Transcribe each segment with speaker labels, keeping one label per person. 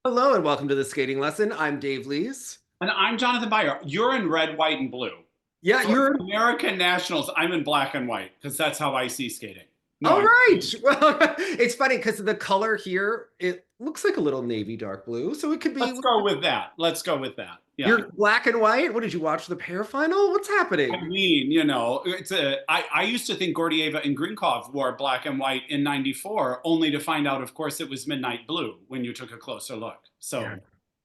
Speaker 1: Hello and welcome to the skating lesson. I'm Dave Lees.
Speaker 2: And I'm Jonathan Beyer. You're in red, white, and blue.
Speaker 1: Yeah,
Speaker 2: For
Speaker 1: you're
Speaker 2: American nationals, I'm in black and white because that's how I see skating. No,
Speaker 1: all
Speaker 2: I'm
Speaker 1: right. Well, it's funny because the color here, it looks like a little navy dark blue. So it could be
Speaker 2: let's go with that. Let's go with that. Yeah.
Speaker 1: you're black and white. What did you watch the pair final? What's
Speaker 2: I
Speaker 1: happening?
Speaker 2: mean, I used to think Gordieva and Grinkov wore black and white in '94, only to find out, of course, it was midnight blue when you took a closer look.
Speaker 1: Yeah,
Speaker 2: So,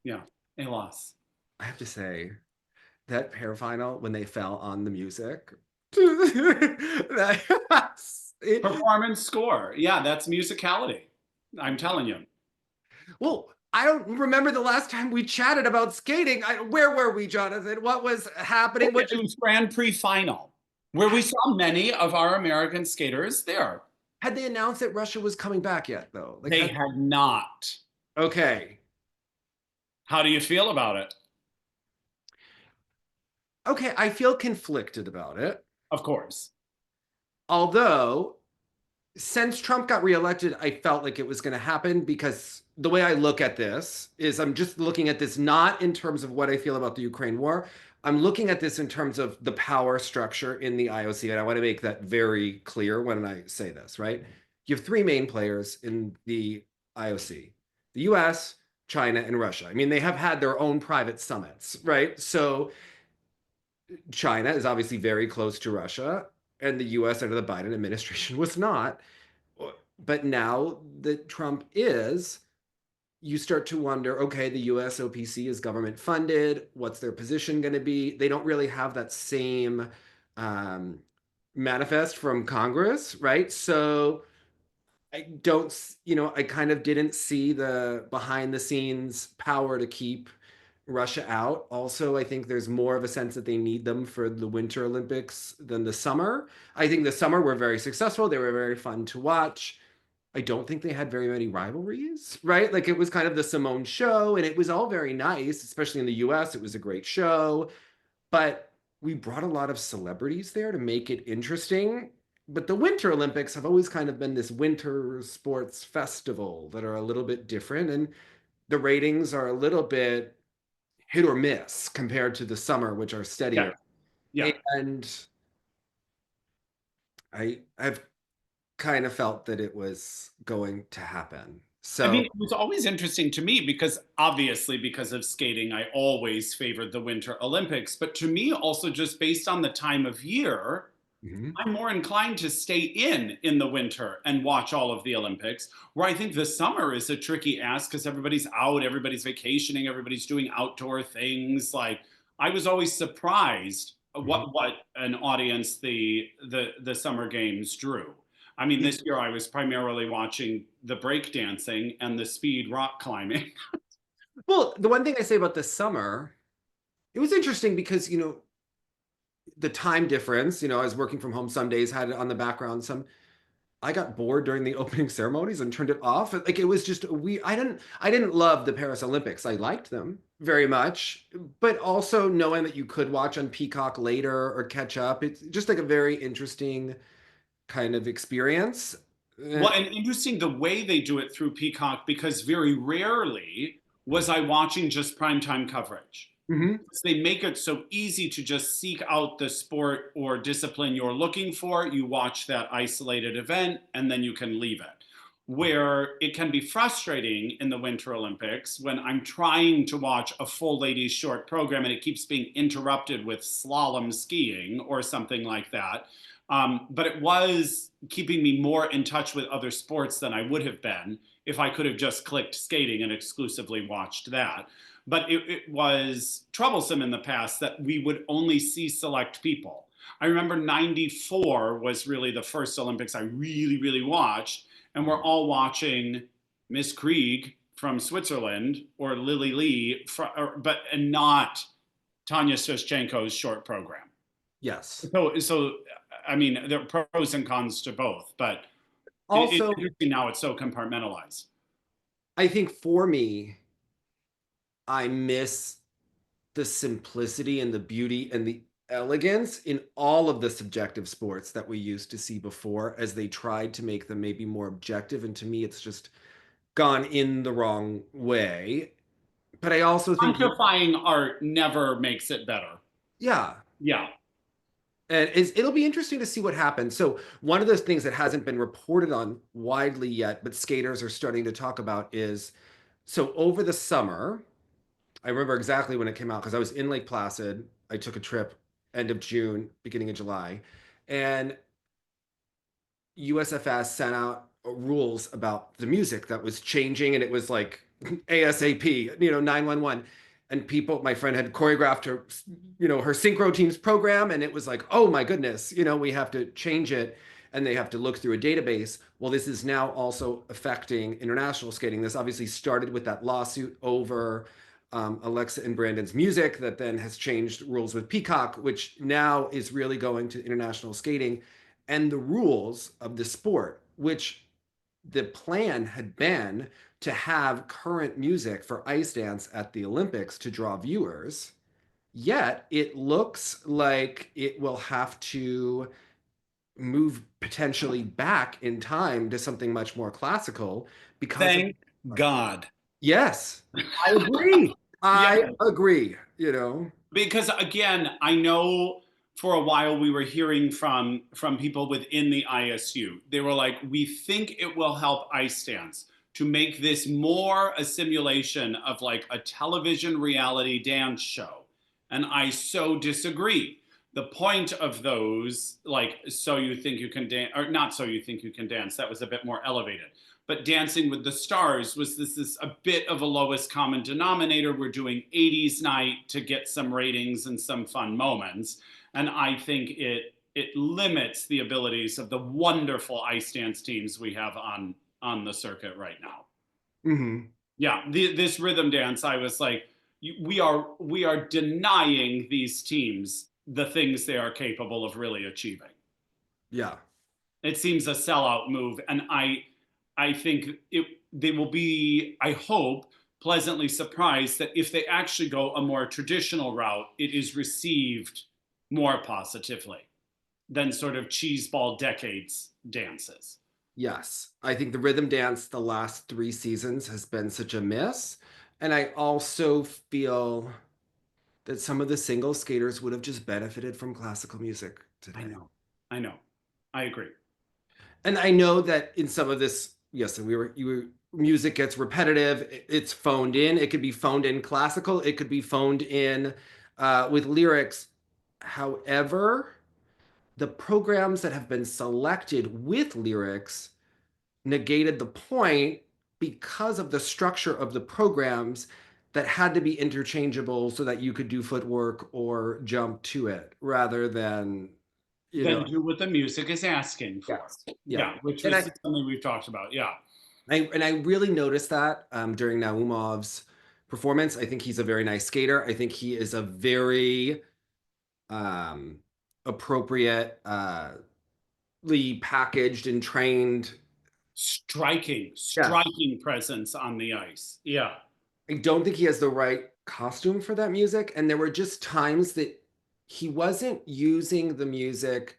Speaker 2: yeah, a loss.
Speaker 1: I have to say that pair final when they fell on the music. that, it,
Speaker 2: Performance score. Yeah, that's musicality. I'm telling you.
Speaker 1: well, I don't remember the last time we chatted about skating. Where were we, Jonathan? What was happening? What
Speaker 2: It was Grand Prix final, where we saw many of our American skaters there.
Speaker 1: had they announced that Russia was coming back yet, though?
Speaker 2: They had not.
Speaker 1: Okay,
Speaker 2: How do you feel about it?
Speaker 1: okay, I feel conflicted about it.
Speaker 2: Of course.
Speaker 1: Although, since Trump got reelected, I felt like it was going to happen because the way I look at this is I'm just looking at this not in terms of what I feel about the Ukraine war. I'm looking at this in terms of the power structure in the IOC. And I want to make that very clear when I say this, right? You have three main players in the IOC: the US, China, and Russia. I mean, they have had their own private summits, right? So China is obviously very close to Russia, and the US under the Biden administration was not. But now that Trump is, you start to wonder, okay, the US OPC is government funded. What's their position going to be? They don't really have that same um, manifest from Congress, right? So I don't, I kind of didn't see the behind the scenes power to keep Russia out. Also, I think there's more of a sense that they need them for the Winter Olympics than the summer. I think the summer were very successful. They were very fun to watch. I don't think they had very many rivalries, right? Like it was kind of the Simone show, and it was all very nice, especially in the US. It was a great show, but we brought a lot of celebrities there to make it interesting. But the Winter Olympics have always kind of been this winter sports festival that are a little bit different, and the ratings are a little bit hit or miss compared to the summer, which are
Speaker 2: Yeah.
Speaker 1: steadier.
Speaker 2: Yeah.
Speaker 1: And I've kind of felt that it was going to happen.
Speaker 2: I
Speaker 1: So
Speaker 2: mean, it was always interesting to me because obviously, because of skating, I always favored the Winter Olympics. But to me, also just based on the time of year,
Speaker 1: mhm.
Speaker 2: I'm more inclined to stay in the winter and watch all of the Olympics. Where I think the summer is a tricky ask because everybody's out, everybody's vacationing, everybody's doing outdoor things. Like I was always surprised
Speaker 1: Mhm.
Speaker 2: what an audience the summer games drew. I mean, this year I was primarily watching the break dancing and the speed rock climbing.
Speaker 1: Well, the one thing I say about this summer, it was interesting because, the time difference, I was working from home some days, had it on the background. I got bored during the opening ceremonies and turned it off. Like it was just we I didn't love the Paris Olympics. I liked them very much, but also knowing that you could watch on Peacock later or catch up, it's just like a very interesting kind of experience.
Speaker 2: Well, and interesting the way they do it through Peacock because very rarely was I watching just primetime coverage.
Speaker 1: Mhm.
Speaker 2: They make it so easy to just seek out the sport or discipline you're looking for. You watch that isolated event and then you can leave it. Where it can be frustrating in the Winter Olympics when I'm trying to watch a full ladies short program and it keeps being interrupted with slalom skiing or something like that. But it was keeping me more in touch with other sports than I would have been if I could have just clicked skating and exclusively watched that. But it was troublesome in the past that we would only see select people. I remember '94 was really the first Olympics I really, really watched, and we're all watching Miss Krieg from Switzerland or Lily Lee, but and not Tanya Shevchenko's short program.
Speaker 1: Yes.
Speaker 2: So I mean, there are pros and cons to both, but it's
Speaker 1: Also,
Speaker 2: interesting now it's so compartmentalized.
Speaker 1: I think for me, I miss the simplicity and the beauty and the elegance in all of the subjective sports that we used to see before as they tried to make them maybe more objective. And to me, it's just gone in the wrong way. But I also think,
Speaker 2: Quantifying art never makes it better.
Speaker 1: yeah,
Speaker 2: Yeah.
Speaker 1: and it'll be interesting to see what happens. So one of those things that hasn't been reported on widely yet, but skaters are starting to talk about is, so over the summer, I remember exactly when it came out because I was in Lake Placid. I took a trip end of June, beginning of July, and USFS sent out rules about the music that was changing, and it was like ASAP, 911. And people, my friend had choreographed her, her synchro team's program, and it was like, oh my goodness, we have to change it, and they have to look through a database. Well, this is now also affecting international skating. This obviously started with that lawsuit over Alexa and Brandon's music that then has changed rules with Peacock, which now is really going to international skating and the rules of the sport, which the plan had been to have current music for ice dance at the Olympics to draw viewers. Yet it looks like it will have to move potentially back in time to something much more classical because of.
Speaker 2: Thank God.
Speaker 1: Yes, I agree.
Speaker 2: Yeah.
Speaker 1: I agree.
Speaker 2: Because again, I know for a while we were hearing from people within the ISU. They were like, we think it will help ice dance to make this more a simulation of like a television reality dance show. And I so disagree. The point of those, like, so you think you can dance, or not so you think you can dance, that was a bit more elevated. But Dancing with the Stars was this a bit of a lowest common denominator. We're doing 80s night to get some ratings and some fun moments. And I think it limits the abilities of the wonderful ice dance teams we have on the circuit right now.
Speaker 1: Mm-hmm.
Speaker 2: Yeah, this rhythm dance, I was like, we are denying these teams the things they are capable of really achieving.
Speaker 1: Yeah.
Speaker 2: It seems a sellout move, and I think they will be, I hope, pleasantly surprised that if they actually go a more traditional route, it is received more positively than sort of cheeseball decades dances.
Speaker 1: Yes, I think the rhythm dance the last 3 seasons has been such a miss. And I also feel that some of the single skaters would have just benefited from classical music
Speaker 2: I
Speaker 1: today.
Speaker 2: know. I know. I agree.
Speaker 1: And I know that in some of this, yes, music gets repetitive. It's phoned in. It could be phoned in classical. It could be phoned in with lyrics. However, the programs that have been selected with lyrics negated the point because of the structure of the programs that had to be interchangeable so that you could do footwork or jump to it rather than,
Speaker 2: Then do what the music is asking for.
Speaker 1: yes. Yeah.
Speaker 2: Yeah, which
Speaker 1: And
Speaker 2: was something we've talked about. Yeah.
Speaker 1: I really noticed that during Naumov's performance. I think he's a very nice skater. I think he is a very um, appropriate, packaged and trained.
Speaker 2: Striking,
Speaker 1: Yeah.
Speaker 2: striking presence on the ice. Yeah.
Speaker 1: I don't think he has the right costume for that music. And there were just times that he wasn't using the music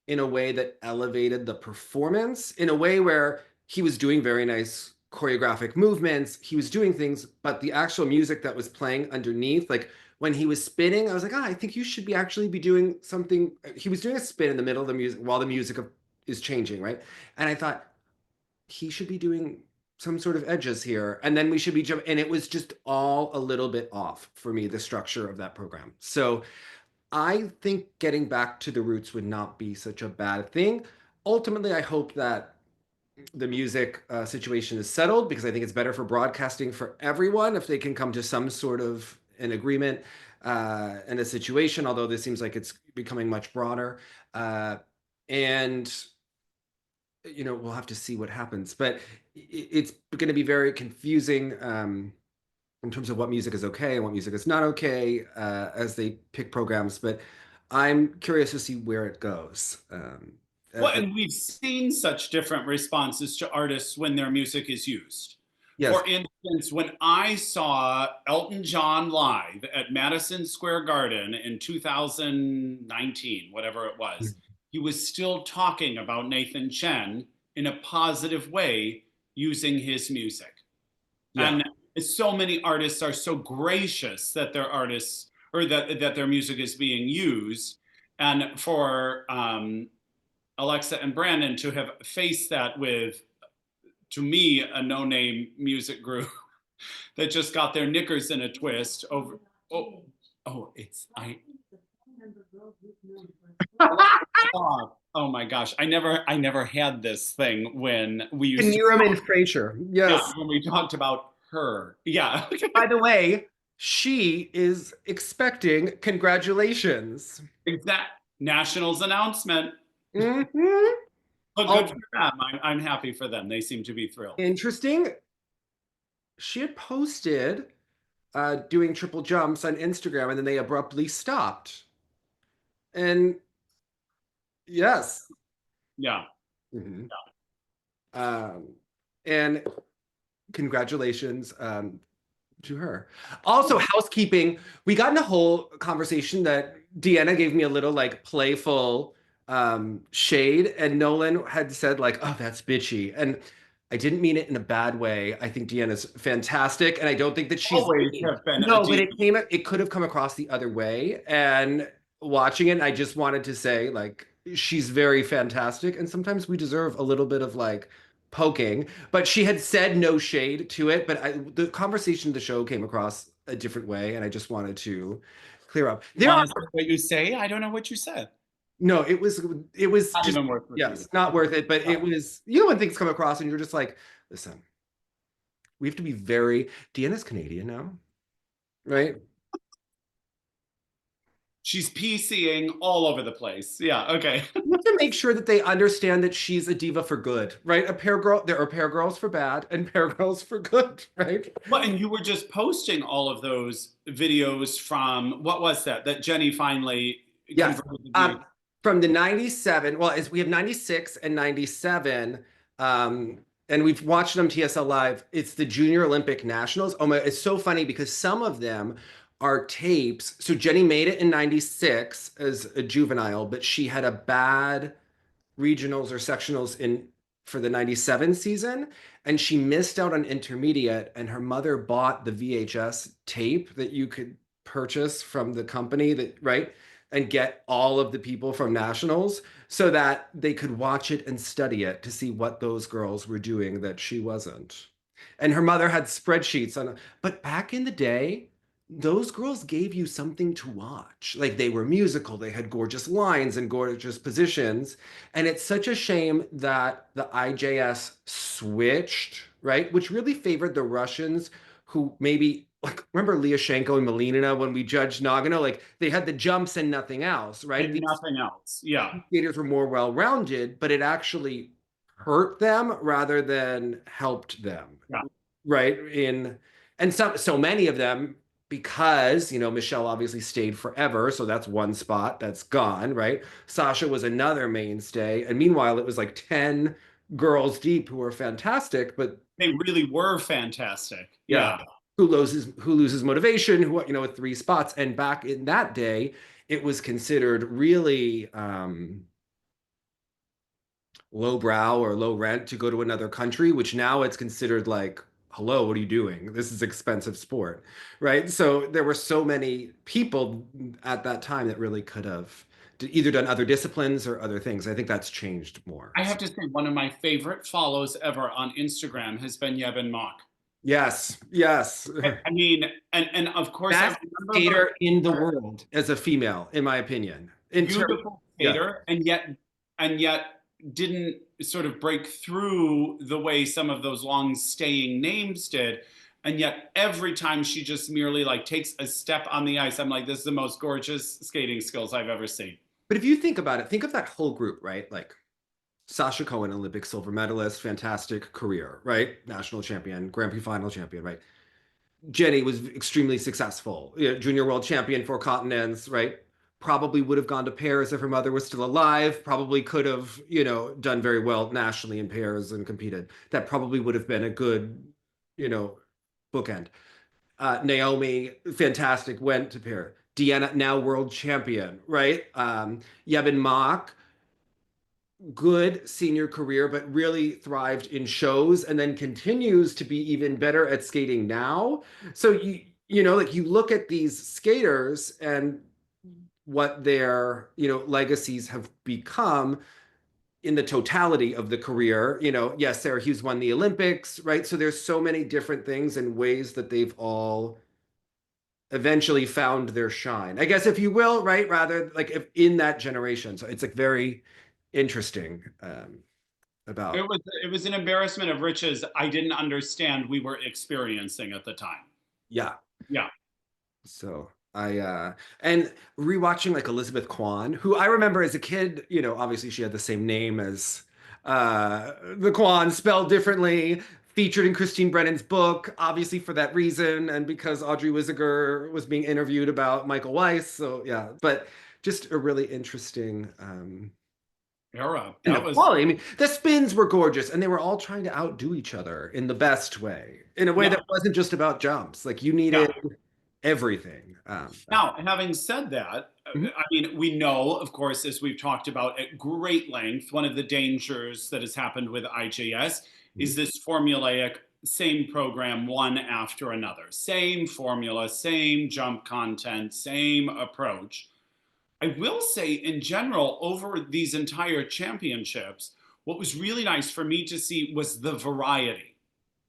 Speaker 1: in a way that elevated the performance, in a way where he was doing very nice choreographic movements. He was doing things, but the actual music that was playing underneath, like when he was spinning, I was like, I think you should actually be doing something. He was doing a spin in the middle of the music while the music is changing, right? And I thought, he should be doing some sort of edges here, and then we should be jumping. And it was just all a little bit off for me, the structure of that program. So I think getting back to the roots would not be such a bad thing. Ultimately, I hope that the music situation is settled because I think it's better for broadcasting for everyone if they can come to some sort of an agreement in a situation, although this seems like it's becoming much broader. And we'll have to see what happens. But it's going to be very confusing in terms of what music is okay and what music is not okay as they pick programs. But I'm curious to see where it goes.
Speaker 2: Well, and we've seen such different responses to artists when their music is used.
Speaker 1: Yes.
Speaker 2: For instance, when I saw Elton John live at Madison Square Garden in 2019, whatever it was, he was still talking about Nathan Chen in a positive way, using his music.
Speaker 1: Yeah.
Speaker 2: And so many artists are so gracious that their artists or that their music is being used. And for Alexa and Brandon to have faced that with, to me, a no-name music group that just got their knickers in a twist over. It's oh my gosh, I never had this thing when we used
Speaker 1: to and Frasier. Yes.
Speaker 2: Yeah, when we talked about her. Yeah.
Speaker 1: By the way, she is expecting congratulations.
Speaker 2: Exact Nationals announcement.
Speaker 1: Mm-hmm.
Speaker 2: But good for them. I'm happy for them. They seem to be thrilled.
Speaker 1: Interesting. She had posted doing triple jumps on Instagram, and then they abruptly stopped. And yes.
Speaker 2: Yeah.
Speaker 1: Mm-hmm. And congratulations to her. Also, housekeeping. We got in a whole conversation that Deanna gave me a little like playful shade, and Nolan had said like, "Oh, that's bitchy," and I didn't mean it in a bad way. I think Deanna's fantastic, and I don't think that she's
Speaker 2: always have been.
Speaker 1: No, but it could have come across the other way. And watching it, I just wanted to say like she's very fantastic, and sometimes we deserve a little bit of like poking. But she had said no shade to it, but the conversation of the show came across a different way, and I just wanted to clear up.
Speaker 2: What you say? I don't know what you said.
Speaker 1: No, it was
Speaker 2: not
Speaker 1: just
Speaker 2: even worth it.
Speaker 1: Yes, not worth it. But it was, when things come across and you're just like, listen, we have to be very. Deanna's Canadian now, right?
Speaker 2: She's PCing all over the place. Yeah, okay.
Speaker 1: You have to make sure that they understand that she's a diva for good, right? There are pair girls for bad and pair girls for good, right?
Speaker 2: Well, and you were just posting all of those videos from, what was that? That Jenny finally converted
Speaker 1: from the 97. Well, we have 96 and 97. And we've watched them TSL Live. It's the Junior Olympic Nationals. Oh my, it's so funny because some of them are tapes. So Jenny made it in 96 as a juvenile, but she had a bad regionals or sectionals for the 97 season, and she missed out on intermediate, and her mother bought the VHS tape that you could purchase from the company and get all of the people from nationals so that they could watch it and study it to see what those girls were doing that she wasn't. And her mother had spreadsheets but back in the day, those girls gave you something to watch. Like they were musical, they had gorgeous lines and gorgeous positions. And it's such a shame that the IJS switched, right? Which really favored the Russians who maybe, like, remember Lyashenko and Malinin when we judged Nagano? Like they had the jumps and nothing else, right?
Speaker 2: And nothing else, yeah.
Speaker 1: Skaters were more well-rounded, but it actually hurt them rather than helped them, right? And so many of them, because Michelle obviously stayed forever, so that's one spot that's gone, right? Sasha was another mainstay, and meanwhile it was like 10 girls deep who were fantastic, but
Speaker 2: they really were fantastic. Yeah.
Speaker 1: Who loses motivation, with 3 spots. And back in that day, it was considered really lowbrow or low rent to go to another country, which now it's considered like, hello, what are you doing? This is expensive sport, right? So there were so many people at that time that really could have either done other disciplines or other things. I think that's changed more.
Speaker 2: I have to say, one of my favorite follows ever on Instagram has been Yevhen Mock.
Speaker 1: Yes.
Speaker 2: I mean, and of course,
Speaker 1: best skater in the world as a female, in my opinion.
Speaker 2: Beautiful skater, and yet didn't sort of break through the way some of those long-staying names did. And yet every time she just merely like takes a step on the ice, I'm like, this is the most gorgeous skating skills I've ever seen.
Speaker 1: But if you think about it, think of that whole group, right? Like Sasha Cohen, Olympic silver medalist, fantastic career, right? National champion, Grand Prix final champion, right? Jenny was extremely successful, junior world champion, 4 continents, right? Probably would have gone to pairs if her mother was still alive, probably could have, done very well nationally in pairs and competed. That probably would have been a good, bookend. Naomi, fantastic, went to pair. Deanna, now world champion, right? Yevhen Mock good senior career, but really thrived in shows and then continues to be even better at skating now. So you know, like you look at these skaters and what their, you know, legacies have become in the totality of the career. You know, yes, Sarah Hughes won the Olympics, right? So there's so many different things and ways that they've all eventually found their shine, I guess, if you will, right? Rather like if in that generation. So it's like very interesting about
Speaker 2: It was an embarrassment of riches I didn't understand we were experiencing at the time.
Speaker 1: yeah.
Speaker 2: Yeah.
Speaker 1: So I and rewatching like Elizabeth Kwan, who I remember as a kid, you know, obviously she had the same name as the Kwan spelled differently, featured in Christine Brennan's book, obviously for that reason, and because Audrey Wisiger was being interviewed about Michael Weiss. So yeah, but just a really interesting
Speaker 2: Era.
Speaker 1: and
Speaker 2: That
Speaker 1: the
Speaker 2: was,
Speaker 1: quality. I mean, the spins were gorgeous, and they were all trying to outdo each other in the best way, in a way
Speaker 2: yeah.
Speaker 1: that wasn't just about jumps. Like you
Speaker 2: Yeah.
Speaker 1: needed everything.
Speaker 2: Now, having said that,
Speaker 1: Mhm.
Speaker 2: I mean, we know, of course, as we've talked about at great length, one of the dangers that has happened with IJS is this formulaic same program one after another, same formula, same jump content, same approach. I will say, in general, over these entire championships, what was really nice for me to see was the variety.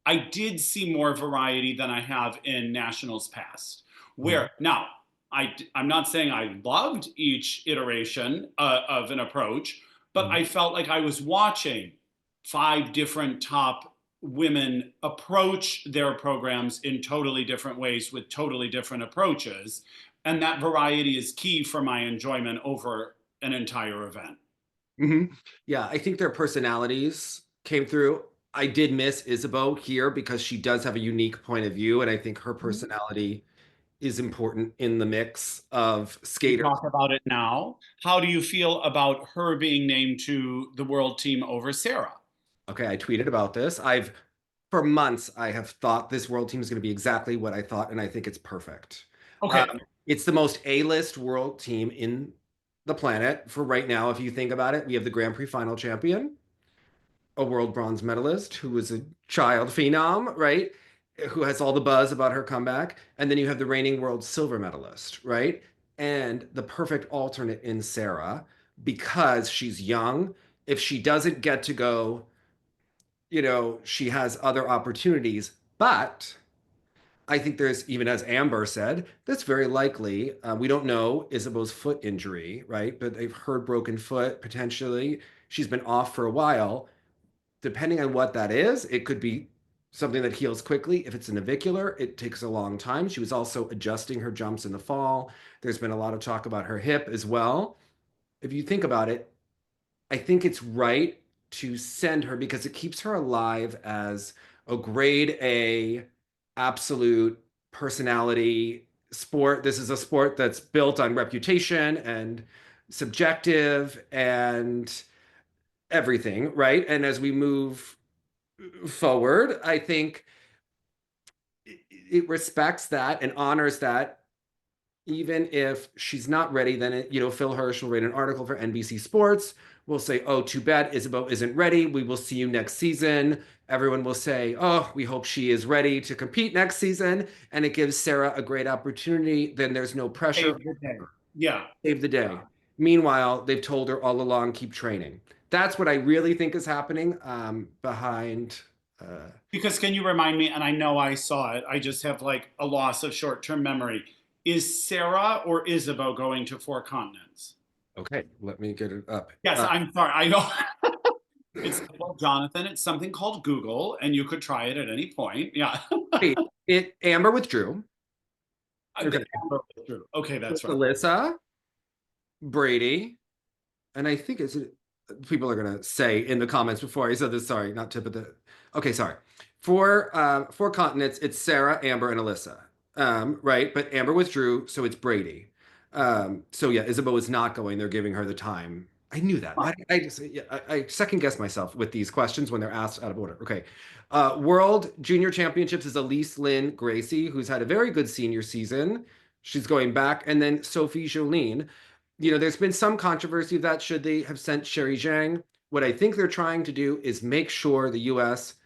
Speaker 2: I did see more variety than I have in nationals past.
Speaker 1: Mhm.
Speaker 2: Where now, I'm not saying I loved each iteration of an approach, but
Speaker 1: Mhm.
Speaker 2: I felt like I was watching five different top women approach their programs in totally different ways with totally different approaches. And that variety is key for my enjoyment over an entire event.
Speaker 1: Mhm. Yeah, I think their personalities came through. I did miss Isabeau here because she does have a unique point of view, and I think her personality is important in the mix of
Speaker 2: We
Speaker 1: skaters.
Speaker 2: talk about it now. How do you feel about her being named to the world team over Sarah?
Speaker 1: Okay, I tweeted about this. For months, I have thought this world team is going to be exactly what I thought, and I think it's perfect.
Speaker 2: Okay.
Speaker 1: Um, it's the most A-list world team in the planet for right now. If you think about it, we have the Grand Prix final champion, a world bronze medalist who was a child phenom, right? Who has all the buzz about her comeback. And then you have the reigning world silver medalist, right? And the perfect alternate in Sarah because she's young. If she doesn't get to go, you know, she has other opportunities. But I think there's, even as Amber said, that's very likely. We don't know Isabeau's foot injury, right? But they've heard broken foot potentially. She's been off for a while. Depending on what that is, it could be something that heals quickly. If it's a navicular, it takes a long time. She was also adjusting her jumps in the fall. There's been a lot of talk about her hip as well. If you think about it, I think it's right to send her because it keeps her alive as a grade A absolute personality sport. This is a sport that's built on reputation and subjective and everything, right? And as we move forward, I think it respects that and honors that. Even if she's not ready, then you know, Phil Hirsch will write an article for NBC Sports. We'll say, "Oh, too bad, Isabeau isn't ready. We will see you next season." Everyone will say, "Oh, we hope she is ready to compete next season," and it gives Sarah a great opportunity. Then there's no pressure.
Speaker 2: Save the day. Yeah.
Speaker 1: Save the day. Meanwhile, they've told her all along, keep training. That's what I really think is happening behind.
Speaker 2: Because can you remind me, and I know I saw it, I just have like a loss of short term memory. Is Sarah or Isabeau going to four continents?
Speaker 1: Okay, let me get it up.
Speaker 2: Yes, I'm sorry. I know. It's well, Jonathan, it's something called Google, and you could try it at any point. Yeah.
Speaker 1: It Amber withdrew.
Speaker 2: The
Speaker 1: Okay,
Speaker 2: Amber withdrew. Okay, that's
Speaker 1: it's
Speaker 2: right.
Speaker 1: Alyssa, Brady, and I think it's people are gonna say in the comments before I said this. Sorry, not tip of the. Okay, sorry. For continents, it's Sarah, Amber, and Alyssa. Right, but Amber withdrew, so it's Brady. So yeah, Isabeau is not going. They're giving her the time. I knew that. Why did I just yeah, I second guess myself with these questions when they're asked out of order. Okay. World Junior Championships is Elise Lynn Gracie, who's had a very good senior season. She's going back, and then Sophie Jolene. You know, there's been some controversy of that. Should they have sent Sherry Zhang? what I think they're trying to do is make sure the US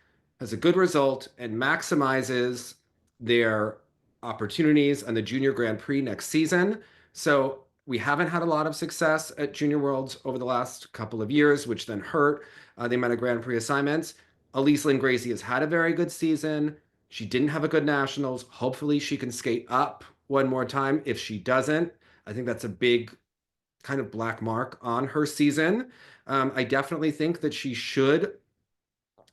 Speaker 1: has a good result and maximizes their opportunities on the Junior Grand Prix next season. So we haven't had a lot of success at Junior Worlds over the last couple of years, which then hurt the amount of Grand Prix assignments. Alysa and Gracie has had a very good season. She didn't have a good nationals. Hopefully, she can skate up one more time. If she doesn't, I think that's a big kind of black mark on her season. I definitely think that she should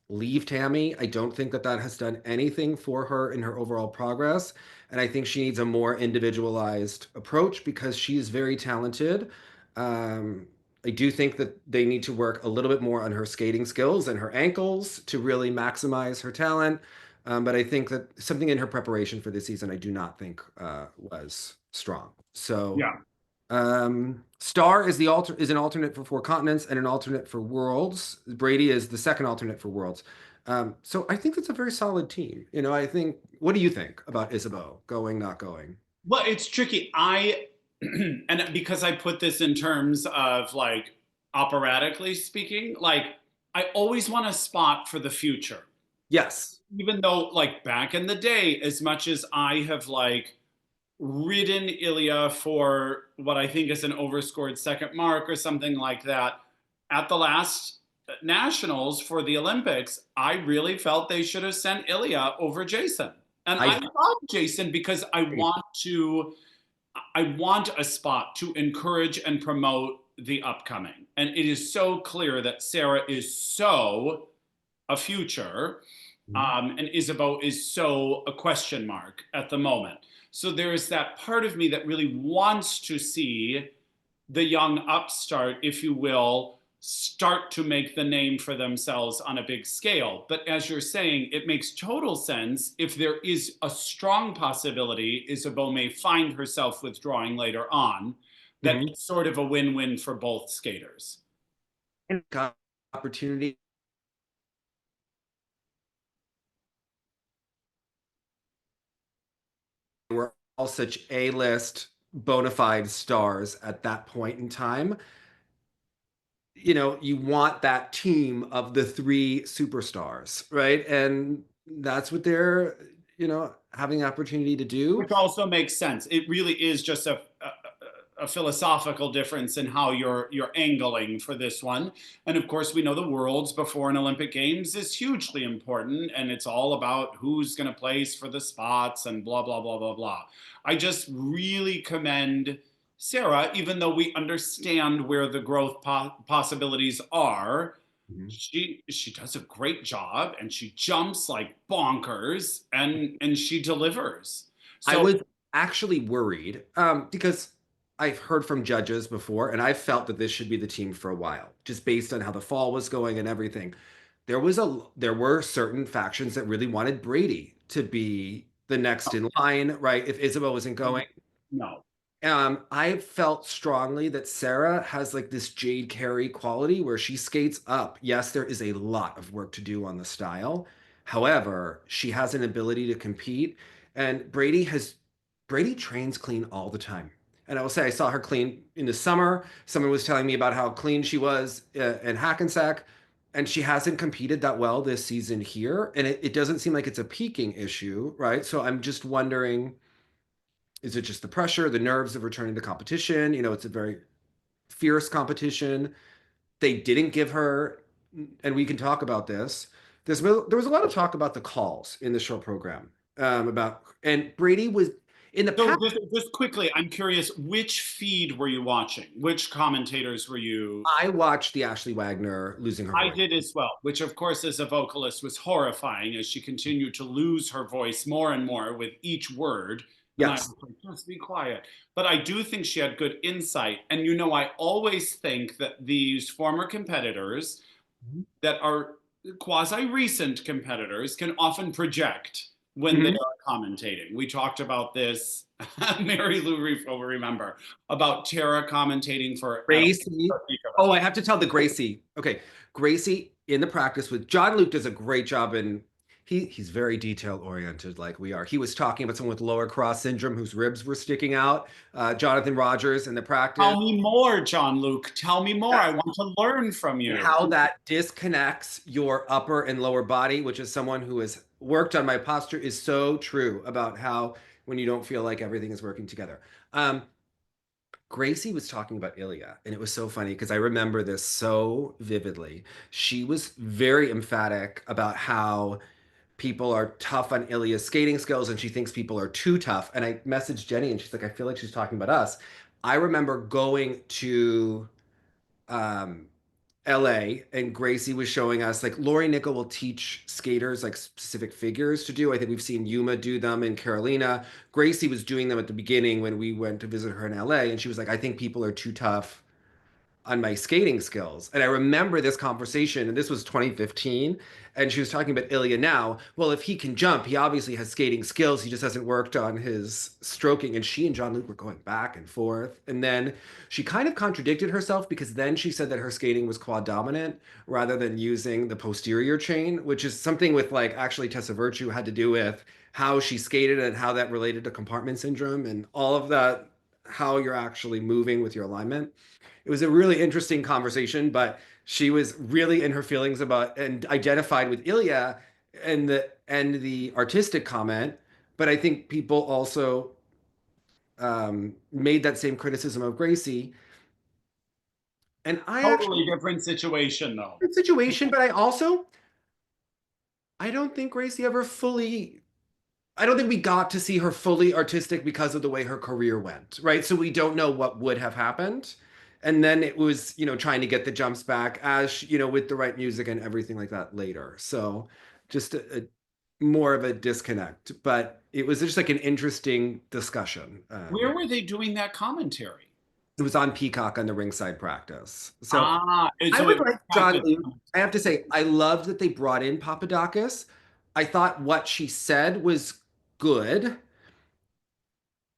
Speaker 1: leave Tammy. I don't think that that has done anything for her in her overall progress. And I think she needs a more individualized approach because she's very talented. I do think that they need to work a little bit more on her skating skills and her ankles to really maximize her talent. But I think that something in her preparation for this season, I do not think was strong. So
Speaker 2: Yeah.
Speaker 1: Star is an alternate for Four Continents and an alternate for Worlds. Brady is the second alternate for Worlds. So I think it's a very solid team. You know, I think. What do you think about Isabeau going, not going?
Speaker 2: Well, it's tricky. And because I put this in terms of like operatically speaking, like I always want a spot for the future.
Speaker 1: Yes.
Speaker 2: Even though like back in the day, as much as I have like ridden Ilia for what I think is an overscored second mark or something like that, at the last nationals for the Olympics, I really felt they should have sent Ilia over Jason. And I
Speaker 1: I
Speaker 2: love Jason because I want a spot to encourage and promote the upcoming. And it is so clear that Sarah is so a future, and Isabeau is so a question mark at the moment. So there is that part of me that really wants to see the young upstart, if you will, start to make the name for themselves on a big scale. But as you're saying, it makes total sense if there is a strong possibility Isabeau may find herself withdrawing later on, that
Speaker 1: Mhm.
Speaker 2: it's sort of a win-win for both skaters.
Speaker 1: Got opportunity. We're all such A-list bona fide stars at that point in time. You know, you want that team of the three superstars, right? And that's what they're, having the opportunity to do.
Speaker 2: Which also makes sense. It really is just a philosophical difference in how you're angling for this one. And of course, we know the worlds before an Olympic Games is hugely important, and it's all about who's going to place for the spots and blah blah blah blah blah. I just really commend Sarah, even though we understand where the growth possibilities are.
Speaker 1: Mhm.
Speaker 2: She does a great job, and she jumps like bonkers, and she delivers.
Speaker 1: I
Speaker 2: So
Speaker 1: was actually worried because I've heard from judges before, and I've felt that this should be the team for a while, just based on how the fall was going and everything. There were certain factions that really wanted Brady to be the next in line, right? If Isabel wasn't going.
Speaker 2: no,
Speaker 1: I felt strongly that Sarah has like this Jade Carey quality where she skates up. Yes, there is a lot of work to do on the style. However, she has an ability to compete. And Brady trains clean all the time. And I will say, I saw her clean in the summer. Someone was telling me about how clean she was in Hackensack. And she hasn't competed that well this season here. And it doesn't seem like it's a peaking issue, right? So I'm just wondering, is it just the pressure, the nerves of returning to competition? You know, it's a very fierce competition. They didn't give her, and we can talk about this. There was a lot of talk about the calls in the show program and Brady was in the
Speaker 2: so
Speaker 1: past.
Speaker 2: just quickly, I'm curious, which feed were you watching? Which commentators were you?
Speaker 1: I watched the Ashley Wagner losing her
Speaker 2: I
Speaker 1: voice.
Speaker 2: did as well, which of course, as a vocalist, was horrifying as she continued to lose her voice more and more with each word. And I
Speaker 1: Yes.
Speaker 2: was like, just be quiet. But I do think she had good insight. And you know, I always think that these former competitors that are quasi recent competitors can often project when they
Speaker 1: Mhm.
Speaker 2: are commentating. We talked about this, Mary Lou Reef will remember, about Tara commentating for
Speaker 1: Gracie. Oh, I have to tell the Gracie. Okay. Gracie in the practice with Jean-Luc does a great job he's very detail oriented like we are. He was talking about someone with lower cross syndrome whose ribs were sticking out. Jonathan Rogers in the practice.
Speaker 2: Tell me more, Jean-Luc. Tell me more. I want to learn from
Speaker 1: And
Speaker 2: you.
Speaker 1: how that disconnects your upper and lower body, which is someone who has worked on my posture, is so true about how when you don't feel like everything is working together. Gracie was talking about Ilia, and it was so funny because I remember this so vividly. She was very emphatic about how people are tough on Ilia's skating skills, and she thinks people are too tough. And I messaged Jenny, and she's like, I feel like she's talking about us. I remember going to um, LA, and Gracie was showing us like Lori Nickel will teach skaters like specific figures to do. I think we've seen Yuma do them in Carolina. Gracie was doing them at the beginning when we went to visit her in LA, and she was like, I think people are too tough on my skating skills. And I remember this conversation, and this was 2015, and she was talking about Ilia now. Well, if he can jump, he obviously has skating skills. He just hasn't worked on his stroking. And she and Jean-Luc were going back and forth. And then she kind of contradicted herself because then she said that her skating was quad dominant rather than using the posterior chain, which is something with like actually Tessa Virtue had to do with how she skated and how that related to compartment syndrome and all of that, how you're actually moving with your alignment. It was a really interesting conversation, but she was really in her feelings about and identified with Ilia and the artistic comment. But I think people also made that same criticism of Gracie. And I actually
Speaker 2: Totally different situation, though.
Speaker 1: situation, but I don't think Gracie ever fully I don't think we got to see her fully artistic because of the way her career went, right? So we don't know what would have happened. And then it was, trying to get the jumps back as, with the right music and everything like that later. So just more of a disconnect, but it was just like an interesting discussion.
Speaker 2: Where were they doing that commentary?
Speaker 1: It was on Peacock on the ringside practice. So
Speaker 2: And
Speaker 1: I
Speaker 2: so
Speaker 1: would
Speaker 2: it
Speaker 1: like John.
Speaker 2: practice.
Speaker 1: I have to say, I loved that they brought in Papadakis. I thought what she said was good.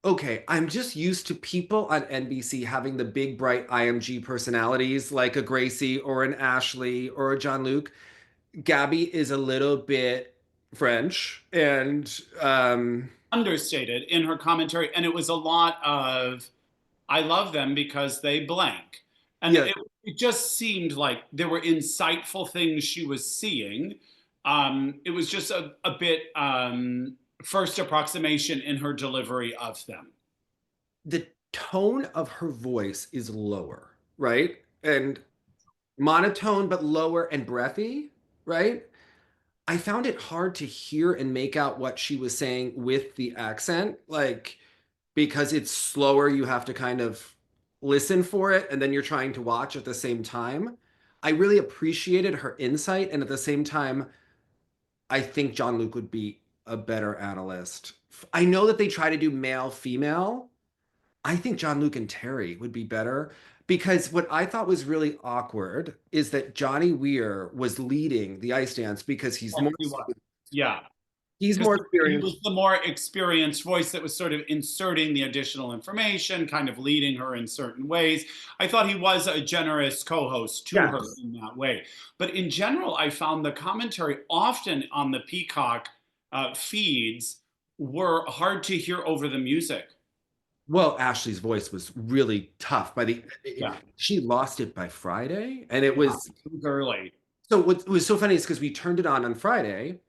Speaker 1: Okay, I'm just used to people on NBC having the big, bright IMG personalities like a Gracie or an Ashley or a Jean-Luc. Gabby is a little bit French, and
Speaker 2: Understated in her commentary, and it was a lot of I love them because they blank. And
Speaker 1: yeah,
Speaker 2: it just seemed like there were insightful things she was seeing. It was just a bit first approximation in her delivery of them.
Speaker 1: the tone of her voice is lower, right? And monotone, but lower and breathy, right? I found it hard to hear and make out what she was saying with the accent, like because it's slower, you have to kind of listen for it, and then you're trying to watch at the same time. I really appreciated her insight, and at the same time, I think Jean-Luc would be a better analyst. I know that they try to do male female. I think Jean-Luc and Terry would be better because what I thought was really awkward is that Johnny Weir was leading the ice dance because
Speaker 2: Yes, he was. Yeah.
Speaker 1: he's
Speaker 2: Because
Speaker 1: more
Speaker 2: he
Speaker 1: experienced.
Speaker 2: was the more experienced voice that was sort of inserting the additional information, kind of leading her in certain ways. I thought he was a generous co host to her
Speaker 1: Yes.
Speaker 2: in that way. But in general, I found the commentary often on the Peacock feeds were hard to hear over the music.
Speaker 1: Well, Ashley's voice was really tough.
Speaker 2: Yeah,
Speaker 1: She lost it by Friday, and it
Speaker 2: yeah,
Speaker 1: was
Speaker 2: it was early.
Speaker 1: so. What was so funny is because we turned it on Friday,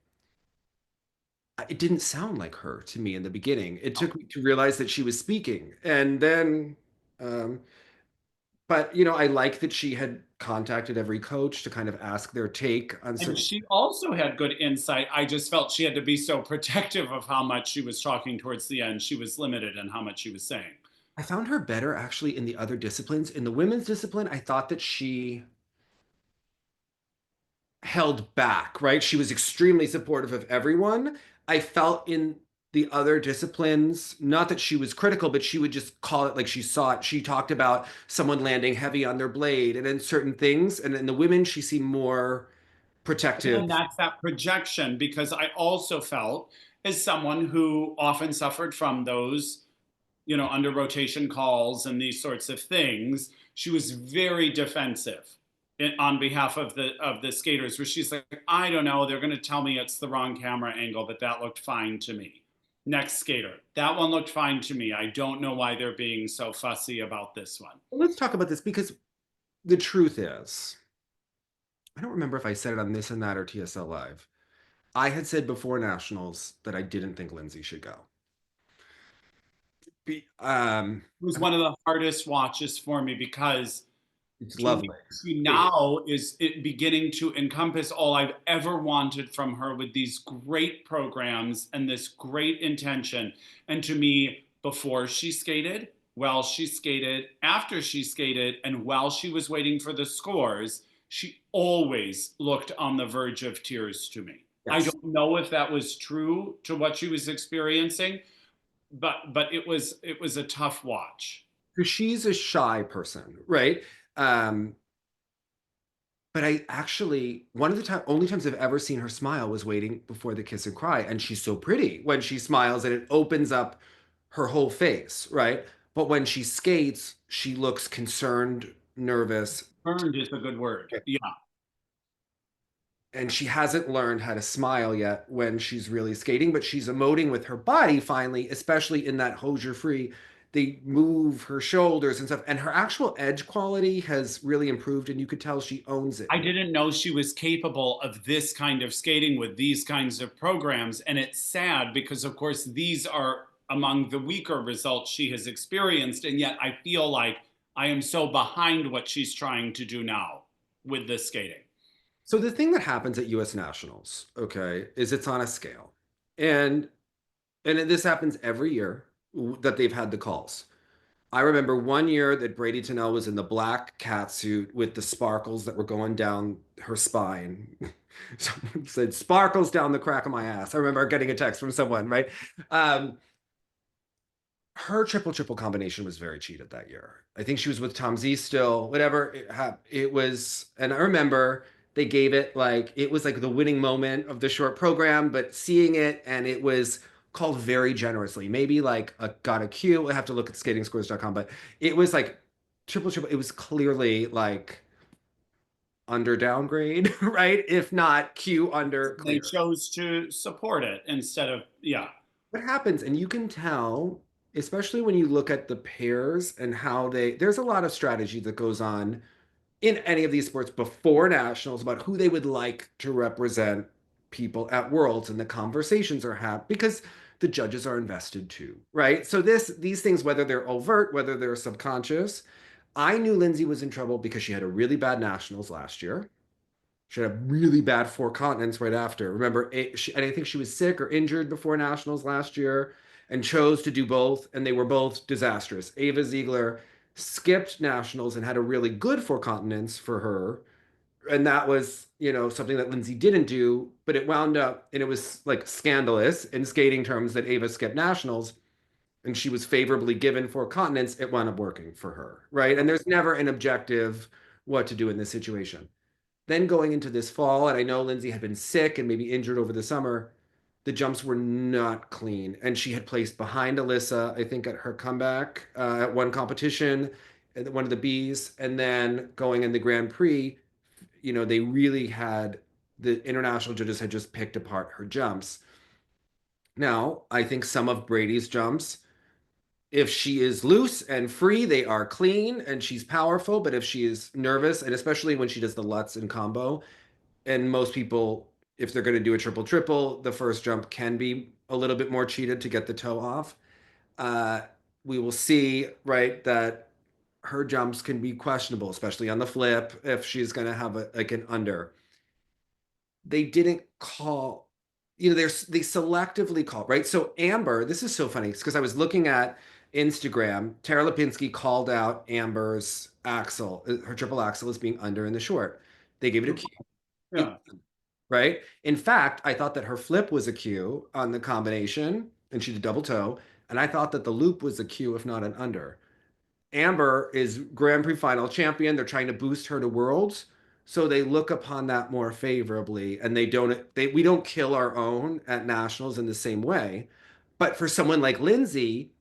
Speaker 1: it didn't sound like her to me in the beginning. It took me to realize that she was speaking, and then, um, but I like that she had contacted every coach to kind of ask their take on
Speaker 2: And
Speaker 1: certain.
Speaker 2: she also had good insight. I just felt she had to be so protective of how much she was talking towards the end. She was limited in how much she was saying.
Speaker 1: I found her better actually in the other disciplines. In the women's discipline, I thought that she held back, right? She was extremely supportive of everyone. I felt in the other disciplines, not that she was critical, but she would just call it like she saw it. She talked about someone landing heavy on their blade and then certain things. And in the women, she seemed more protective.
Speaker 2: Again, that's that projection because I also felt as someone who often suffered from those, under rotation calls and these sorts of things, she was very defensive. on behalf of the skaters, where she's like, I don't know, they're going to tell me it's the wrong camera angle, but that looked fine to me. Next skater, that one looked fine to me. I don't know why they're being so fussy about this one.
Speaker 1: Let's talk about this because the truth is, I don't remember if I said it on This and That or TSL Live. I had said before nationals that I didn't think Lindsay should go.
Speaker 2: It was one of the hardest watches for me because
Speaker 1: It's
Speaker 2: to me,
Speaker 1: lovely.
Speaker 2: she now is it beginning to encompass all I've ever wanted from her with these great programs and this great intention. And to me, before she skated, while she skated, after she skated, and while she was waiting for the scores, she always looked on the verge of tears to me. I
Speaker 1: Yes.
Speaker 2: don't know if that was true to what she was experiencing, but it was a tough watch.
Speaker 1: Because she's a shy person, right? Um, but I actually, one of the only times I've ever seen her smile was waiting before the kiss and cry. And she's so pretty when she smiles and it opens up her whole face, right? But when she skates, she looks concerned, nervous,
Speaker 2: Earned is a good word. Yeah.
Speaker 1: and she hasn't learned how to smile yet when she's really skating, but she's emoting with her body finally, especially in that hosier free. They move her shoulders and stuff, and her actual edge quality has really improved, and you could tell she owns it.
Speaker 2: I didn't know she was capable of this kind of skating with these kinds of programs. And it's sad because, of course, these are among the weaker results she has experienced. And yet I feel like I am so behind what she's trying to do now with this skating.
Speaker 1: So the thing that happens at US Nationals, okay, is it's on a scale. And this happens every year that they've had the calls. I remember one year that Brady Tennell was in the black cat suit with the sparkles that were going down her spine. Someone said sparkles down the crack of my ass. I remember getting a text from someone, right? Her triple combination was very cheated that year. I think she was with Tom Z still, whatever it was. And I remember they gave it like it was like the winning moment of the short program, but seeing it and it was called very generously. Maybe like got a Q. I have to look at skatingscores.com, but it was like triple. It was clearly like under downgrade, right? If not Q under
Speaker 2: They
Speaker 1: clear.
Speaker 2: chose to support it instead of, yeah.
Speaker 1: What happens, and you can tell, especially when you look at the pairs and how there's a lot of strategy that goes on in any of these sports before nationals about who they would like to represent people at worlds, and the conversations are had because the judges are invested too, right? So these things, whether they're overt, whether they're subconscious, I knew Lindsay was in trouble because she had a really bad nationals last year. She had a really bad four continents right after. Remember, and I think she was sick or injured before nationals last year and chose to do both, and they were both disastrous. Ava Ziegler skipped nationals and had a really good four continents for her, and that was something that Lindsay didn't do. But it wound up, and it was like scandalous in skating terms that Ava skipped nationals, and she was favorably given four continents. It wound up working for her, right? And there's never an objective what to do in this situation. Then going into this fall, and I know Lindsay had been sick and maybe injured over the summer, the jumps were not clean. And she had placed behind Alysa, I think, at her comeback at one competition, at one of the Bs. And then going in the Grand Prix, they really had the international judges had just picked apart her jumps. Now, I think some of Brady's jumps, if she is loose and free, they are clean and she's powerful. But if she is nervous, and especially when she does the Lutz and combo, and most people, if they're going to do a triple, the first jump can be a little bit more cheated to get the toe off. Uh, we will see, right, that her jumps can be questionable, especially on the flip, if she's going to have like an under. They didn't call, they selectively call, right? So Amber, this is so funny because I was looking at Instagram. Tara Lipinski called out Amber's axle, her triple axle as being under in the short. They gave it a Q.
Speaker 2: Yeah.
Speaker 1: Right? In fact, I thought that her flip was a Q on the combination, and she did double toe. And I thought that the loop was a Q, if not an under. Amber is Grand Prix final champion. They're trying to boost her to worlds. So they look upon that more favorably, and we don't kill our own at nationals in the same way. But for someone like Lindsay,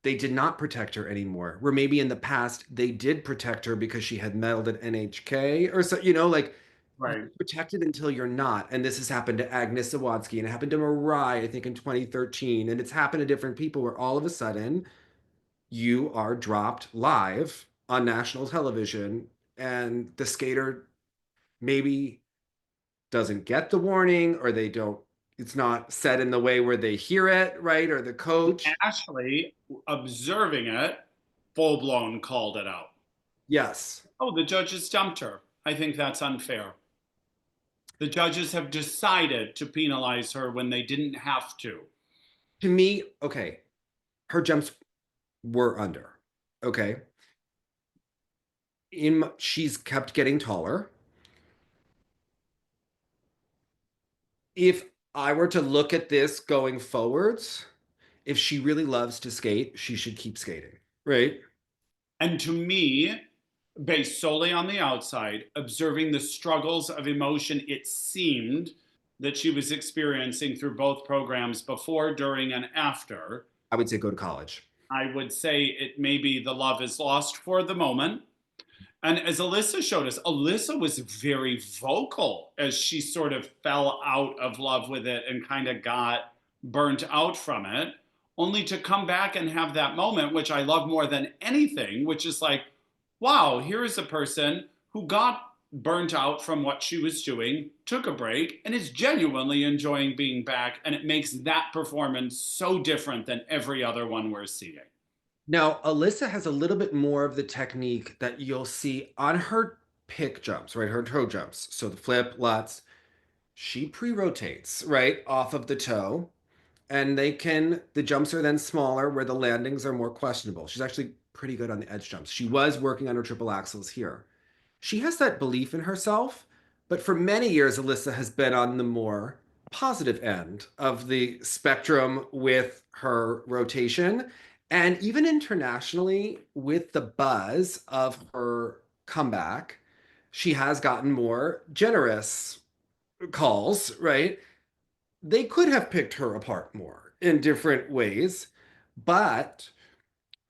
Speaker 1: they did not protect her anymore. Where maybe in the past they did protect her because she had medaled at NHK or so, like you're
Speaker 2: Right.
Speaker 1: protected until you're not. And this has happened to Agnes Zawadsky and it happened to Mariah, I think in 2013. And it's happened to different people where all of a sudden you are dropped live on national television and the skater maybe doesn't get the warning or they don't, it's not said in the way where they hear it, right? Or the coach.
Speaker 2: Ashley, observing it, full blown called it out.
Speaker 1: Yes.
Speaker 2: Oh, the judges dumped her. I think that's unfair. The judges have decided to penalize her when they didn't have to.
Speaker 1: To me, okay, her jumps were under. Okay. She's kept getting taller. If I were to look at this going forwards, if she really loves to skate, she should keep skating, right?
Speaker 2: And to me, based solely on the outside, observing the struggles of emotion it seemed that she was experiencing through both programs before, during, and after,
Speaker 1: I would say go to college.
Speaker 2: I would say it maybe the love is lost for the moment. And as Alysa showed us, Alysa was very vocal as she sort of fell out of love with it and kind of got burnt out from it, only to come back and have that moment, which I love more than anything, which is like, wow, here is a person who got burnt out from what she was doing, took a break, and is genuinely enjoying being back. And it makes that performance so different than every other one we're seeing.
Speaker 1: Now, Alyssa has a little bit more of the technique that you'll see on her pick jumps, right? Her toe jumps. So the flip, lutz, she pre-rotates, right, off of the toe. And the jumps are then smaller where the landings are more questionable. She's actually pretty good on the edge jumps. She was working on her triple axels here. She has that belief in herself, but for many years, Alyssa has been on the more positive end of the spectrum with her rotation. And even internationally, with the buzz of her comeback, she has gotten more generous calls, right? They could have picked her apart more in different ways, but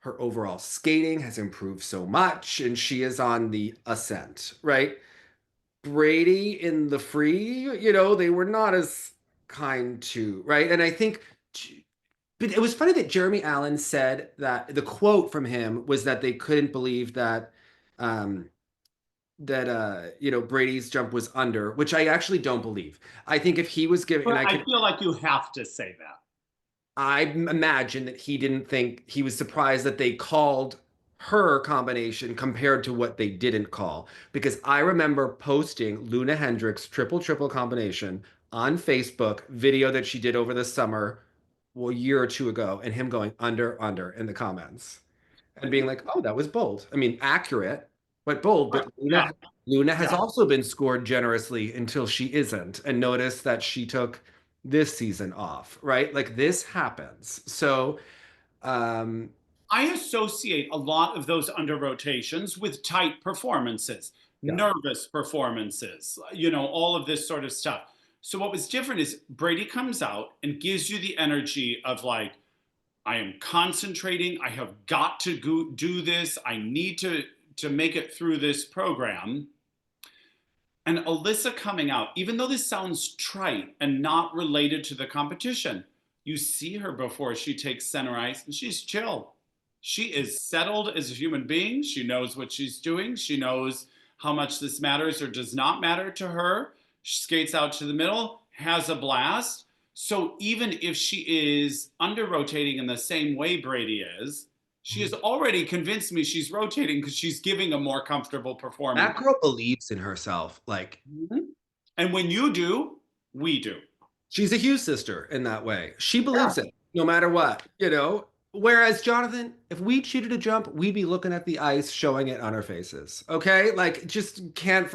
Speaker 1: her overall skating has improved so much and she is on the ascent, right? Brady in the free, they were not as kind to, right? And I think, but it was funny that Jeremy Allen said that the quote from him was that they couldn't believe that, um, Brady's jump was under, which I actually don't believe. I think if he was giving, and
Speaker 2: But I feel like you have to say that.
Speaker 1: I imagine that he didn't think he was surprised that they called her combination compared to what they didn't call. Because I remember posting Luna Hendricks triple triple combination on Facebook video that she did over the summer, well, a year or two ago, and him going under in the comments and being like, oh, that was bold. I mean, accurate, but bold. But
Speaker 2: Yeah,
Speaker 1: Luna has
Speaker 2: yeah.
Speaker 1: also been scored generously until she isn't. And notice that she took this season off, right? Like this happens. So, um,
Speaker 2: I associate a lot of those under rotations with tight performances,
Speaker 1: yeah.
Speaker 2: nervous performances, all of this sort of stuff. So what was different is Brady comes out and gives you the energy of like, I am concentrating. I have got to do this. I need to make it through this program. And Alyssa coming out, even though this sounds trite and not related to the competition, you see her before she takes center ice and she's chill. She is settled as a human being. She knows what she's doing. She knows how much this matters or does not matter to her. She skates out to the middle, has a blast. So even if she is under rotating in the same way Brady is, she has already convinced me she's rotating because she's giving a more comfortable performance.
Speaker 1: That girl believes in herself. Like
Speaker 2: Mhm. And when you do, we do.
Speaker 1: she's a Hughes sister in that way. She
Speaker 2: Yeah.
Speaker 1: believes it no matter what. Whereas Jonathan, if we cheated a jump, we'd be looking at the ice, showing it on our faces. Okay. Like just can't,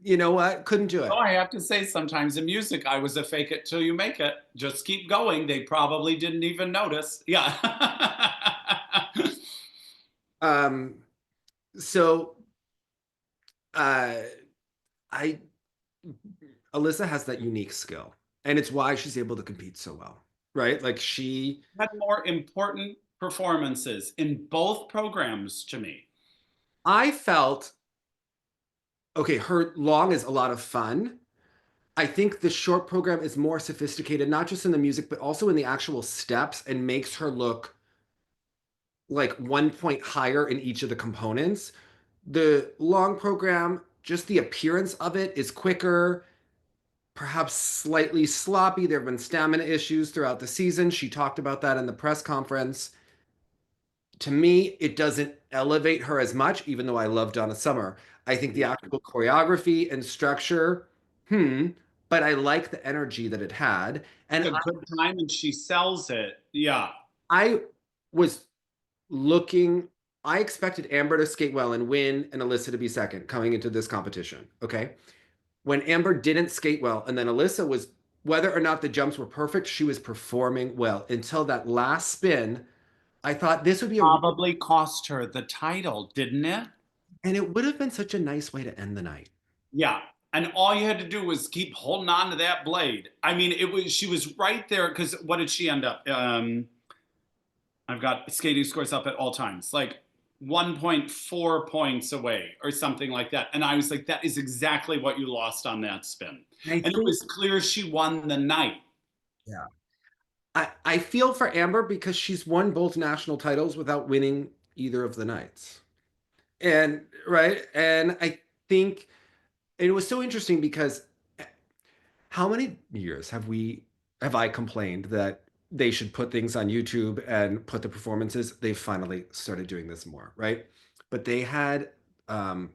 Speaker 1: you know what? Couldn't do
Speaker 2: Oh,
Speaker 1: it.
Speaker 2: I have to say, sometimes in music, I was a fake it till you make it. Just keep going. They probably didn't even notice. Yeah.
Speaker 1: Um, so uh I Alyssa has that unique skill, and it's why she's able to compete so well, right? Like she,
Speaker 2: Had more important performances in both programs to me.
Speaker 1: I felt okay, her long is a lot of fun. I think the short program is more sophisticated, not just in the music, but also in the actual steps, and makes her look like 1 point higher in each of the components. The long program, just the appearance of it is quicker, perhaps slightly sloppy. There have been stamina issues throughout the season. She talked about that in the press conference. To me, it doesn't elevate her as much, even though I love Donna Summer. I think the actual choreography and structure, but I like the energy that it had. And
Speaker 2: A good time and she sells it. Yeah.
Speaker 1: I was looking, I expected Amber to skate well and win and Alyssa to be second coming into this competition. Okay. When Amber didn't skate well, and then Alyssa was, whether or not the jumps were perfect, she was performing well until that last spin. I thought this would be a,
Speaker 2: Probably cost her the title, didn't it?
Speaker 1: and it would have been such a nice way to end the night.
Speaker 2: Yeah. And all you had to do was keep holding on to that blade. I mean, it was she was right there because what did she end up? I've got skating scores up at all times, like 1.4 points away or something like that. And I was like, that is exactly what you lost on that spin. And it was clear she won the night.
Speaker 1: Yeah. I feel for Amber because she's won both national titles without winning either of the nights. And right. And I think it was so interesting because how many years have I complained that they should put things on YouTube and put the performances? They've finally started doing this more, right? But they had um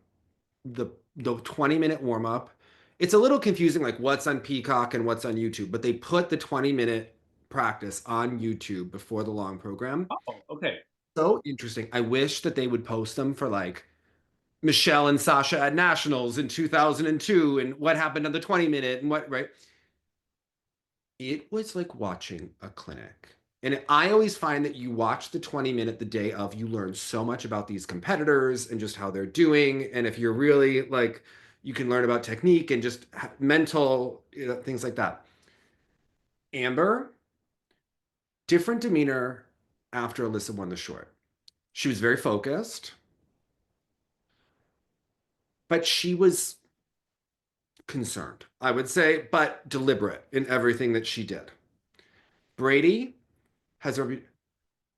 Speaker 1: the 20-minute warm up. It's a little confusing, like what's on Peacock and what's on YouTube, but they put the 20-minute practice on YouTube before the long program.
Speaker 2: Oh, okay.
Speaker 1: So interesting. I wish that they would post them for like Michelle and Sasha at Nationals in 2002 and what happened on the 20-minute and what, right? It was like watching a clinic. And I always find that you watch the 20-minute the day of, you learn so much about these competitors and just how they're doing. And if you're really like, you can learn about technique and just mental, things like that. Amber, different demeanor after Alyssa won the short. She was very focused, but she was concerned, I would say, but deliberate in everything that she did. Brady has a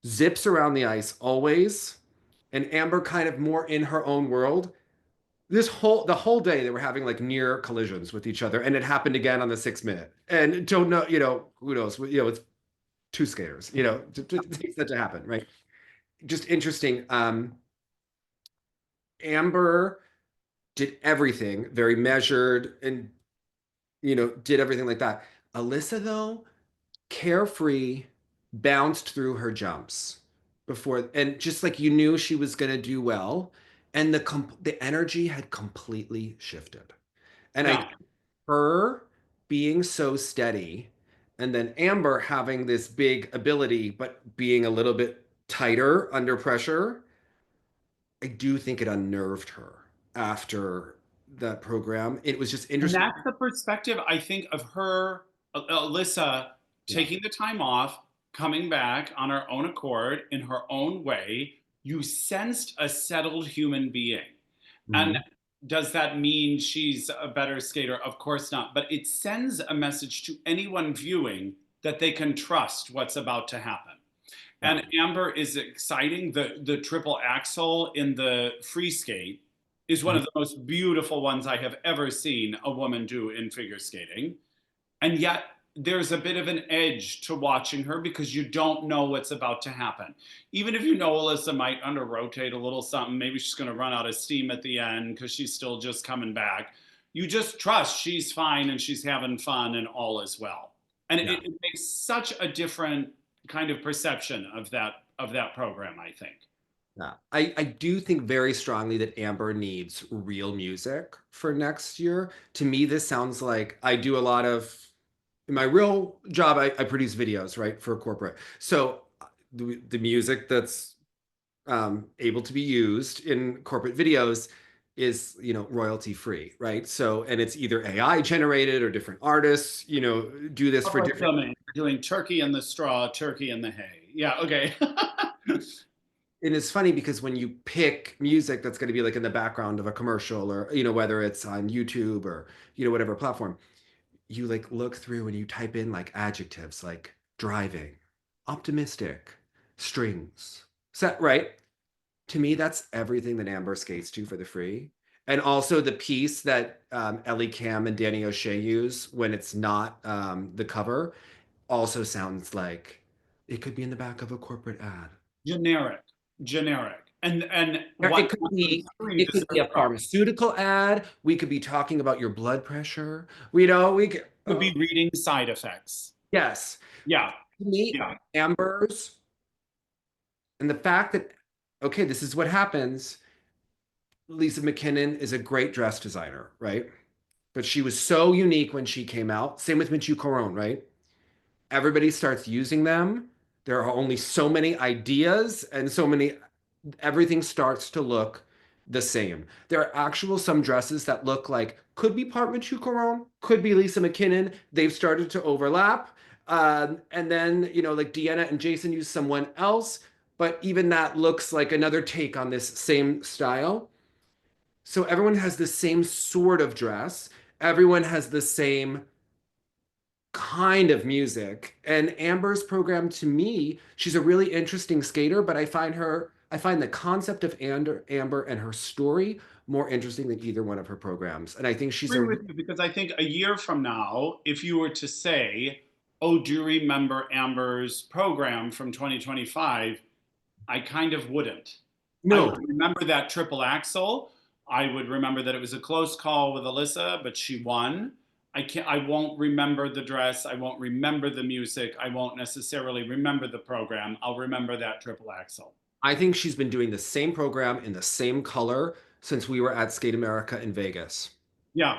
Speaker 1: zips around the ice always, and Amber kind of more in her own world. The whole day they were having like near collisions with each other, and it happened again on the 6 minute. And don't know, who knows? It's two skaters, things that to happen, right? Just interesting. Amber did everything very measured and did everything like that. Alyssa, though, carefree, bounced through her jumps before, and just like you knew she was going to do well, and the energy had completely shifted. And I
Speaker 2: Yeah.
Speaker 1: her being so steady, and then Amber having this big ability, but being a little bit tighter under pressure, I do think it unnerved her after that program. It was just
Speaker 2: And
Speaker 1: interesting.
Speaker 2: that's the perspective I think of her, Alyssa,
Speaker 1: Yeah.
Speaker 2: taking the time off, coming back on her own accord in her own way. You sensed a settled human being. And
Speaker 1: Mhm.
Speaker 2: does that mean she's a better skater? Of course not. But it sends a message to anyone viewing that they can trust what's about to happen.
Speaker 1: Yeah.
Speaker 2: And Amber is exciting. The triple axel in the free skate is one
Speaker 1: Mhm.
Speaker 2: of the most beautiful ones I have ever seen a woman do in figure skating. And yet there's a bit of an edge to watching her because you don't know what's about to happen. Even if you know Alyssa might under rotate a little something, maybe she's going to run out of steam at the end because she's still just coming back. You just trust she's fine and she's having fun and all is well. And
Speaker 1: Yeah.
Speaker 2: it makes such a different kind of perception of that program, I think.
Speaker 1: Yeah. I do think very strongly that Amber needs real music for next year. To me, this sounds like I do a lot of, in my real job, I produce videos, right, for corporate. So the music that's able to be used in corporate videos is, royalty free, right? So, and it's either AI generated or different artists, do this for
Speaker 2: Public
Speaker 1: different.
Speaker 2: domain. We're doing turkey in the straw, turkey in the hay. Yeah, okay.
Speaker 1: And it's funny because when you pick music that's going to be like in the background of a commercial or, whether it's on YouTube or, whatever platform, you like look through and you type in like adjectives like driving, optimistic, strings, set, right? To me, that's everything that Amber skates to for the free. And also the piece that Ellie Cam and Danny O'Shea use when it's not the cover also sounds like it could be in the back of a corporate ad.
Speaker 2: Generic, generic. And
Speaker 1: It
Speaker 2: what
Speaker 1: could
Speaker 2: I'm
Speaker 1: be
Speaker 2: hearing
Speaker 1: it could be
Speaker 2: deserves
Speaker 1: a pharmaceutical ad. We could be talking about your blood pressure. We could,
Speaker 2: to be reading side effects.
Speaker 1: yes.
Speaker 2: Yeah,
Speaker 1: To me,
Speaker 2: yeah.
Speaker 1: Amber's and the fact that okay, this is what happens. Lisa McKinnon is a great dress designer, right? But she was so unique when she came out. Same with Michu Coron, right? Everybody starts using them. There are only so many ideas and so many, everything starts to look the same. There are actual some dresses that look like could be part Michu Coron, could be Lisa McKinnon. They've started to overlap. And then, like Deanna and Jason use someone else, but even that looks like another take on this same style. So everyone has the same sort of dress. Everyone has the same kind of music. And Amber's program to me, she's a really interesting skater, but I find the concept of Amber and her story more interesting than either one of her programs. And I think she's
Speaker 2: Agree
Speaker 1: a
Speaker 2: with you because I think a year from now, if you were to say, "Oh, do you remember Amber's program from 2025?" I kind of wouldn't. I
Speaker 1: no,
Speaker 2: would remember that triple axel. I would remember that it was a close call with Alysa, but she won. I won't remember the dress. I won't remember the music. I won't necessarily remember the program. I'll remember that triple axel.
Speaker 1: I think she's been doing the same program in the same color since we were at Skate America in Vegas.
Speaker 2: Yeah.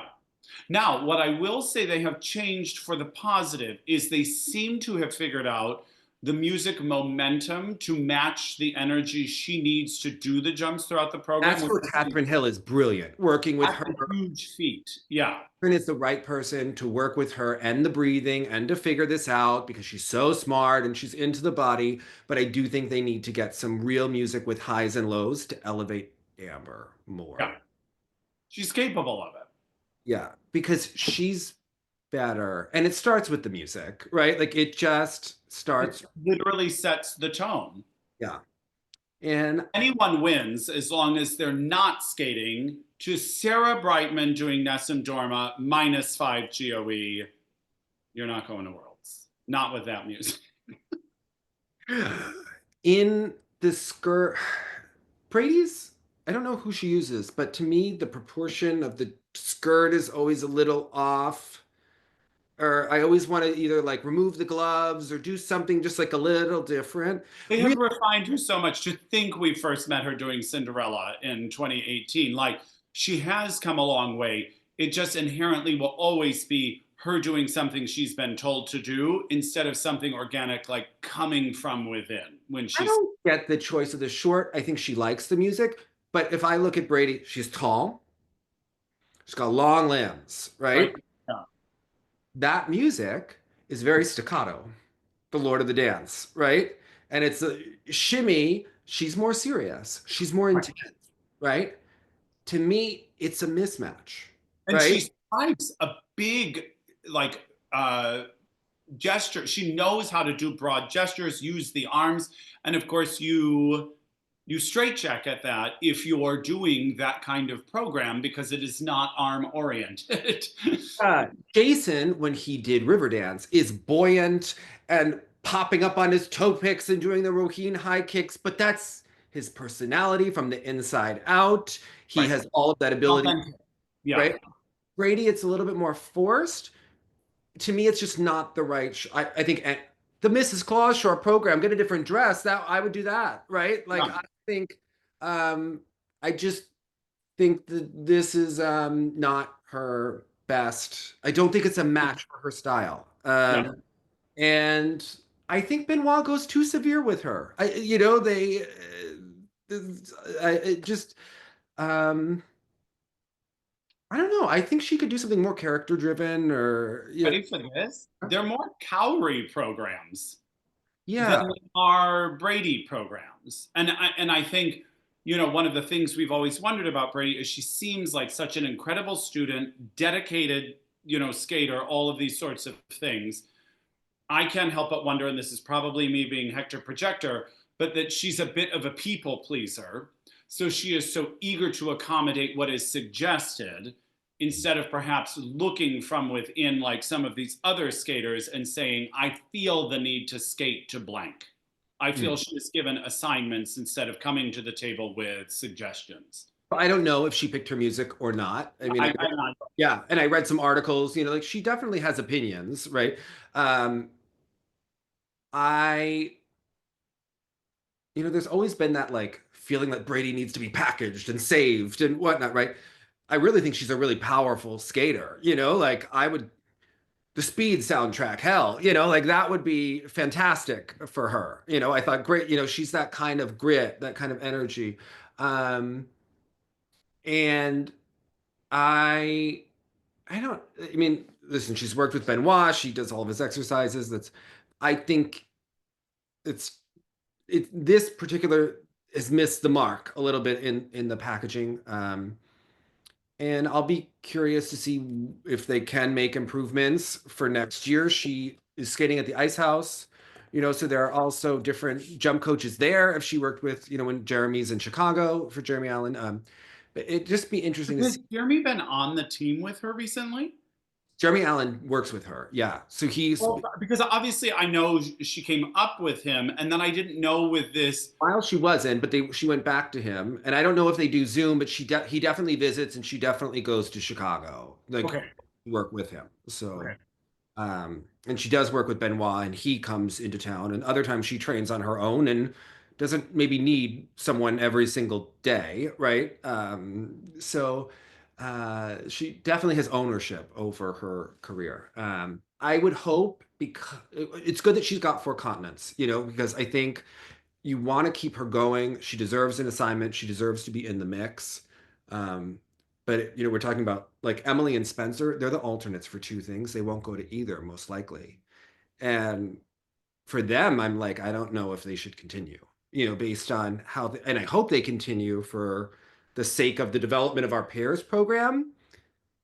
Speaker 2: Now, what I will say they have changed for the positive is they seem to have figured out the music momentum to match the energy she needs to do the jumps throughout the program,
Speaker 1: That's
Speaker 2: which
Speaker 1: where Catherine Hill is brilliant, working with
Speaker 2: that's
Speaker 1: her.
Speaker 2: a huge feat. Yeah.
Speaker 1: Catherine is the right person to work with her and the breathing and to figure this out because she's so smart and she's into the body. But I do think they need to get some real music with highs and lows to elevate Amber
Speaker 2: Yeah.
Speaker 1: more.
Speaker 2: She's capable of it.
Speaker 1: Yeah, because she's better. And it starts with the music, right? Like it just
Speaker 2: It
Speaker 1: starts.
Speaker 2: literally sets the tone.
Speaker 1: Yeah. And
Speaker 2: Anyone wins as long as they're not skating to Sarah Brightman doing Nessun Dorma -5 GOE. You're not going to Worlds. Not with that music.
Speaker 1: in the skirt, Brady's, I don't know who she uses, but to me, the proportion of the skirt is always a little off. Or I always want to either like remove the gloves or do something just like a little different.
Speaker 2: They have
Speaker 1: Really,
Speaker 2: refined her so much. To think we first met her doing Cinderella in 2018. Like, she has come a long way. It just inherently will always be her doing something she's been told to do instead of something organic, like coming from within when
Speaker 1: I
Speaker 2: she's
Speaker 1: don't get the choice of the short. I think she likes the music. But if I look at Brady, she's tall, she's got long limbs,
Speaker 2: right.
Speaker 1: right?
Speaker 2: Yeah.
Speaker 1: That music is very staccato, the Lord of the Dance, right? And it's a shimmy, she's more serious, she's more
Speaker 2: Right.
Speaker 1: intense, right? To me, it's a mismatch,
Speaker 2: And
Speaker 1: right?
Speaker 2: she strikes a big, like, gesture. She knows how to do broad gestures, use the arms, and of course you straight check at that if you're doing that kind of program because it is not arm oriented.
Speaker 1: Jason, when he did Riverdance, is buoyant and popping up on his toe picks and doing the Rohini high kicks, but that's his personality from the inside out. He
Speaker 2: Right.
Speaker 1: has all of that ability,
Speaker 2: Authentic. Yeah.
Speaker 1: right? Brady, it's a little bit more forced. To me, it's just not the right. I think the Mrs. Claus short program, get a different dress. That I would do that, right? Like
Speaker 2: Yeah.
Speaker 1: I think, um, I just think that this is not her best. I don't think it's a match for her style.
Speaker 2: Yeah.
Speaker 1: And I think Benoit goes too severe with her. It just, um, I don't know. I think she could do something more character driven or,
Speaker 2: Ready for this? They're more calorie programs.
Speaker 1: Yeah.
Speaker 2: than our Brady programs. And I think, you know, one of the things we've always wondered about Brady is she seems like such an incredible student, dedicated, you know, skater, all of these sorts of things. I can't help but wonder, and this is probably me being Hector Projector, but that she's a bit of a people pleaser. So she is so eager to accommodate what is suggested instead of perhaps looking from within like some of these other skaters and saying, I feel the need to skate to blank. I feel she is given assignments instead of coming to the table with suggestions.
Speaker 1: I don't know if she picked her music or not. I mean,
Speaker 2: I'm not.
Speaker 1: yeah, and I read some articles, you know, like she definitely has opinions, right? Um, I, you know, there's always been that like feeling that Brady needs to be packaged and saved and whatnot, right? I really think she's a really powerful skater, you know, like I would, the Speed soundtrack, hell, you know, like that would be fantastic for her. You know, I thought great, you know, she's that kind of grit, that kind of energy. Um, and I I mean, listen, she's worked with Benoit, she does all of his exercises. I think it's this particular has missed the mark a little bit in the packaging. And I'll be curious to see if they can make improvements for next year. She is skating at the Ice House, you know, so there are also different jump coaches there. If she worked with, you know, when Jeremy's in Chicago for Jeremy Allen, but it'd just be interesting to
Speaker 2: Has
Speaker 1: see.
Speaker 2: Jeremy been on the team with her recently?
Speaker 1: Jeremy Allen works with her, yeah. So he's
Speaker 2: Well, because obviously I know she came up with him, and then I didn't know with this.
Speaker 1: while she wasn't, but she went back to him, and I don't know if they do Zoom, but he definitely visits, and she definitely goes to Chicago, like
Speaker 2: Okay,
Speaker 1: work with him. So
Speaker 2: okay,
Speaker 1: and she does work with Benoit, and he comes into town. And other times she trains on her own and doesn't maybe need someone every single day, right? She definitely has ownership over her career. I would hope because it's good that she's got four continents, you know, because I think you want to keep her going. She deserves an assignment. She deserves to be in the mix. Um, but you know, we're talking about like Emily and Spencer. They're the alternates for two things. They won't go to either, most likely. And for them, I'm like, I don't know if they should continue. You know, based on how, and I hope they continue for the sake of the development of our pairs program,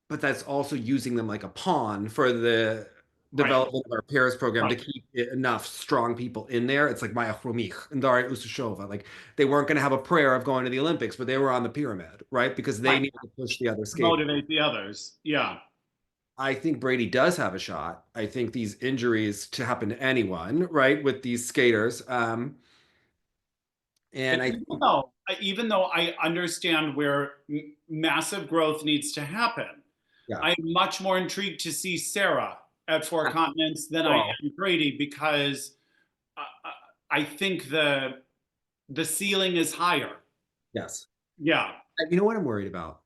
Speaker 1: but that's also using them like a pawn for the
Speaker 2: right,
Speaker 1: development of our Paris program to
Speaker 2: right,
Speaker 1: keep enough strong people in there. It's like Maya Chromich and Daria Usashova. Like they weren't going to have a prayer of going to the Olympics, but they were on the pyramid, right? Because they
Speaker 2: right.
Speaker 1: needed to push the other
Speaker 2: To
Speaker 1: skaters.
Speaker 2: motivate the others. Yeah.
Speaker 1: I think Brady does have a shot. I think these injuries to happen to anyone, right, with these skaters. And
Speaker 2: And
Speaker 1: I think,
Speaker 2: even though I understand where massive growth needs to happen,
Speaker 1: yeah.
Speaker 2: I'm much more intrigued to see Sarah at Four Continents than I
Speaker 1: Well,
Speaker 2: am Brady because I, I think the ceiling is higher.
Speaker 1: yes.
Speaker 2: Yeah.
Speaker 1: You know what I'm worried about?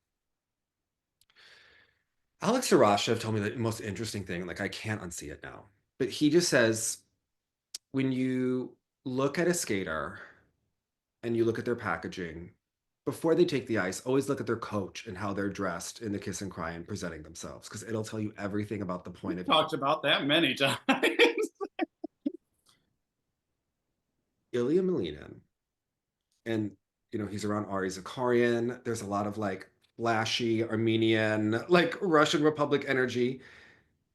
Speaker 1: Alex Sarashev told me the most interesting thing. Like I can't unsee it now, but he just says when you look at a skater and you look at their packaging, before they take the ice, always look at their coach and how they're dressed in the kiss and cry and presenting themselves, because it'll tell you everything about the
Speaker 2: We
Speaker 1: point of view.
Speaker 2: talked about that many times.
Speaker 1: Ilia Malinin, and you know, he's around Ari Zakarian. There's a lot of like flashy Armenian, like Russian Republic energy.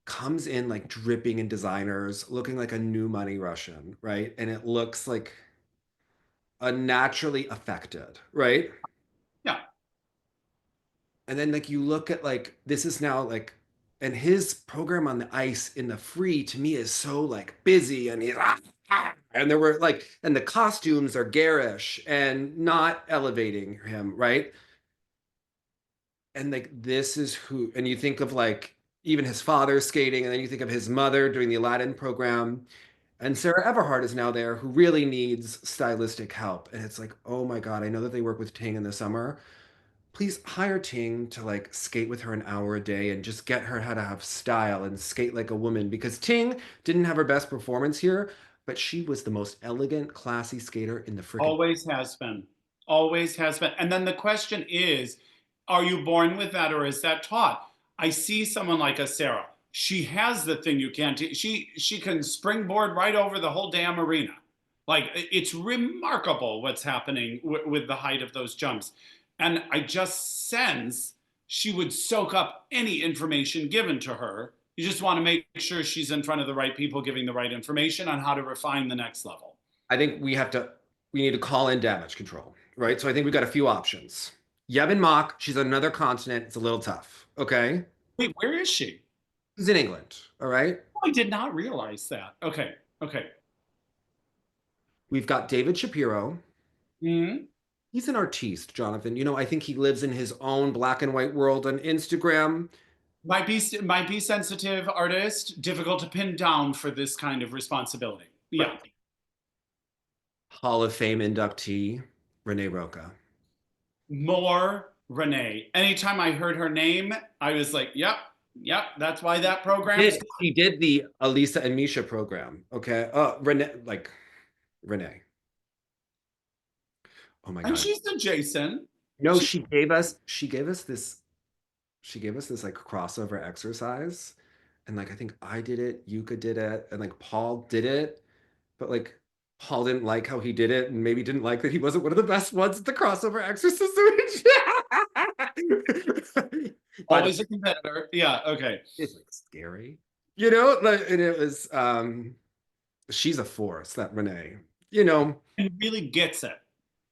Speaker 1: Comes in like dripping in designers, looking like a new money Russian, right? And it looks like unnaturally affected, right?
Speaker 2: Yeah.
Speaker 1: And then like you look at like this is now like and his program on the ice in the free to me is so like busy and and there were like and the costumes are garish and not elevating him, right? And like this is who and you think of like even his father skating and then you think of his mother doing the Aladdin program. And Sarah Everhardt is now there who really needs stylistic help. And it's like, oh my God, I know that they work with Ting in the summer. Please hire Ting to like skate with her an hour a day and just get her how to have style and skate like a woman because Ting didn't have her best performance here, but she was the most elegant, classy skater in the freaking.
Speaker 2: Always has been. Always has been. And then the question is, are you born with that or is that taught? I see someone like a Sarah. she has the thing you can't teach. She can springboard right over the whole damn arena. Like, it's remarkable what's happening with the height of those jumps. And I just sense she would soak up any information given to her. You just want to make sure she's in front of the right people giving the right information on how to refine the next level.
Speaker 1: I think we need to call in damage control, right? So I think we've got a few options. Yevon Mock, she's on another continent. It's a little tough. Okay.
Speaker 2: Wait, where is she?
Speaker 1: She's in England. All right.
Speaker 2: I did not realize that. Okay. Okay.
Speaker 1: We've got David Shapiro.
Speaker 2: Mm-hmm.
Speaker 1: He's an artiste, Jonathan. I think he lives in his own black and white world on Instagram.
Speaker 2: Might be sensitive artist, difficult to pin down for this kind of responsibility. Yeah.
Speaker 1: Right. Hall of Fame inductee, Renee Roca.
Speaker 2: More Renee. Anytime I heard her name, I was like, yep, that's why that program.
Speaker 1: She did the Alysa and Misha program. Okay. Renee. Oh my God.
Speaker 2: And she's adjacent.
Speaker 1: No, she gave us this like crossover exercise. And like I think I did it, Yuka did it, and like Paul did it, but like Paul didn't like how he did it, and maybe didn't like that he wasn't one of the best ones at the crossover exercise.
Speaker 2: Always a competitor. Yeah, okay.
Speaker 1: It's like scary. And it was she's a force, that Renee.
Speaker 2: And really gets it.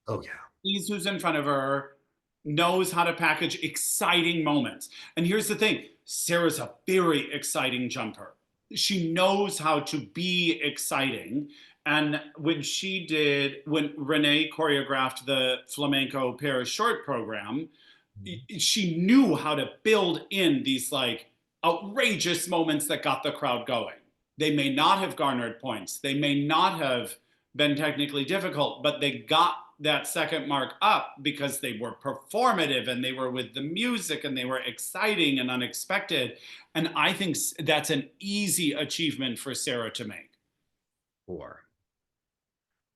Speaker 1: Oh yeah.
Speaker 2: Sees who's in front of her, knows how to package exciting moments. And here's the thing, Sarah's a very exciting jumper. She knows how to be exciting. And when Renee choreographed the flamenco Paris short program, she knew how to build in these like outrageous moments that got the crowd going. They may not have garnered points. They may not have been technically difficult, but they got that second mark up because they were performative and they were with the music and they were exciting and unexpected. And I think that's an easy achievement for Sarah to make.
Speaker 1: Or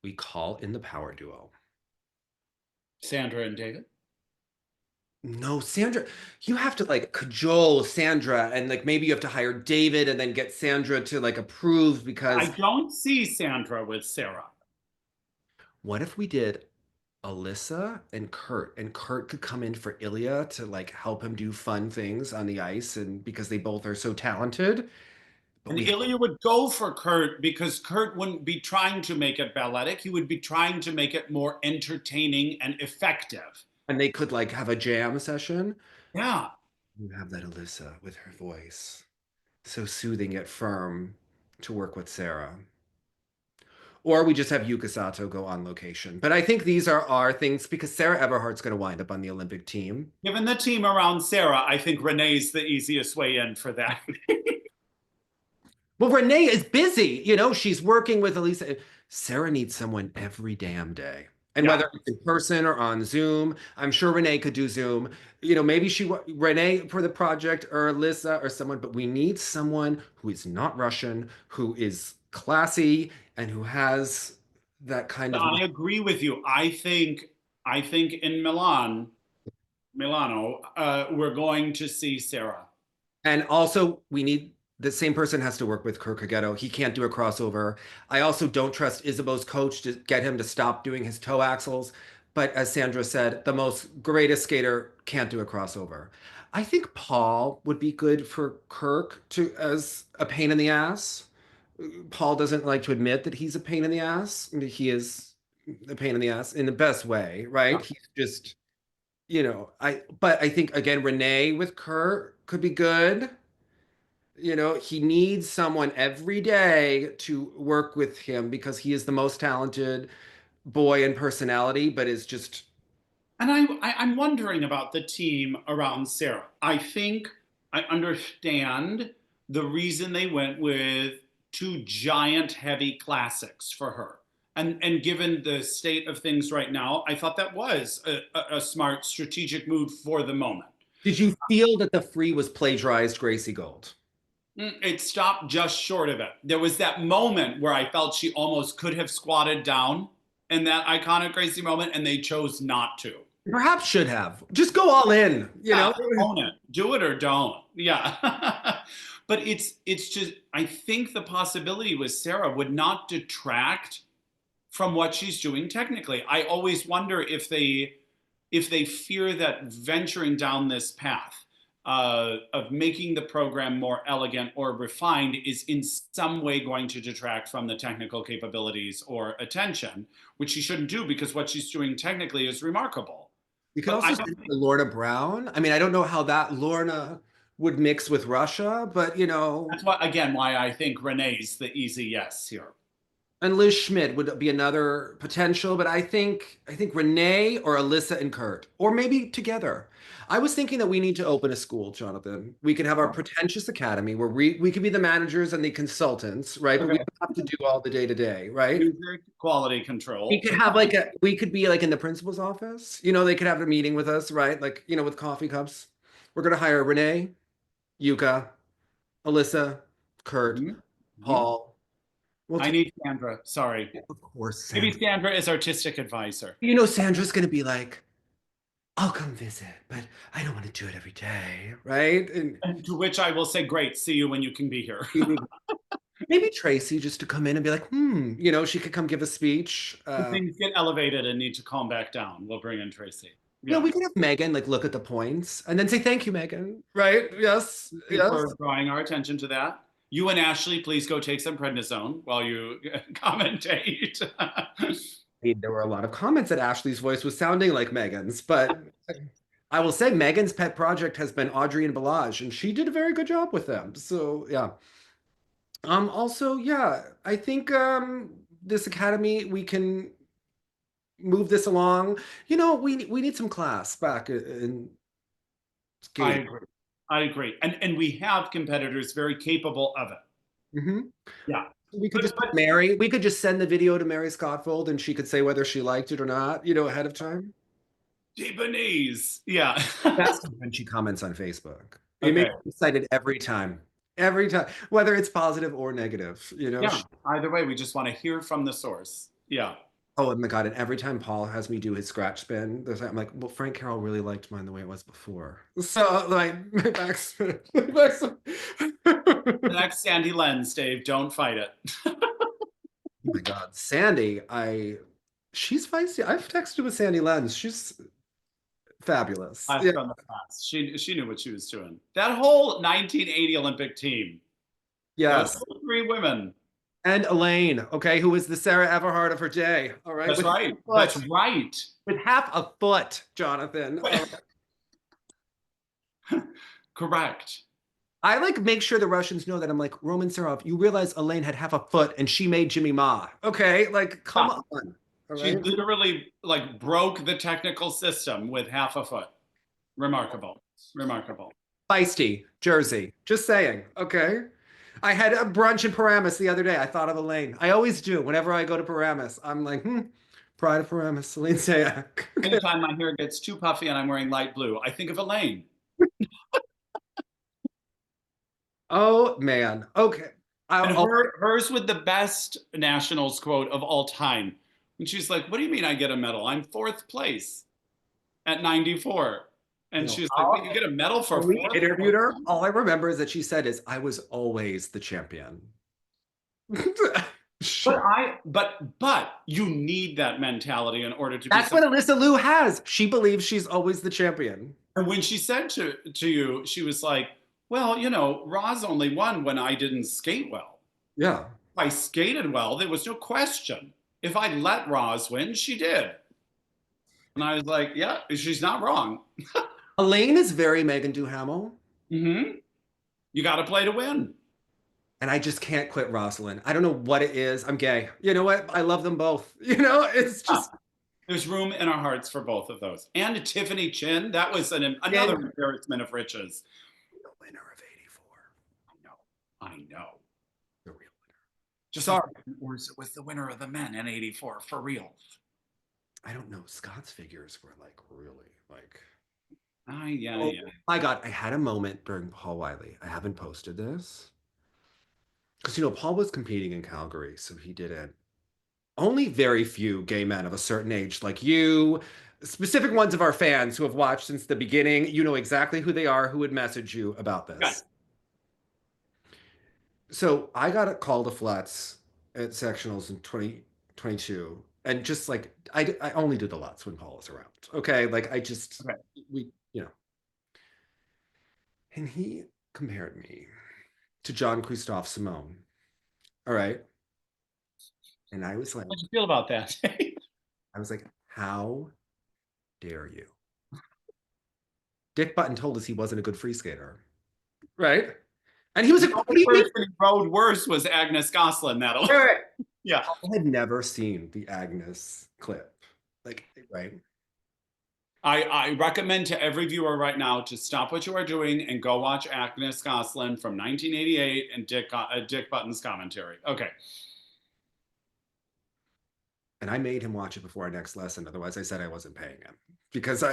Speaker 1: we call in the power duo.
Speaker 2: Sandra and David?
Speaker 1: No, Sandra, you have to like cajole Sandra, and like maybe you have to hire David and then get Sandra to like approve, because
Speaker 2: I don't see Sandra with Sarah.
Speaker 1: What if we did Alyssa and Kurt could come in for Ilia to like help him do fun things on the ice, and because they both are so talented.
Speaker 2: And Ilia would go for Kurt because Kurt wouldn't be trying to make it balletic. He would be trying to make it more entertaining and effective.
Speaker 1: And they could like have a jam session.
Speaker 2: Yeah.
Speaker 1: You have that Alyssa with her voice, so soothing yet firm, to work with Sarah. Or we just have Yuka Sato go on location. But I think these are our things, because Sarah Everhardt's going to wind up on the Olympic team.
Speaker 2: Given the team around Sarah, I think Renee's the easiest way in for that.
Speaker 1: Well, Renee is busy. She's working with Alisa. Sarah needs someone every damn day. And whether it's in person or on Zoom, I'm sure Renee could do Zoom. Maybe Renee for the project, or Alyssa or someone, but we need someone who is not Russian, who is classy, and who has that kind of.
Speaker 2: I agree with you. I think in Milano, we're going to see Sarah.
Speaker 1: And also, the same person has to work with Kurt Kagetto. He can't do a crossover. I also don't trust Isabeau's coach to get him to stop doing his toe axles. But as Sandra said, the greatest skater can't do a crossover. I think Paul would be good for Kirk as a pain in the ass. Paul doesn't like to admit that he's a pain in the ass. He is a pain in the ass in the best way, right? He's just, but I think, again, Renee with Kurt could be good. He needs someone every day to work with him, because he is the most talented boy in personality, but is just.
Speaker 2: And I'm wondering about the team around Sarah. I think I understand the reason they went with two giant heavy classics for her. And given the state of things right now, I thought that was a smart strategic move for the moment.
Speaker 1: Did you feel that the free was plagiarized Gracie Gold?
Speaker 2: It stopped just short of it. There was that moment where I felt she almost could have squatted down in that iconic Gracie moment, and they chose not to.
Speaker 1: Perhaps should have. Just go all in,
Speaker 2: Own it. Do it or don't. Yeah. But it's just, I think the possibility with Sarah would not detract from what she's doing technically. I always wonder if they fear that venturing down this path of making the program more elegant or refined is in some way going to detract from the technical capabilities or attention, which she shouldn't do because what she's doing technically is remarkable.
Speaker 1: You could also send Lorna Brown. I mean, I don't know how that Lorna would mix with Russia, but you know.
Speaker 2: That's what, again, why I think Renee's the easy yes here.
Speaker 1: And Liz Schmidt would be another potential, but I think Renee or Alyssa and Kurt, or maybe together. I was thinking that we need to open a school, Jonathan. We could have our pretentious academy where we could be the managers and the consultants, right? But we don't have to do all the day-to-day, right?
Speaker 2: Music, quality control.
Speaker 1: We could have we could be like in the principal's office. You know, they could have a meeting with us, right? Like, you know, with coffee cups. We're gonna hire Renee, Yuka, Alyssa, Kurt, Paul.
Speaker 2: I need Sandra. Sorry.
Speaker 1: Of course, Sandra.
Speaker 2: Maybe Sandra is artistic advisor.
Speaker 1: You know, Sandra's going to be like, I'll come visit, but I don't want to do it every day, right?
Speaker 2: And to which I will say, great, see you when you can be here.
Speaker 1: Maybe Tracy just to come in and be like, you know, she could come give a speech.
Speaker 2: If things get elevated and need to calm back down, we'll bring in Tracy.
Speaker 1: Yeah, we can have Megan like look at the points and then say, thank you, Megan, right? Yes, yes.
Speaker 2: For drawing our attention to that. You and Ashley, please go take some prednisone while you commentate.
Speaker 1: There were a lot of comments that Ashley's voice was sounding like Megan's, but I will say Megan's pet project has been Audrey and Balazs, and she did a very good job with them. So yeah. Also, yeah, I think this academy, we can move this along. You know, we need some class back in skating.
Speaker 2: I agree. And we have competitors very capable of it.
Speaker 1: Mm-hmm.
Speaker 2: Yeah.
Speaker 1: We could just put Mary, we could just send the video to Mary Scottfold and she could say whether she liked it or not, you know, ahead of time.
Speaker 2: Japanese. Yeah.
Speaker 1: That's when she comments on Facebook. It makes me excited every time, whether it's positive or negative, you know?
Speaker 2: Yeah. Either way, we just want to hear from the source. Yeah.
Speaker 1: Oh my God. And every time Paul has me do his scratch spin, I'm like, well, Frank Carroll really liked mine the way it was before. So like my backspin.
Speaker 2: The next Sandy Lens, Dave, don't fight it.
Speaker 1: Oh my God. Sandy, she's feisty. I've texted with Sandy Lens. She's fabulous.
Speaker 2: Yeah. From the past. She knew what she was doing. That whole 1980 Olympic team.
Speaker 1: Yes.
Speaker 2: 3 women.
Speaker 1: And Elaine, okay, who was the Sarah Everhardt of her day. All right.
Speaker 2: That's right. That's right.
Speaker 1: With half a foot, Jonathan.
Speaker 2: Correct.
Speaker 1: I like make sure the Russians know that I'm like, Roman Serov, you realize Elaine had half a foot and she made Jimmy Ma. Okay, like, come on. All right?
Speaker 2: She literally like broke the technical system with half a foot. Remarkable. Remarkable.
Speaker 1: Feisty, Jersey. Just saying. Okay. I had a brunch in Paramus the other day. I thought of Elaine. I always do. Whenever I go to Paramus, I'm like, pride of Paramus, Elaine Sayak.
Speaker 2: Anytime my hair gets too puffy and I'm wearing light blue, I think of Elaine.
Speaker 1: Oh, man. Okay.
Speaker 2: And hers with the best Nationals quote of all time. And she's like, what do you mean I get a medal? I'm 4th place at 94. And she's like, well, you get a medal for
Speaker 1: we interviewed her. All I remember is that she said is, I was always the champion.
Speaker 2: But you need that mentality in order to.
Speaker 1: That's what Alyssa Liu has. She believes she's always the champion.
Speaker 2: And when she said to you, she was like, well, you know, Roz only won when I didn't skate well.
Speaker 1: Yeah.
Speaker 2: If I skated well, there was no question. If I let Roz win, she did. And I was like, yeah, she's not wrong.
Speaker 1: Elaine is very Megan Duhamel.
Speaker 2: Mm-hmm. You got to play to win.
Speaker 1: And I just can't quit Rosalind. I don't know what it is. I'm gay. You know what? I love them both. You know, it's just.
Speaker 2: There's room in our hearts for both of those. And Tiffany Chin, that was another embarrassment of riches.
Speaker 1: The winner of 84.
Speaker 2: I know.
Speaker 1: The real winner.
Speaker 2: Sorry. Or was the winner of the men in 84 for real?
Speaker 1: I don't know. Scott's figures were like really like.
Speaker 2: Yeah.
Speaker 1: My God, I had a moment during Paul Wiley. I haven't posted this. Because, you know, Paul was competing in Calgary, so he didn't. Only very few gay men of a certain age, like you, specific ones of our fans who have watched since the beginning, you know exactly who they are, who would message you about this. So I got called to flats at sectionals in 2022, and just like I only do the Lutz when Paul is around. Okay, like I just
Speaker 2: Okay.
Speaker 1: we you know, and he compared me to Jean-Christophe Simone. All right, and I was like,
Speaker 2: How do you feel about that?
Speaker 1: how dare you? Dick Button told us he wasn't a good free skater, right? And he was
Speaker 2: The
Speaker 1: a
Speaker 2: only
Speaker 1: complete.
Speaker 2: person who rode worse was Agnes Goslin that
Speaker 1: Right, right.
Speaker 2: yeah.
Speaker 1: I had never seen the Agnes clip, like right.
Speaker 2: I recommend to every viewer right now to stop what you are doing and go watch Agnes Goslin from 1988 and Dick Button's commentary. Okay.
Speaker 1: And I made him watch it before our next lesson. Otherwise, I said I wasn't paying him because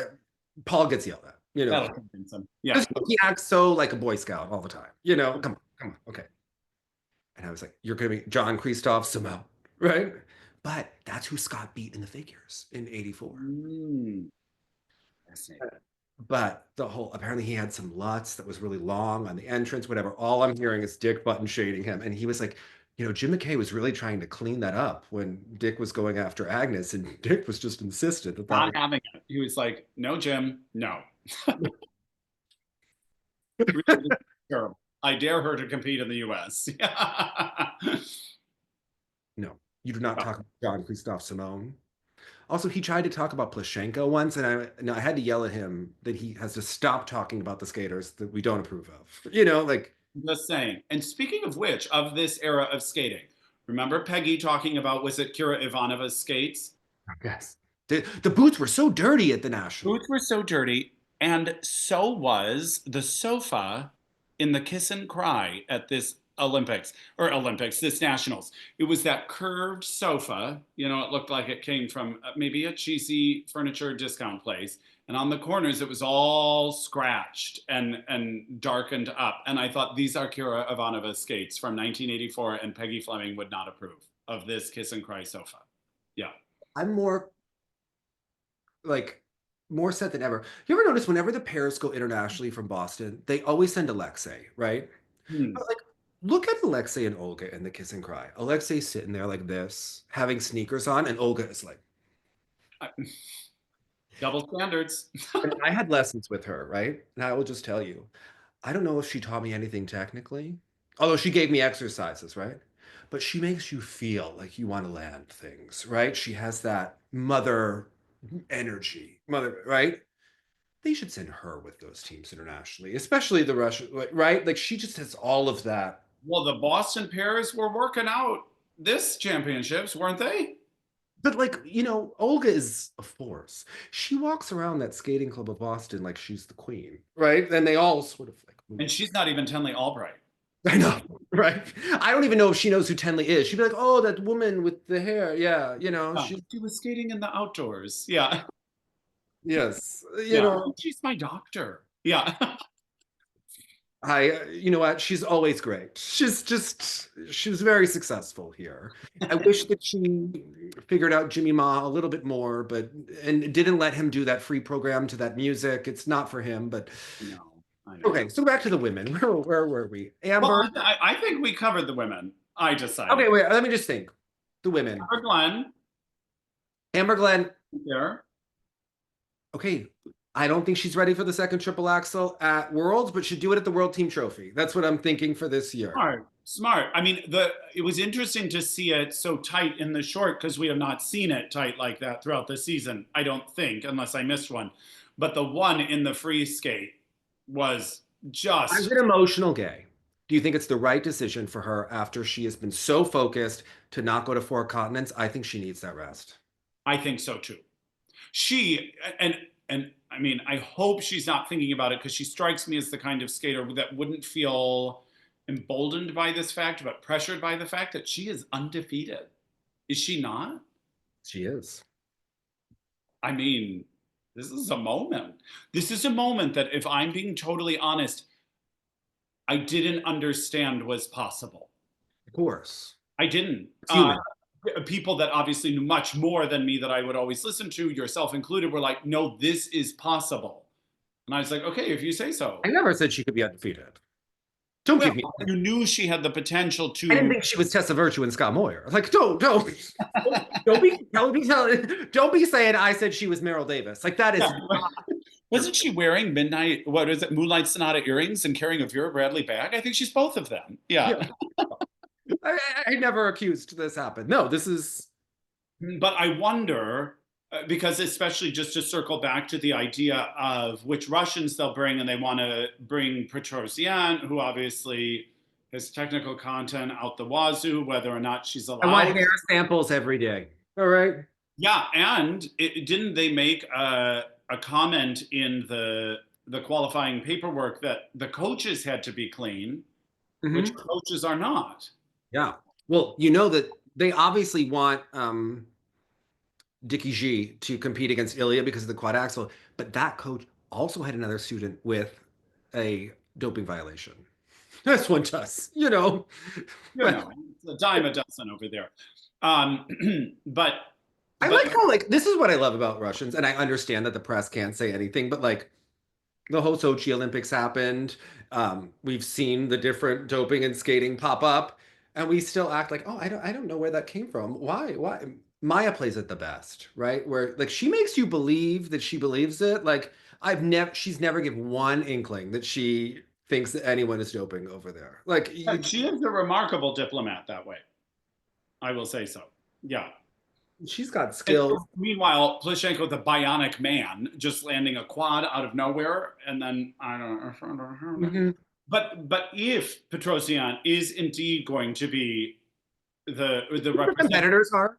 Speaker 1: Paul gets yelled at,
Speaker 2: That'll convince him. Yeah.
Speaker 1: because he acts so like a Boy Scout all the time. Come on, okay. And I was like, you're gonna be Jean-Christophe Simone, right? But that's who Scott beat in the figures in '84.
Speaker 2: Mm. Fascinating.
Speaker 1: But apparently he had some Lutz that was really long on the entrance, whatever. All I'm hearing is Dick Button shading him. And he was like, Jim McKay was really trying to clean that up when Dick was going after Agnes, and Dick was just insistent that
Speaker 2: Not having it. He was like, no, Jim, no. Really terrible. I dare her to compete in the US.
Speaker 1: No, you do not talk about Jean-Christophe Simone. Also, he tried to talk about Plashenko once, and I had to yell at him that he has to stop talking about the skaters that we don't approve of. Like
Speaker 2: Just saying. And speaking of which, of this era of skating, remember Peggy talking about, was it Kira Ivanova's skates?
Speaker 1: yes, the boots were so dirty at the national.
Speaker 2: Boots were so dirty, and so was the sofa in the kiss and cry at this this nationals. It was that curved sofa. It looked like it came from maybe a cheesy furniture discount place. And on the corners, it was all scratched and darkened up. And I thought, these are Kira Ivanova's skates from 1984, and Peggy Fleming would not approve of this kiss and cry sofa. Yeah.
Speaker 1: I'm more set than ever. You ever notice whenever the pairs go internationally from Boston, they always send Alexei, right? But like, look at Alexei and Olga in the kiss and cry. Alexei's sitting there like this, having sneakers on, and Olga is like,
Speaker 2: Double standards.
Speaker 1: and I had lessons with her, right? And I will just tell you, I don't know if she taught me anything technically, although she gave me exercises, right? But she makes you feel like you want to land things, right? She has that mother energy, right? They should send her with those teams internationally, especially the Russian, right? Like she just has all of that.
Speaker 2: Well, the Boston pairs were working out this championships, weren't they?
Speaker 1: But like, Olga is a force. She walks around that skating club of Boston like she's the queen, right? And they all sort of like move.
Speaker 2: And she's not even Tenley Albright.
Speaker 1: I know, right? I don't even know if she knows who Tenley is. She'd be like, "Oh, that woman with the hair." Yeah,
Speaker 2: She was skating in the outdoors. Yeah.
Speaker 1: yes,
Speaker 2: She's my doctor. Yeah.
Speaker 1: you know what? She's always great. She was very successful here. I wish that she figured out Jimmy Ma a little bit more, and didn't let him do that free program to that music. It's not for him, but
Speaker 2: No. I know.
Speaker 1: okay. So back to the women. Where were we? Amber.
Speaker 2: Well, I think we covered the women. I decided.
Speaker 1: Okay, wait. Let me just think. The women.
Speaker 2: Amber Glenn.
Speaker 1: Amber Glenn.
Speaker 2: There.
Speaker 1: Okay, I don't think she's ready for the second triple axel at Worlds, but should do it at the World Team Trophy. That's what I'm thinking for this year.
Speaker 2: Smart. I mean, it was interesting to see it so tight in the short because we have not seen it tight like that throughout the season, I don't think, unless I missed one. But the one in the free skate was just...
Speaker 1: I'm an emotional gay. Do you think it's the right decision for her after she has been so focused to not go to 4 continents? I think she needs that rest.
Speaker 2: I think so too. And I mean, I hope she's not thinking about it because she strikes me as the kind of skater that wouldn't feel emboldened by this fact, but pressured by the fact that she is undefeated. Is she not?
Speaker 1: She is.
Speaker 2: I mean, this is a moment. This is a moment that, if I'm being totally honest, I didn't understand was possible.
Speaker 1: Of course.
Speaker 2: I didn't. People that obviously knew much more than me that I would always listen to, yourself included, were like, no, this is possible. And I was like, okay, if you say so.
Speaker 1: I never said she could be undefeated. Don't
Speaker 2: Well,
Speaker 1: give me.
Speaker 2: you knew she had the potential
Speaker 1: I didn't
Speaker 2: to.
Speaker 1: think she was Tessa Virtue and Scott Moyer. Like, don't don't be saying I said she was Meryl Davis. Like that is
Speaker 2: Yeah.
Speaker 1: not.
Speaker 2: Wasn't she wearing what is it, Moonlight Sonata earrings and carrying a Vera Bradley bag? I think she's both of them. Yeah.
Speaker 1: Yeah. I never accused this happened. No, this is.
Speaker 2: But I wonder, because especially just to circle back to the idea of which Russians they'll bring, and they want to bring Petrosian, who obviously has technical content out the wazoo, whether or not she's
Speaker 1: I want
Speaker 2: allowed.
Speaker 1: hair samples every day. All right.
Speaker 2: Yeah, and didn't they make a comment in the qualifying paperwork that the coaches had to be clean, which
Speaker 1: Mm-hmm.
Speaker 2: coaches are not?
Speaker 1: Yeah. Well, you know that they obviously want Dickie G to compete against Ilia because of the quad axel, but that coach also had another student with a doping violation. This one does, you know.
Speaker 2: You know, it's a dime a dozen over there. Um, but
Speaker 1: I
Speaker 2: but
Speaker 1: like how like this is what I love about Russians, and I understand that the press can't say anything, but like the whole Sochi Olympics happened. We've seen the different doping and skating pop up, and we still act like, oh, I don't know where that came from. Why? Maya plays it the best, right? Where like she makes you believe that she believes it. Like she's never given one inkling that she thinks that anyone is doping over there. Like
Speaker 2: she is a remarkable diplomat that way. I will say so. Yeah.
Speaker 1: she's got
Speaker 2: And
Speaker 1: skills.
Speaker 2: meanwhile, Plishenko, the bionic man, just landing a quad out of nowhere, and then I don't know.
Speaker 1: Mhm.
Speaker 2: But if Petrosian is indeed going to be the
Speaker 1: The
Speaker 2: representative,
Speaker 1: competitors are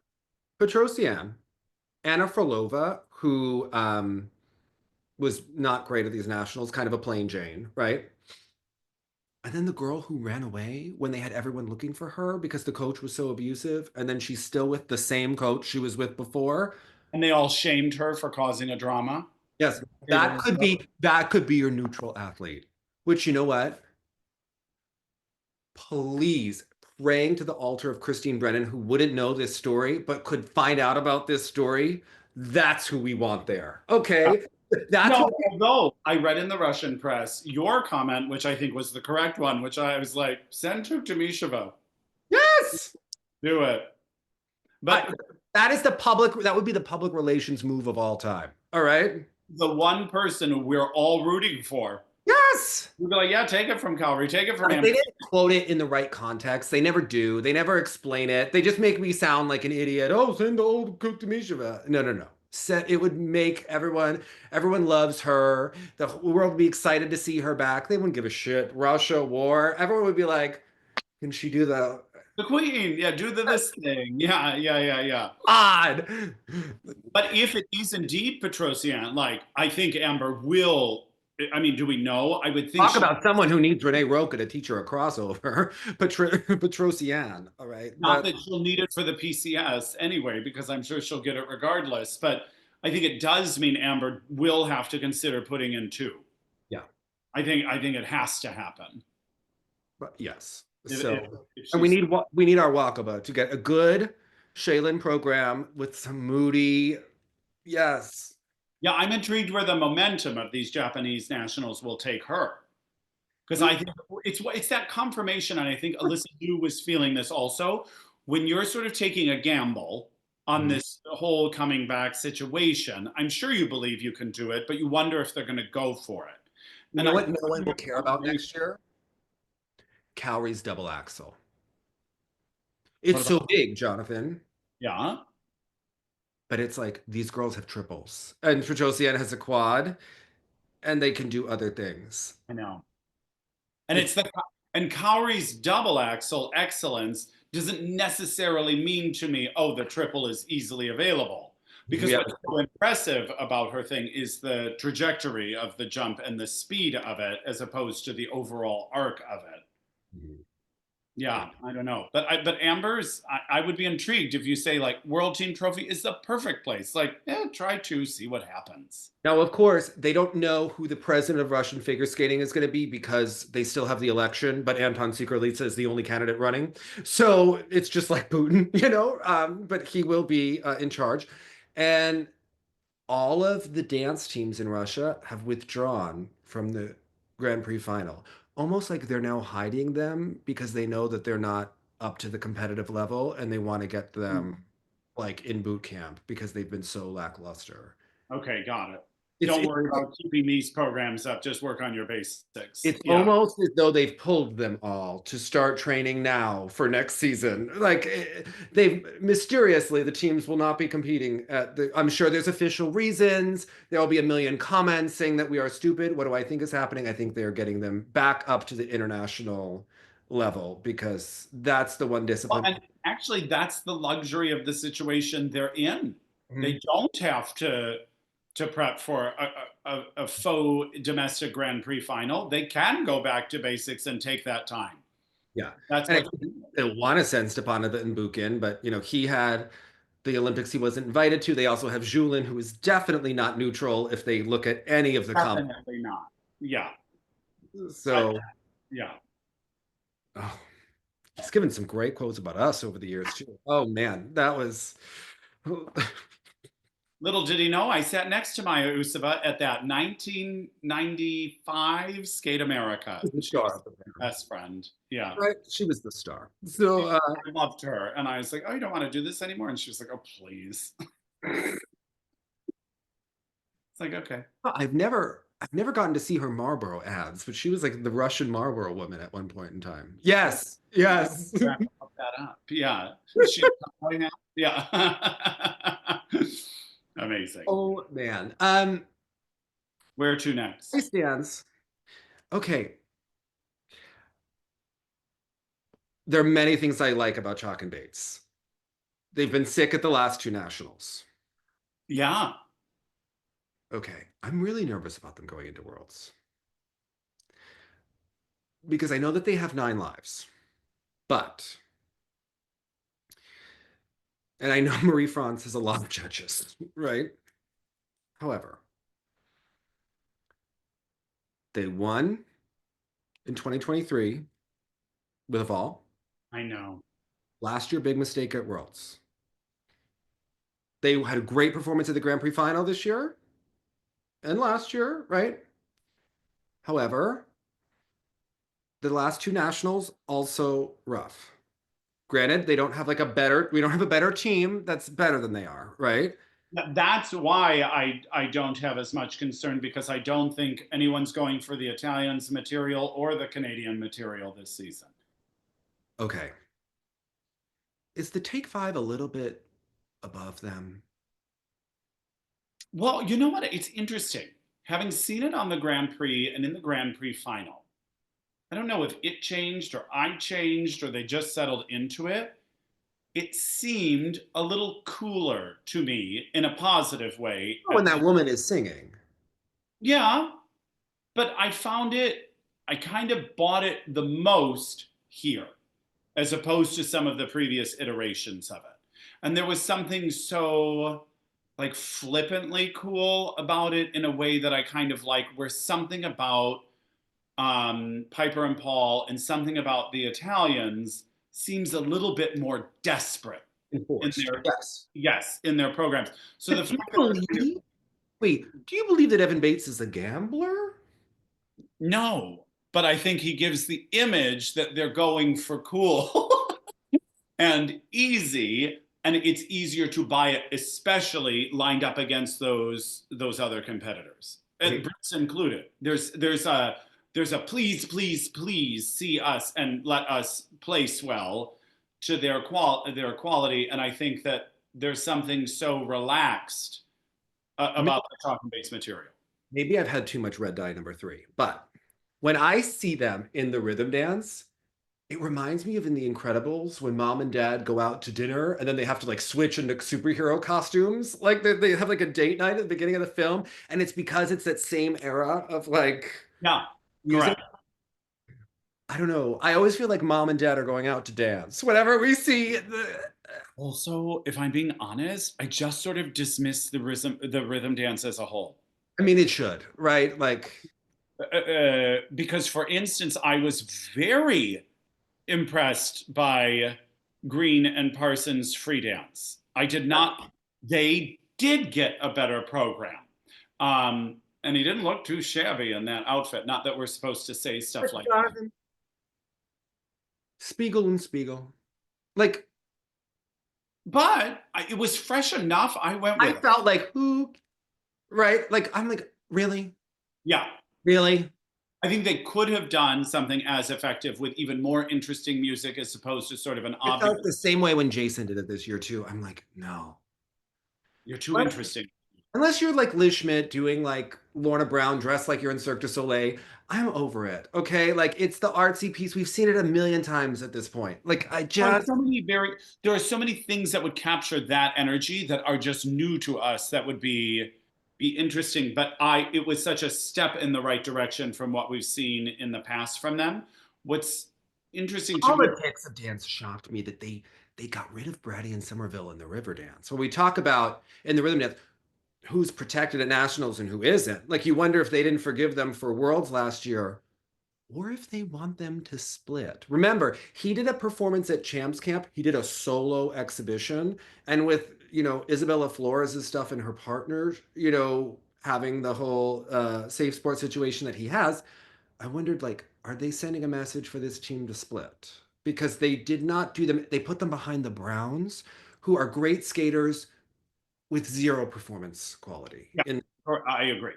Speaker 1: Petrosian, Anna Frolova, who was not great at these nationals, kind of a plain Jane, right? And then the girl who ran away when they had everyone looking for her because the coach was so abusive, and then she's still with the same coach she was with before.
Speaker 2: and they all shamed her for causing a drama.
Speaker 1: Yes, that could be your neutral athlete. Which you know what? Please praying to the altar of Christine Brennan, who wouldn't know this story but could find out about this story. That's who we want there. Okay. That's
Speaker 2: No,
Speaker 1: what
Speaker 2: although I read in the Russian press your comment, which I think was the correct one, which I was like, send to Mishavo.
Speaker 1: yes.
Speaker 2: Do it. But
Speaker 1: That would be the public relations move of all time. All right.
Speaker 2: the one person who we're all rooting for,
Speaker 1: Yes.
Speaker 2: we'd be like, yeah, take it from Calgary, take it from
Speaker 1: They
Speaker 2: Amber.
Speaker 1: didn't quote it in the right context. They never do. They never explain it. They just make me sound like an idiot. Oh, send the old cook to Mishava. No. It would make everyone loves her. The world would be excited to see her back. They wouldn't give a shit. Russia, war. Everyone would be like, can she do that?
Speaker 2: The Queen, yeah, do this thing. Yeah.
Speaker 1: Odd.
Speaker 2: But if it is indeed Petrosian, like, I think Amber will. I mean, do we know? I would think
Speaker 1: Talk about someone who needs Renee Roca to teach her a crossover. Petrosian. All right.
Speaker 2: not that she'll need it for the PCS anyway, because I'm sure she'll get it regardless. But I think it does mean Amber will have to consider putting in two.
Speaker 1: Yeah.
Speaker 2: I think it has to happen.
Speaker 1: But yes.
Speaker 2: If-
Speaker 1: So,
Speaker 2: if
Speaker 1: and we
Speaker 2: she's-
Speaker 1: need our Wakaba to get a good Shaylin program with some moody. Yes.
Speaker 2: Yeah, I'm intrigued where the momentum of these Japanese nationals will take her. Because I think it's that confirmation, and I think Alysa Liu was feeling this also. When you're sort of taking a gamble on this whole coming back situation, I'm sure you believe you can do it, but you wonder if they're going to go for it.
Speaker 1: You know what no one will care about next year? Cowrie's double axel. It's so big, Jonathan.
Speaker 2: Yeah.
Speaker 1: But it's like these girls have triples, and Petrosian has a quad, and they can do other things.
Speaker 2: I know. And and Cowrie's double axel excellence doesn't necessarily mean to me, oh, the triple is easily available. Because what's so impressive about her thing is the trajectory of the jump and the speed of it, as opposed to the overall arc of it.
Speaker 1: Mhm.
Speaker 2: Yeah, I don't know, but Amber's, I would be intrigued if you say like World Team Trophy is the perfect place. Like, try to see what happens.
Speaker 1: Now, of course, they don't know who the president of Russian figure skating is going to be because they still have the election, but Anton Sikorlitsa is the only candidate running. So it's just like Putin, but he will be in charge. And all of the dance teams in Russia have withdrawn from the Grand Prix final. almost like they're now hiding them because they know that they're not up to the competitive level and they want to get them like in boot camp because they've been so lackluster.
Speaker 2: Okay, got it.
Speaker 1: It's
Speaker 2: Don't
Speaker 1: it's
Speaker 2: worry about keeping these programs up. Just work on your basics.
Speaker 1: it's
Speaker 2: Yeah.
Speaker 1: almost as though they've pulled them all to start training now for next season. Like they've mysteriously, the teams will not be competing at the. I'm sure there's official reasons. There will be a million comments saying that we are stupid. What do I think is happening? I think they're getting them back up to the international level because that's the one
Speaker 2: Well,
Speaker 1: discipline.
Speaker 2: and actually, that's the luxury of the situation they're in.
Speaker 1: Mhm.
Speaker 2: They don't have to prep for a faux domestic Grand Prix final. They can go back to basics and take that time.
Speaker 1: Yeah,
Speaker 2: That's
Speaker 1: and
Speaker 2: what.
Speaker 1: they want to send Stepanova and Bukin, but he had the Olympics he wasn't invited to. They also have Julin, who is definitely not neutral if they look at any of the comp.
Speaker 2: Definitely not. Yeah. I,
Speaker 1: So,
Speaker 2: yeah.
Speaker 1: oh, he's given some great quotes about us over the years too. Oh man, that was
Speaker 2: Little did he know, I sat next to Maya Usova at that 1995 Skate America.
Speaker 1: the
Speaker 2: She was
Speaker 1: star of the
Speaker 2: my
Speaker 1: band.
Speaker 2: best friend. Yeah.
Speaker 1: Right? She was the star. So,
Speaker 2: I loved her. And I was like, oh, you don't want to do this anymore? And she was like, oh, please. It's like, okay.
Speaker 1: I've never gotten to see her Marlboro ads, but she was like the Russian Marlboro woman at one point in time. Yes, yes.
Speaker 2: Wrap that up. Yeah. She's coming out. Yeah. Amazing.
Speaker 1: Oh man.
Speaker 2: Where to next?
Speaker 1: Stands. Okay. There are many things I like about Chalk and Bates. They've been sick at the last two nationals.
Speaker 2: Yeah.
Speaker 1: Okay. I'm really nervous about them going into Worlds. Because I know that they have 9 lives. But, and I know Marie France has a lot of judges, right? However, they won in 2023 with a fall.
Speaker 2: I know.
Speaker 1: Last year, big mistake at Worlds. They had a great performance at the Grand Prix final this year and last year, right? However, the last two nationals also rough. Granted, they don't have we don't have a better team that's better than they are, right?
Speaker 2: That's why I don't have as much concern, because I don't think anyone's going for the Italians material or the Canadian material this season.
Speaker 1: Okay. Is the Take Five a little bit above them?
Speaker 2: Well, you know what? It's interesting. Having seen it on the Grand Prix and in the Grand Prix final, I don't know if it changed or I changed or they just settled into it. It seemed a little cooler to me in a positive way.
Speaker 1: When that woman is singing.
Speaker 2: Yeah, but I kind of bought it the most here, as opposed to some of the previous iterations of it. And there was something so like flippantly cool about it in a way that I kind of like, where something about Piper and Paul and something about the Italians seems a little bit more desperate in
Speaker 1: Enforced.
Speaker 2: their,
Speaker 1: Yes.
Speaker 2: yes, in their programs. So the
Speaker 1: Do you
Speaker 2: fact that
Speaker 1: believe, wait, do you believe that Evan Bates is a gambler?
Speaker 2: no, but I think he gives the image that they're going for cool and easy, and it's easier to buy it, especially lined up against those other competitors, and Brits included. There's a please, please, please see us and let us place well to their quality, and I think that there's something so relaxed about the chalk and base material.
Speaker 1: Maybe I've had too much red dye number 3, but when I see them in the rhythm dance, it reminds me of in The Incredibles when mom and dad go out to dinner and then they have to like switch into superhero costumes. Like they have like a date night at the beginning of the film, and it's because it's that same era of like
Speaker 2: Yeah,
Speaker 1: music.
Speaker 2: correct.
Speaker 1: I don't know. I always feel like mom and dad are going out to dance whenever we see
Speaker 2: Also, if I'm being honest, I just sort of dismiss the rhythm dance as a whole.
Speaker 1: I mean, it should, right? Like,
Speaker 2: Because, for instance, I was very impressed by Green and Parsons' free dance. I did not. They did get a better program, And he didn't look too shabby in that outfit. Not that we're supposed to say stuff like that.
Speaker 1: Spiegel and Spiegel. Like,
Speaker 2: But it was fresh enough. I went with
Speaker 1: I
Speaker 2: it.
Speaker 1: felt like, who, right? Like, I'm like, really?
Speaker 2: Yeah.
Speaker 1: Really?
Speaker 2: I think they could have done something as effective with even more interesting music as opposed to sort of an
Speaker 1: I
Speaker 2: obvious.
Speaker 1: felt the same way when Jason did it this year too. I'm like, no.
Speaker 2: You're too
Speaker 1: What?
Speaker 2: interesting.
Speaker 1: Unless you're like Liz Schmidt doing like Lorna Brown dressed like you're in Cirque du Soleil, I'm over it. Okay. Like it's the artsy piece. We've seen it a million times at this point. Like
Speaker 2: There are so many things that would capture that energy that are just new to us that would be interesting. But it was such a step in the right direction from what we've seen in the past from them. What's interesting to me,
Speaker 1: politics of dance shocked me that they got rid of Brady and Somerville in the river dance. When we talk about in the rhythm dance, who's protected at nationals and who isn't. Like you wonder if they didn't forgive them for Worlds last year, or if they want them to split. Remember, he did a performance at Champs Camp. He did a solo exhibition, and with Isabella Flores' stuff and her partner, having the whole safe sport situation that he has, I wondered like, are they sending a message for this team to split? Because they did not do them. They put them behind the Browns, who are great skaters with zero performance quality.
Speaker 2: yeah, I agree.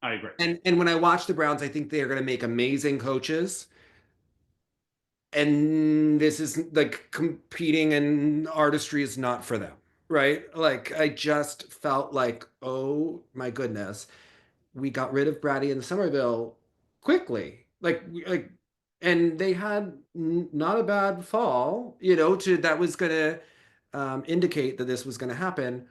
Speaker 2: I agree.
Speaker 1: And when I watch the Browns, I think they are going to make amazing coaches. And this is like competing and artistry is not for them, right? Like I just felt like, oh my goodness, we got rid of Brady and Somerville quickly. And they had not a bad fall, to that was going to indicate that this was going to happen.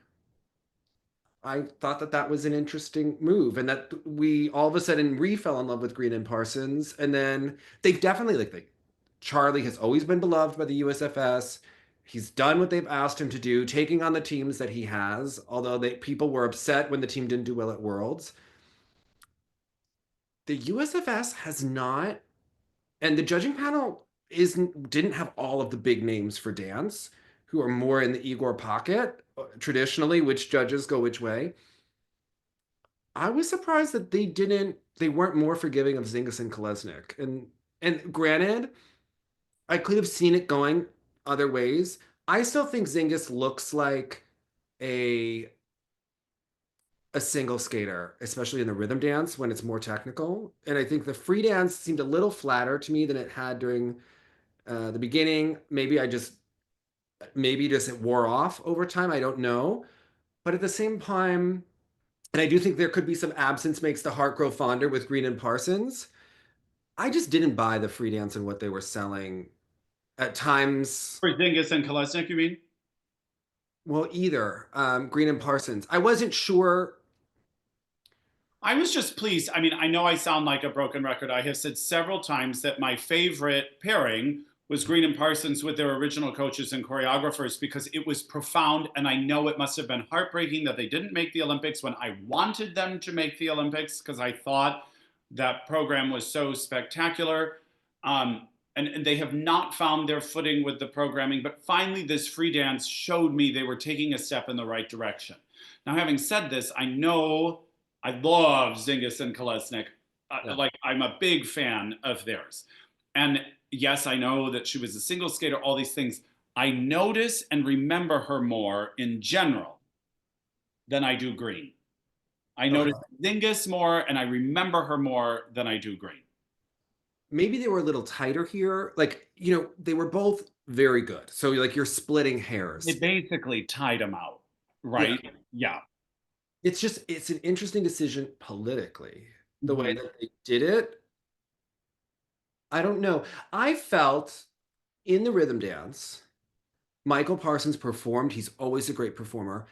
Speaker 1: I thought that that was an interesting move, and that we all of a sudden fell in love with Green and Parsons, and then they've definitely like Charlie has always been beloved by the USFS. He's done what they've asked him to do, taking on the teams that he has. Although people were upset when the team didn't do well at Worlds, the USFS has not, and the judging panel didn't have all of the big names for dance, who are more in the Igor pocket traditionally, which judges go which way. I was surprised that they weren't more forgiving of Zingis and Kolesnik. And granted, I could have seen it going other ways. I still think Zingis looks like a a single skater, especially in the rhythm dance when it's more technical. And I think the free dance seemed a little flatter to me than it had during the beginning. Maybe just it wore off over time. I don't know. But at the same time, and I do think there could be some absence makes the heart grow fonder with Green and Parsons. I just didn't buy the free dance and what they were selling at times.
Speaker 2: For Dingus and Kolesnik, you mean?
Speaker 1: Well, either Green and Parsons. I wasn't sure.
Speaker 2: I was just pleased. I mean, I know I sound like a broken record. I have said several times that my favorite pairing was Green and Parsons with their original coaches and choreographers because it was profound. And I know it must have been heartbreaking that they didn't make the Olympics when I wanted them to make the Olympics because I thought that program was so spectacular. And they have not found their footing with the programming. But finally, this free dance showed me they were taking a step in the right direction. Now, having said this, I know I love Zingis and Kolesnik.
Speaker 1: Yeah.
Speaker 2: Like, I'm a big fan of theirs. And yes, I know that she was a single skater, all these things. I notice and remember her more in general than I do Green. I notice Zingis more and I remember her more than I do Green.
Speaker 1: Maybe they were a little tighter here. Like, they were both very good. So like you're splitting hairs.
Speaker 2: They basically tied them out, right? Yeah.
Speaker 1: It's an interesting decision politically, the way that they did it. I don't know. I felt in the rhythm dance, Michael Parsons performed. He's always a great performer.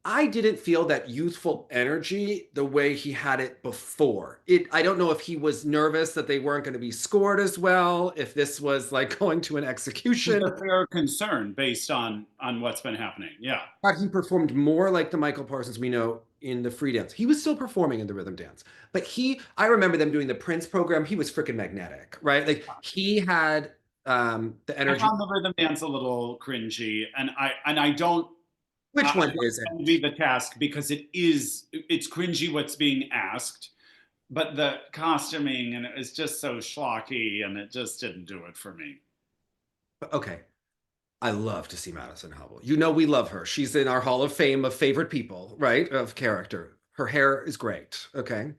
Speaker 1: I didn't feel that youthful energy the way he had it before. I don't know if he was nervous that they weren't going to be scored as well, if this was like going to an execution.
Speaker 2: It's a fair concern based on what's been happening. Yeah.
Speaker 1: But he performed more like the Michael Parsons we know in the free dance. He was still performing in the rhythm dance. But I remember them doing the Prince program. He was freaking magnetic, right? Like he had the energy.
Speaker 2: I found the rhythm dance a little cringy, and I don't.
Speaker 1: Which one is it?
Speaker 2: Envy the task because it's cringy what's being asked. but the costuming and it was just so schlocky and it just didn't do it for me.
Speaker 1: Okay. I love to see Madison Hubbell. You know, we love her. She's in our Hall of Fame of favorite people, right? Of character. Her hair is great. Okay.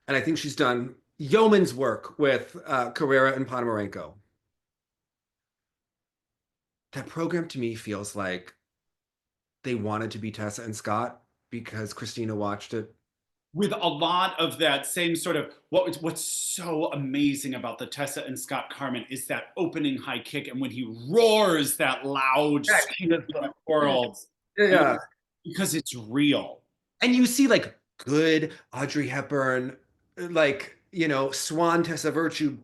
Speaker 1: And I think she's done yeoman's work with Carrera and Ponomarenko. That program to me feels like they wanted to be Tessa and Scott because Christina watched it.
Speaker 2: With a lot of that same sort of what's so amazing about the Tessa and Scott Carmen is that opening high kick and when he roars that loud
Speaker 1: Yeah,
Speaker 2: world and
Speaker 1: yeah.
Speaker 2: because it's real.
Speaker 1: And you see like good Audrey Hepburn, like, you know, Swan Tessa Virtue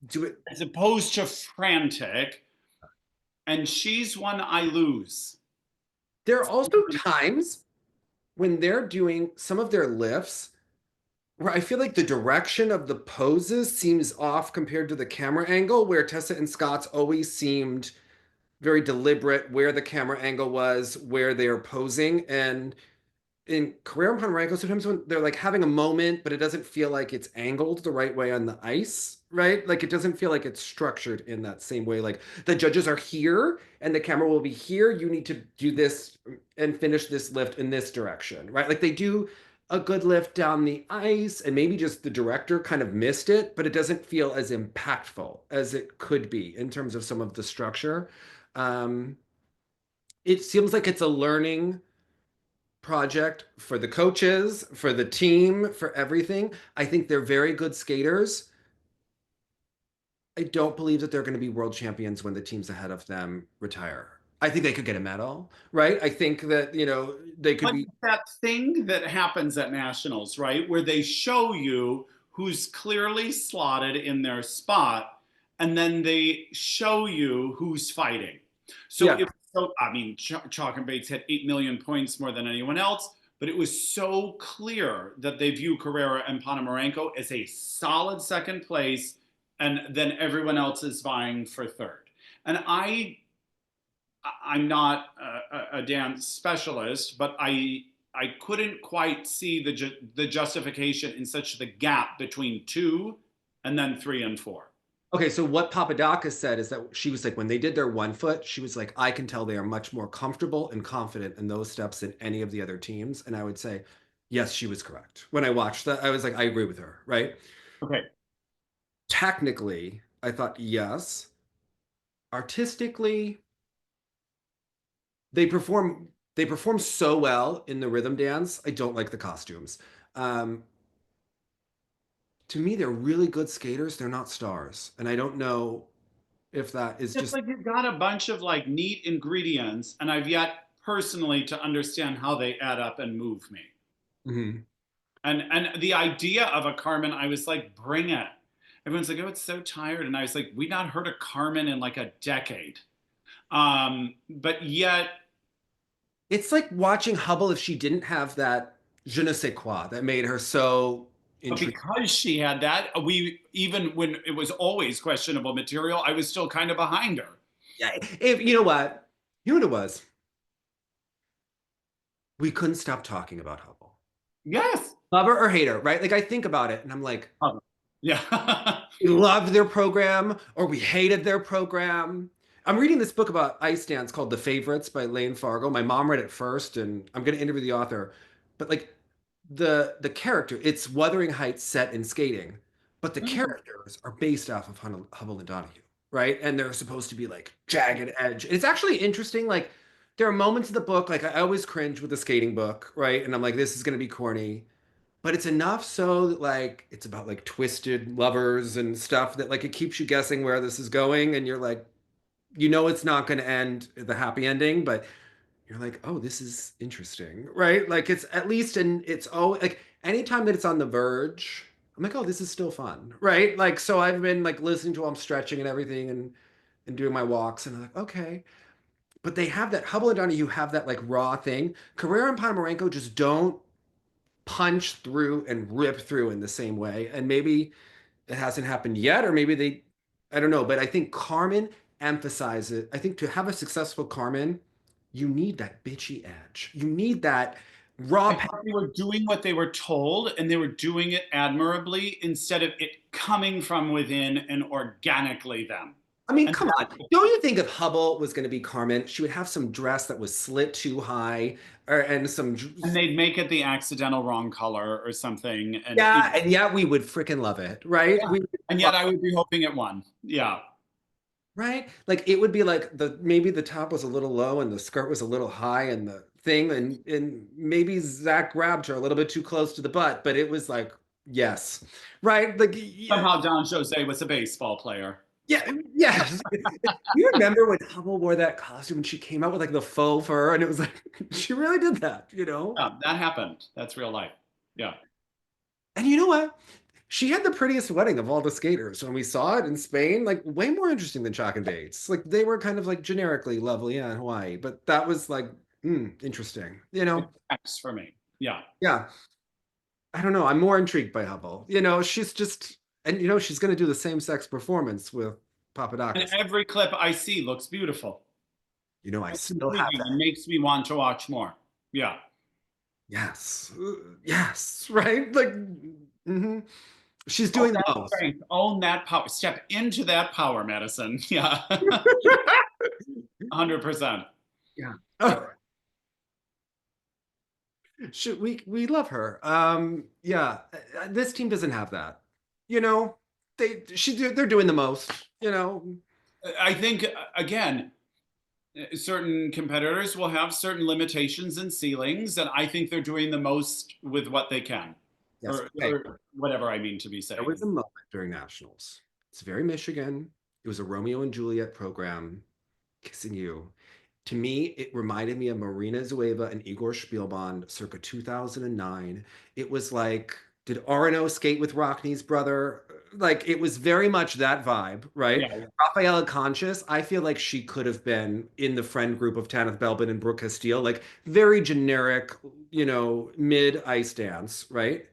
Speaker 1: do it.
Speaker 2: As opposed to frantic, and she's one I lose.
Speaker 1: There are also times when they're doing some of their lifts where I feel like the direction of the poses seems off compared to the camera angle, where Tessa and Scott's always seemed very deliberate where the camera angle was, where they're posing. And in Carrera and Ponomarenko, sometimes when they're like having a moment, but it doesn't feel like it's angled the right way on the ice, right? Like it doesn't feel like it's structured in that same way. Like the judges are here and the camera will be here. You need to do this and finish this lift in this direction, right? Like they do a good lift down the ice and maybe just the director kind of missed it, but it doesn't feel as impactful as it could be in terms of some of the structure. Um, it seems like it's a learning project for the coaches, for the team, for everything. I think they're very good skaters. I don't believe that they're going to be world champions when the teams ahead of them retire. I think they could get a medal, right? I think that, you know, they could
Speaker 2: But
Speaker 1: be.
Speaker 2: that thing that happens at nationals, right, where they show you who's clearly slotted in their spot, and then they show you who's fighting. So
Speaker 1: Yeah.
Speaker 2: it so I mean, Chalk and Bates had 8 million points more than anyone else, but it was so clear that they view Carrera and Ponomarenko as a solid second place, and then everyone else is vying for third. And I'm not a dance specialist, but I couldn't quite see the justification in such the gap between two and then three and four.
Speaker 1: Okay, so what Papadakis said is that she was like, when they did their 1 foot, she was like, I can tell they are much more comfortable and confident in those steps than any of the other teams. And I would say, yes, she was correct. When I watched that, I was like, I agree with her, right?
Speaker 2: Okay.
Speaker 1: Technically, I thought yes. Artistically, they perform so well in the rhythm dance. I don't like the costumes. Um, to me, they're really good skaters. They're not stars, and I don't know if that is
Speaker 2: It's
Speaker 1: just.
Speaker 2: like you've got a bunch of like neat ingredients, and I've yet personally to understand how they add up and move me.
Speaker 1: Mhm.
Speaker 2: And the idea of a Carmen, I was like, bring it. Everyone's like, oh, it's so tired. And I was like, we not heard a Carmen in like a decade. But yet
Speaker 1: It's like watching Hubbell if she didn't have that je ne sais quoi that made her so
Speaker 2: But
Speaker 1: intriguing.
Speaker 2: because she had that, we even when it was always questionable material, I was still kind of behind her.
Speaker 1: Yeah, if you know what, you know what it was. We couldn't stop talking about Hubbell.
Speaker 2: Yes.
Speaker 1: Lover or hater, right? Like I think about it and I'm like,
Speaker 2: Yeah.
Speaker 1: we loved their program or we hated their program. I'm reading this book about ice dance called The Favorites by Lane Fargo. My mom read it first, and I'm going to interview the author. But like the character, it's Wuthering Heights set in skating, but the characters are based off of Hubbell and Donahue, right? And they're supposed to be like jagged edge. It's actually interesting. Like there are moments in the book, like I always cringe with the skating book, right? And I'm like, this is going to be corny, but it's enough so that like it's about like twisted lovers and stuff that like it keeps you guessing where this is going, and you're like, you know, it's not going to end the happy ending, but you're like, oh, this is interesting, right? Like it's at least in it's oh like anytime that it's on the verge, I'm like, oh, this is still fun, right? Like so I've been like listening to while I'm stretching and everything and doing my walks, and I'm like, okay. But they have that Hubble and Donahue have that like raw thing. Carrera and Ponomarenko just don't punch through and rip through in the same way. And maybe it hasn't happened yet, or maybe they, I don't know. But I think Carmen emphasizes it. I think to have a successful Carmen, you need that bitchy edge. You need that raw.
Speaker 2: I thought they were doing what they were told, and they were doing it admirably instead of it coming from within and organically them.
Speaker 1: I mean,
Speaker 2: And
Speaker 1: come on. Don't you think if Hubbell was going to be Carmen, she would have some dress that was slit too high, and some.
Speaker 2: and they'd make it the accidental wrong color or something, and
Speaker 1: Yeah, and yet we would freaking love it, right?
Speaker 2: yeah.
Speaker 1: We
Speaker 2: And yet I would be hoping it won. Yeah.
Speaker 1: right? Like it would be like the maybe the top was a little low and the skirt was a little high and the thing and maybe Zach grabbed her a little bit too close to the butt, but it was like yes, right? Like yeah,
Speaker 2: Somehow Don Jose was a baseball player.
Speaker 1: yeah, yeah. You remember when Hubble wore that costume and she came out with like the faux fur and it was like she really did that, you know?
Speaker 2: Yeah, that happened. That's real life. Yeah.
Speaker 1: And you know what? She had the prettiest wedding of all the skaters. When we saw it in Spain, like way more interesting than Chock and Bates. Like they were kind of like generically lovely, yeah, in Hawaii, but that was like interesting. You
Speaker 2: It's
Speaker 1: know?
Speaker 2: X for me. Yeah.
Speaker 1: Yeah. I don't know. I'm more intrigued by Hubble. You know, she's just and you know she's going to do the same sex performance with
Speaker 2: And
Speaker 1: Papadakis.
Speaker 2: every clip I see looks beautiful.
Speaker 1: You know, I
Speaker 2: It's
Speaker 1: still have
Speaker 2: intriguing. It
Speaker 1: that.
Speaker 2: makes me want to watch more. Yeah.
Speaker 1: Yes, yes, right. Like, she's
Speaker 2: Own
Speaker 1: doing the
Speaker 2: that
Speaker 1: most.
Speaker 2: strength. Own that power. Step into that power, Madison. Yeah. 100%.
Speaker 1: Yeah. Oh, we love her. Yeah, this team doesn't have that. You know, they're doing the most. You know,
Speaker 2: I think, again, certain competitors will have certain limitations and ceilings, and I think they're doing the most with what they can,
Speaker 1: yes. Okay.
Speaker 2: or whatever I mean to be
Speaker 1: There
Speaker 2: saying.
Speaker 1: was a moment during nationals. It's very Michigan. It was a Romeo and Juliet program, kissing you. To me, it reminded me of Marina Zueva and Igor Spielband circa 2009. It was like, did Arno skate with Rockney's brother? Like, it was very much that vibe, right?
Speaker 2: Yeah.
Speaker 1: Rafaela Conchas, I feel like she could have been in the friend group of Tanith Belbin and Brooke Castile, like very generic, you know, mid ice dance, right?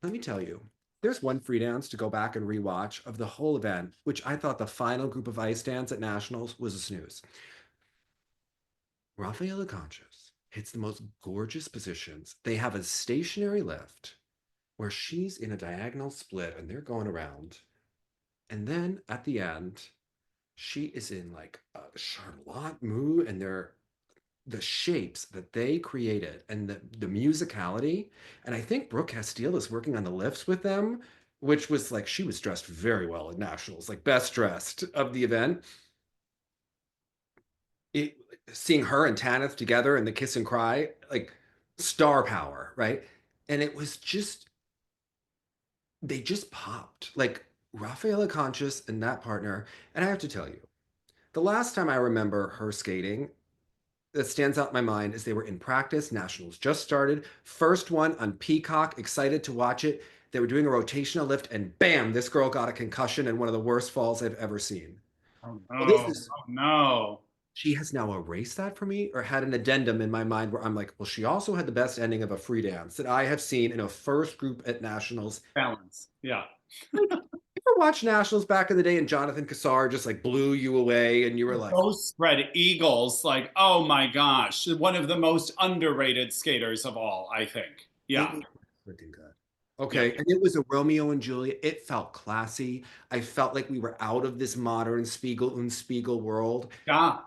Speaker 1: Let me tell you, there's one free dance to go back and rewatch of the whole event, which I thought the final group of ice dance at nationals was a snooze. Rafaela Conchas hits the most gorgeous positions. They have a stationary lift where she's in a diagonal split and they're going around. And then at the end, she is in like a Charlotte move and they're the shapes that they created and the musicality. And I think Brooke Castile is working on the lifts with them, which was like she was dressed very well at nationals, like best dressed of the event. It, seeing her and Tanith together and the kiss and cry, like star power, right? And it was just they just popped. Like Rafaela Conchas and that partner. And I have to tell you, the last time I remember her skating that stands out in my mind is they were in practice. Nationals just started. First one on Peacock, excited to watch it. They were doing a rotational lift, and bam, this girl got a concussion and one of the worst falls I've ever seen.
Speaker 2: Oh
Speaker 1: Well, this
Speaker 2: no.
Speaker 1: is
Speaker 2: Oh no.
Speaker 1: she has now erased that for me or had an addendum in my mind where I'm like, well, she also had the best ending of a free dance that I have seen in a first group at nationals.
Speaker 2: Balance. Yeah.
Speaker 1: Like, you ever watch nationals back in the day and Jonathan Cassar just like blew you away and you were like,
Speaker 2: Those spread eagles, like, oh my gosh, one of the most underrated skaters of all, I think.
Speaker 1: it
Speaker 2: Yeah.
Speaker 1: was freaking good.
Speaker 2: Yeah.
Speaker 1: Okay. And it was a Romeo and Juliet. It felt classy. I felt like we were out of this modern Spiegel and Spiegel world.
Speaker 2: Yeah.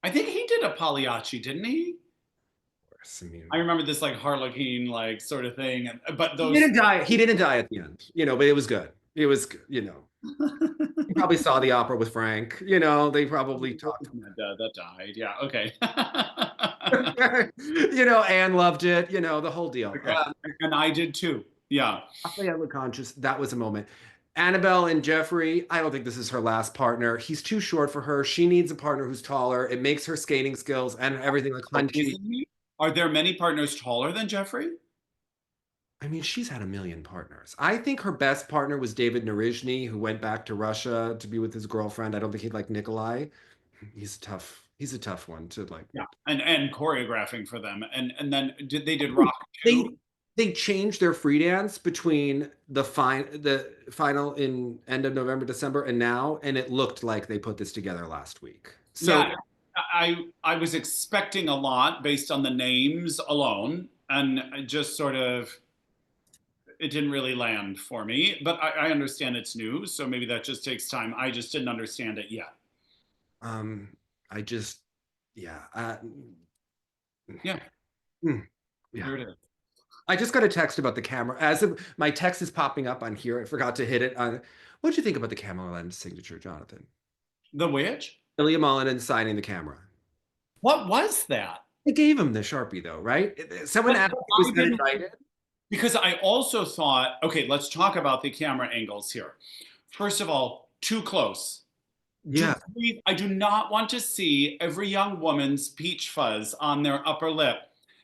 Speaker 2: I think he did a Pagliacci, didn't he?
Speaker 1: I mean,
Speaker 2: I remember this like Harlequin like sort of thing, but
Speaker 1: he
Speaker 2: those
Speaker 1: didn't die. He didn't die at the end, you know, but it was good. It was, you know, you probably saw the opera with Frank. You know, they probably talked.
Speaker 2: that died. Yeah. Okay.
Speaker 1: You know, Anne loved it. You know, the whole deal.
Speaker 2: And I did too. Yeah.
Speaker 1: Rafaela Conscious, that was a moment. Annabelle and Jeffrey, I don't think this is her last partner. He's too short for her. She needs a partner who's taller. It makes her skating skills and everything like hunchy.
Speaker 2: Isn't he? Are there many partners taller than Jeffrey?
Speaker 1: I mean, she's had a million partners. I think her best partner was David Narizhny, who went back to Russia to be with his girlfriend. I don't think he'd like Nikolai. He's tough. He's a tough one to like.
Speaker 2: Yeah. And choreographing for them. And then they did rock
Speaker 1: They
Speaker 2: too.
Speaker 1: they changed their free dance between the final in end of November, December, and now, and it looked like they put this together last week. So
Speaker 2: Yeah. I was expecting a lot based on the names alone. and I just sort of, it didn't really land for me. But I understand it's new, so maybe that just takes time. I just didn't understand it yet.
Speaker 1: I just, yeah,
Speaker 2: Yeah,
Speaker 1: yeah.
Speaker 2: there it is.
Speaker 1: I just got a text about the camera. My text is popping up on here, I forgot to hit it on. What did you think about the camera lens signature, Jonathan?
Speaker 2: The which?
Speaker 1: Ilia Malinin signing the camera.
Speaker 2: What was that?
Speaker 1: I gave him the Sharpie though, right? Someone
Speaker 2: But
Speaker 1: asked if it was
Speaker 2: I
Speaker 1: that
Speaker 2: didn't,
Speaker 1: invited.
Speaker 2: because I also thought, okay, let's talk about the camera angles here. First of all, too close.
Speaker 1: Yeah.
Speaker 2: I do not want to see every young woman's peach fuzz on their upper lip.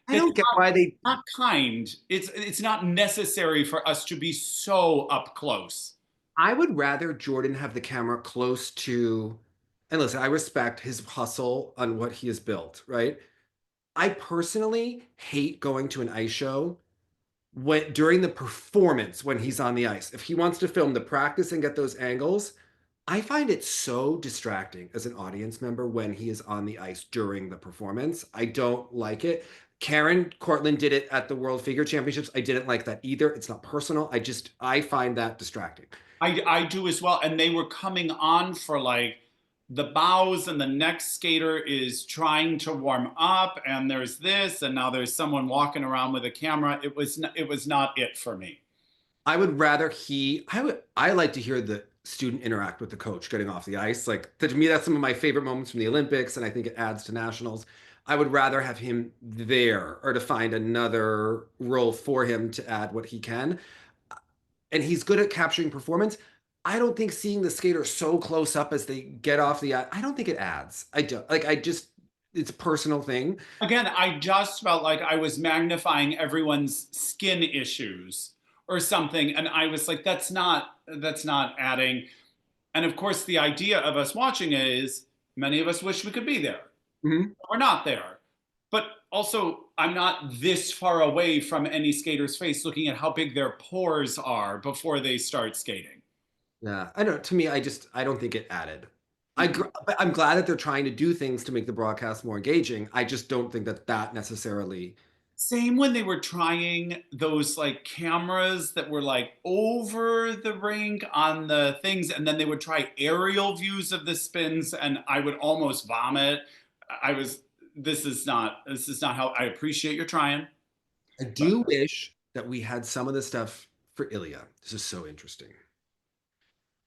Speaker 1: I
Speaker 2: That's
Speaker 1: don't get why they
Speaker 2: not kind. It's not necessary for us to be so up close.
Speaker 1: I would rather Jordan have the camera close to, and listen, I respect his hustle on what he has built, right? I personally hate going to an ice show when during the performance when he's on the ice. If he wants to film the practice and get those angles, I find it so distracting as an audience member when he is on the ice during the performance. I don't like it. Karen Cortland did it at the World Figure Championships. I didn't like that either. It's not personal. I find that distracting.
Speaker 2: I do as well. And they were coming on for like the bows, and the next skater is trying to warm up, and there's this, and now there's someone walking around with a camera. It was not it for me.
Speaker 1: I would rather I like to hear the student interact with the coach getting off the ice. Like to me, that's some of my favorite moments from the Olympics, and I think it adds to nationals. I would rather have him there or to find another role for him to add what he can. And he's good at capturing performance. I don't think seeing the skater so close up as they get off the ice, I don't think it adds. I don't like I just it's a personal thing.
Speaker 2: Again, I just felt like I was magnifying everyone's skin issues or something, and I was like, that's not adding. And of course, the idea of us watching it is many of us wish we could be there.
Speaker 1: Mhm.
Speaker 2: We're not there. But also, I'm not this far away from any skater's face looking at how big their pores are before they start skating.
Speaker 1: Yeah, I don't. To me, I don't think it added. I'm glad that they're trying to do things to make the broadcast more engaging. I just don't think that that necessarily.
Speaker 2: Same when they were trying those like cameras that were like over the rink on the things, and then they would try aerial views of the spins, and I would almost vomit. I was, this is not how I appreciate your trying.
Speaker 1: I
Speaker 2: But
Speaker 1: do wish that we had some of the stuff for Ilia. This is so interesting.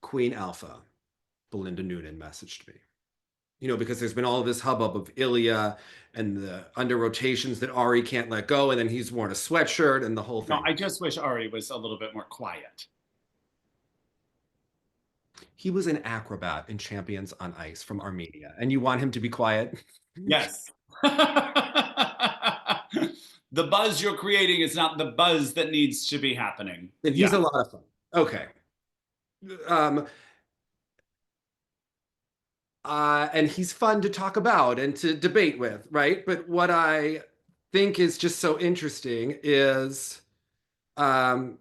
Speaker 1: Queen Alpha, Belinda Noonan messaged me. Because there's been all of this hubbub of Ilia and the under rotations that Ari can't let go, and then he's worn a sweatshirt and the whole
Speaker 2: no,
Speaker 1: thing.
Speaker 2: I just wish Ari was a little bit more quiet.
Speaker 1: He was an acrobat in Champions on Ice from Armenia, and you want him to be quiet?
Speaker 2: Yes. The buzz you're creating is not the buzz that needs to be happening.
Speaker 1: And he's
Speaker 2: Yeah.
Speaker 1: a lot of fun. Okay. Um, and he's fun to talk about and to debate with, right? But what I think is just so interesting is, oh,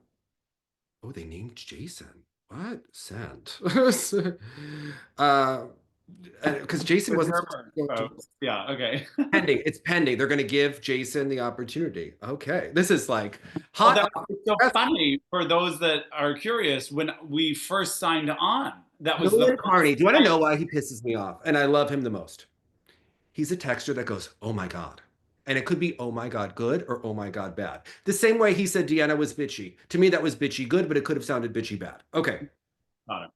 Speaker 1: they named Jason. What? Sent. Because Jason wasn't supposed to go to
Speaker 2: Yeah, okay.
Speaker 1: pending. It's pending. They're going to give Jason the opportunity. Okay. This is like
Speaker 2: Well,
Speaker 1: hot.
Speaker 2: it's so funny for those that are curious. When we first signed on, that was
Speaker 1: Nolan
Speaker 2: the
Speaker 1: Carney. Do you want to know why he pisses me off? And I love him the most. He's a texter that goes, "Oh my God." And it could be, "Oh my God, good," or "Oh my God, bad." The same way he said Deanna was bitchy. To me, that was bitchy good, but it could have sounded bitchy bad. Okay.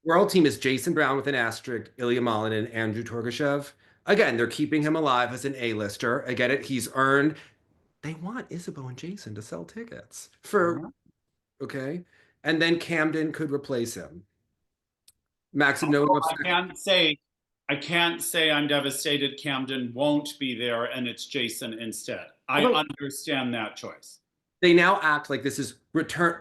Speaker 1: World team is Jason Brown with an asterisk, Ilia Malinin, Andrew Torgashev. Again, they're keeping him alive as an A-lister. I get it. He's earned. They want Isabeau and Jason to sell tickets for, okay. And then Camden could replace him. Maxim no
Speaker 2: I can't say I'm devastated Camden won't be there and it's Jason instead. I understand that choice.
Speaker 1: They now act like this is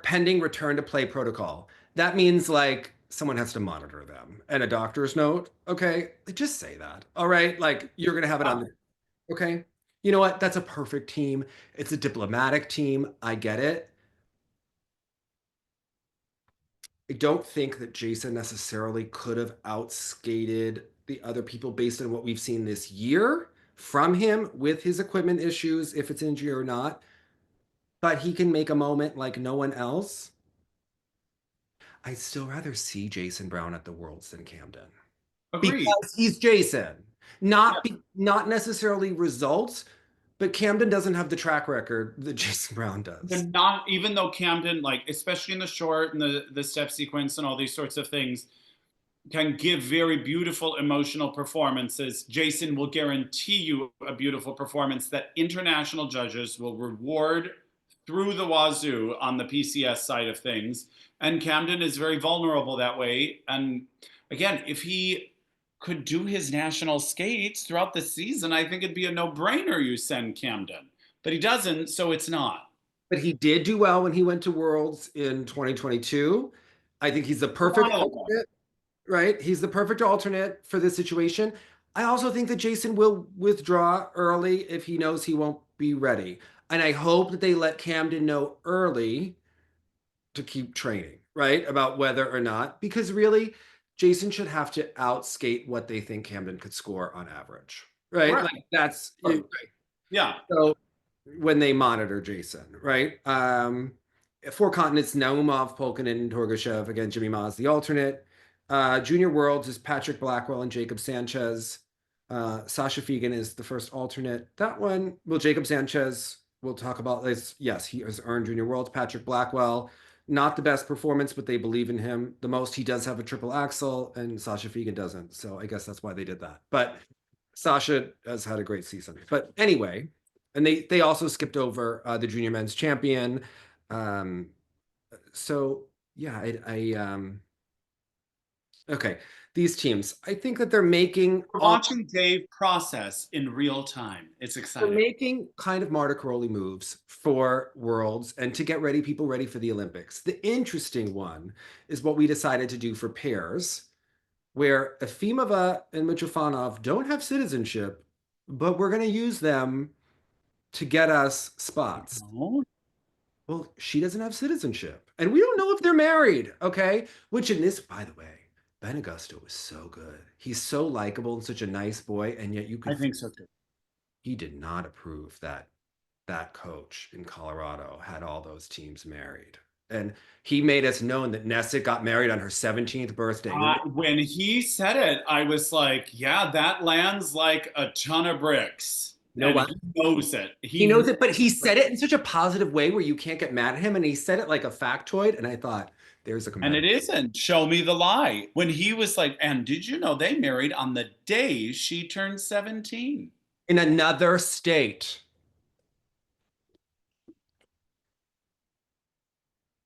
Speaker 1: pending return to play protocol. That means like someone has to monitor them and a doctor's note. Okay, just say that. All right, like you're gonna have it on the. Okay, you know what? That's a perfect team. It's a diplomatic team. I get it. I don't think that Jason necessarily could have outskated the other people based on what we've seen this year from him with his equipment issues, if it's injury or not. but he can make a moment like no one else. I'd still rather see Jason Brown at the Worlds than Camden
Speaker 2: Agreed.
Speaker 1: because he's Jason. Not necessarily results, but Camden doesn't have the track record that Jason Brown does.
Speaker 2: And not even though Camden, like especially in the short and the step sequence and all these sorts of things, can give very beautiful emotional performances. Jason will guarantee you a beautiful performance that international judges will reward through the wazoo on the PCS side of things. And Camden is very vulnerable that way. And again, if he could do his national skates throughout the season, I think it'd be a no-brainer you send Camden. But he doesn't, so it's not.
Speaker 1: But he did do well when he went to Worlds in 2022. I think he's the perfect alternate, right? He's the perfect alternate for this situation. I also think that Jason will withdraw early if he knows he won't be ready. And I hope that they let Camden know early to keep training, right? About whether or not, because really, Jason should have to outskate what they think Camden could score on average, right?
Speaker 2: Right.
Speaker 1: Like that's
Speaker 2: Yeah.
Speaker 1: so when they monitor Jason, right? Four continents: Naumov, Polkinen, Torgashev. Again, Jimmy Ma's the alternate. Junior Worlds is Patrick Blackwell and Jacob Sanchez. Sasha Fegan is the first alternate. That one, well, Jacob Sanchez, we'll talk about this. Yes, he has earned Junior Worlds. Patrick Blackwell, not the best performance, but they believe in him the most. He does have a triple axel, and Sasha Fegan doesn't. So I guess that's why they did that. But Sasha has had a great season. But anyway, and they also skipped over the junior men's champion. So yeah, okay. These teams, I think that they're making
Speaker 2: We're watching Dave process in real time. It's
Speaker 1: they're
Speaker 2: exciting.
Speaker 1: making kind of Marta Crowley moves for Worlds and to get people ready for the Olympics. The interesting one is what we decided to do for pairs, where Efimova and Mitrofanov don't have citizenship, but we're going to use them to get us spots.
Speaker 2: Oh,
Speaker 1: Well, she doesn't have citizenship, and we don't know if they're married. Okay, which in this, by the way, Ben Augusto was so good. He's so likable and such a nice boy, and yet you
Speaker 2: I
Speaker 1: could
Speaker 2: think so too.
Speaker 1: he did not approve that that coach in Colorado had all those teams married. And he made us known that Nessa got married on her 17th birthday.
Speaker 2: When he said it, I was like, yeah, that lands like a ton of bricks.
Speaker 1: You know what?
Speaker 2: He knows it.
Speaker 1: He knows it, but he said it in such a positive way where you can't get mad at him. And he said it like a factoid. And I thought, there's a
Speaker 2: And
Speaker 1: competitor.
Speaker 2: it isn't. Show me the lie. When he was like, and did you know they married on the day she turned 17?
Speaker 1: In another state.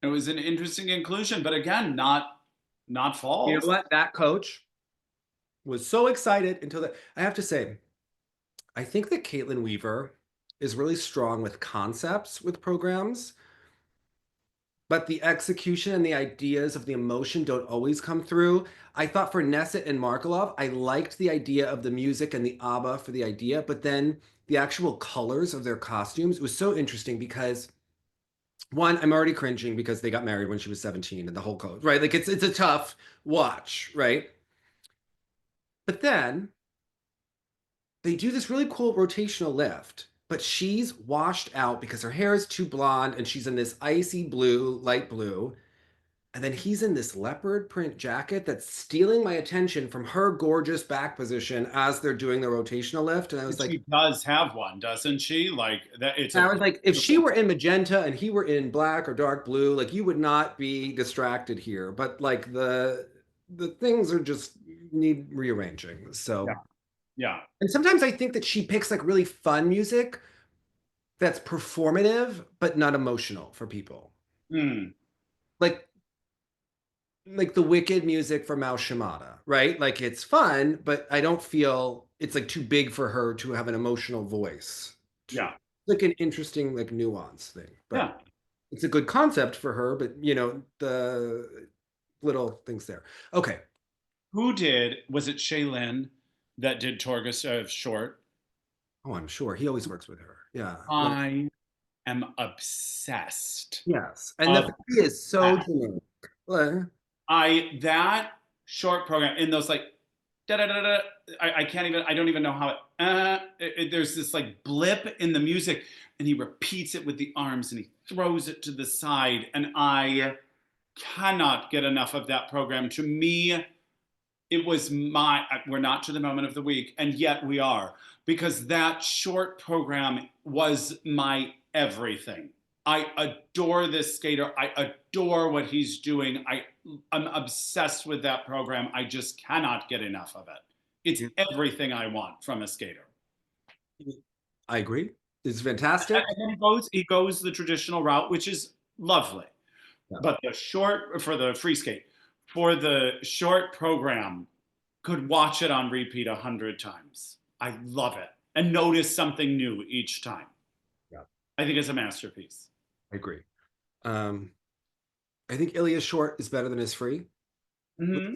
Speaker 2: It was an interesting inclusion, but again, not false.
Speaker 1: You know what? That coach was so excited until that. I have to say, I think that Caitlin Weaver is really strong with concepts with programs, but the execution and the ideas of the emotion don't always come through. I thought for Nesset and Markelov, I liked the idea of the music and the ABBA for the idea, but then the actual colors of their costumes was so interesting because one, I'm already cringing because they got married when she was 17 and the whole code, right? Like it's a tough watch, right? But then they do this really cool rotational lift, but she's washed out because her hair is too blonde and she's in this icy blue, light blue. And then he's in this leopard print jacket that's stealing my attention from her gorgeous back position as they're doing the rotational lift. And I was like,
Speaker 2: she does have one, doesn't she? Like that.
Speaker 1: I was like, if she were in magenta and he were in black or dark blue, like you would not be distracted here. But like the things are just need rearranging. So
Speaker 2: yeah.
Speaker 1: And sometimes I think that she picks like really fun music that's performative but not emotional for people.
Speaker 2: Mm.
Speaker 1: Like the wicked music for Mao Shimada, right? Like it's fun, but I don't feel it's like too big for her to have an emotional voice.
Speaker 2: Yeah.
Speaker 1: Like an interesting like nuance thing. But
Speaker 2: yeah.
Speaker 1: It's a good concept for her, but you know, the little things there. Okay.
Speaker 2: Who was it Shaylin that did Torgashev short?
Speaker 1: Oh, I'm sure. He always works with her. Yeah.
Speaker 2: I am obsessed.
Speaker 1: Yes. And the he is so generic.
Speaker 2: That short program in those like da da da da. I can't even. I don't even know how there's this like blip in the music, and he repeats it with the arms, and he throws it to the side, and I cannot get enough of that program. To me, it was we're not to the moment of the week, and yet we are, because that short program was my everything. I adore this skater. I adore what he's doing. I'm obsessed with that program. I just cannot get enough of it. It's everything I want from a skater.
Speaker 1: I agree. It's fantastic.
Speaker 2: And then he goes the traditional route, which is lovely. Yeah. But the short, for the free skate, for the short program, could watch it on repeat 100 times. I love it and notice something new each time. Yeah, I think it's a masterpiece.
Speaker 1: I agree. I think Ilia's short is better than his free. Mm-hmm.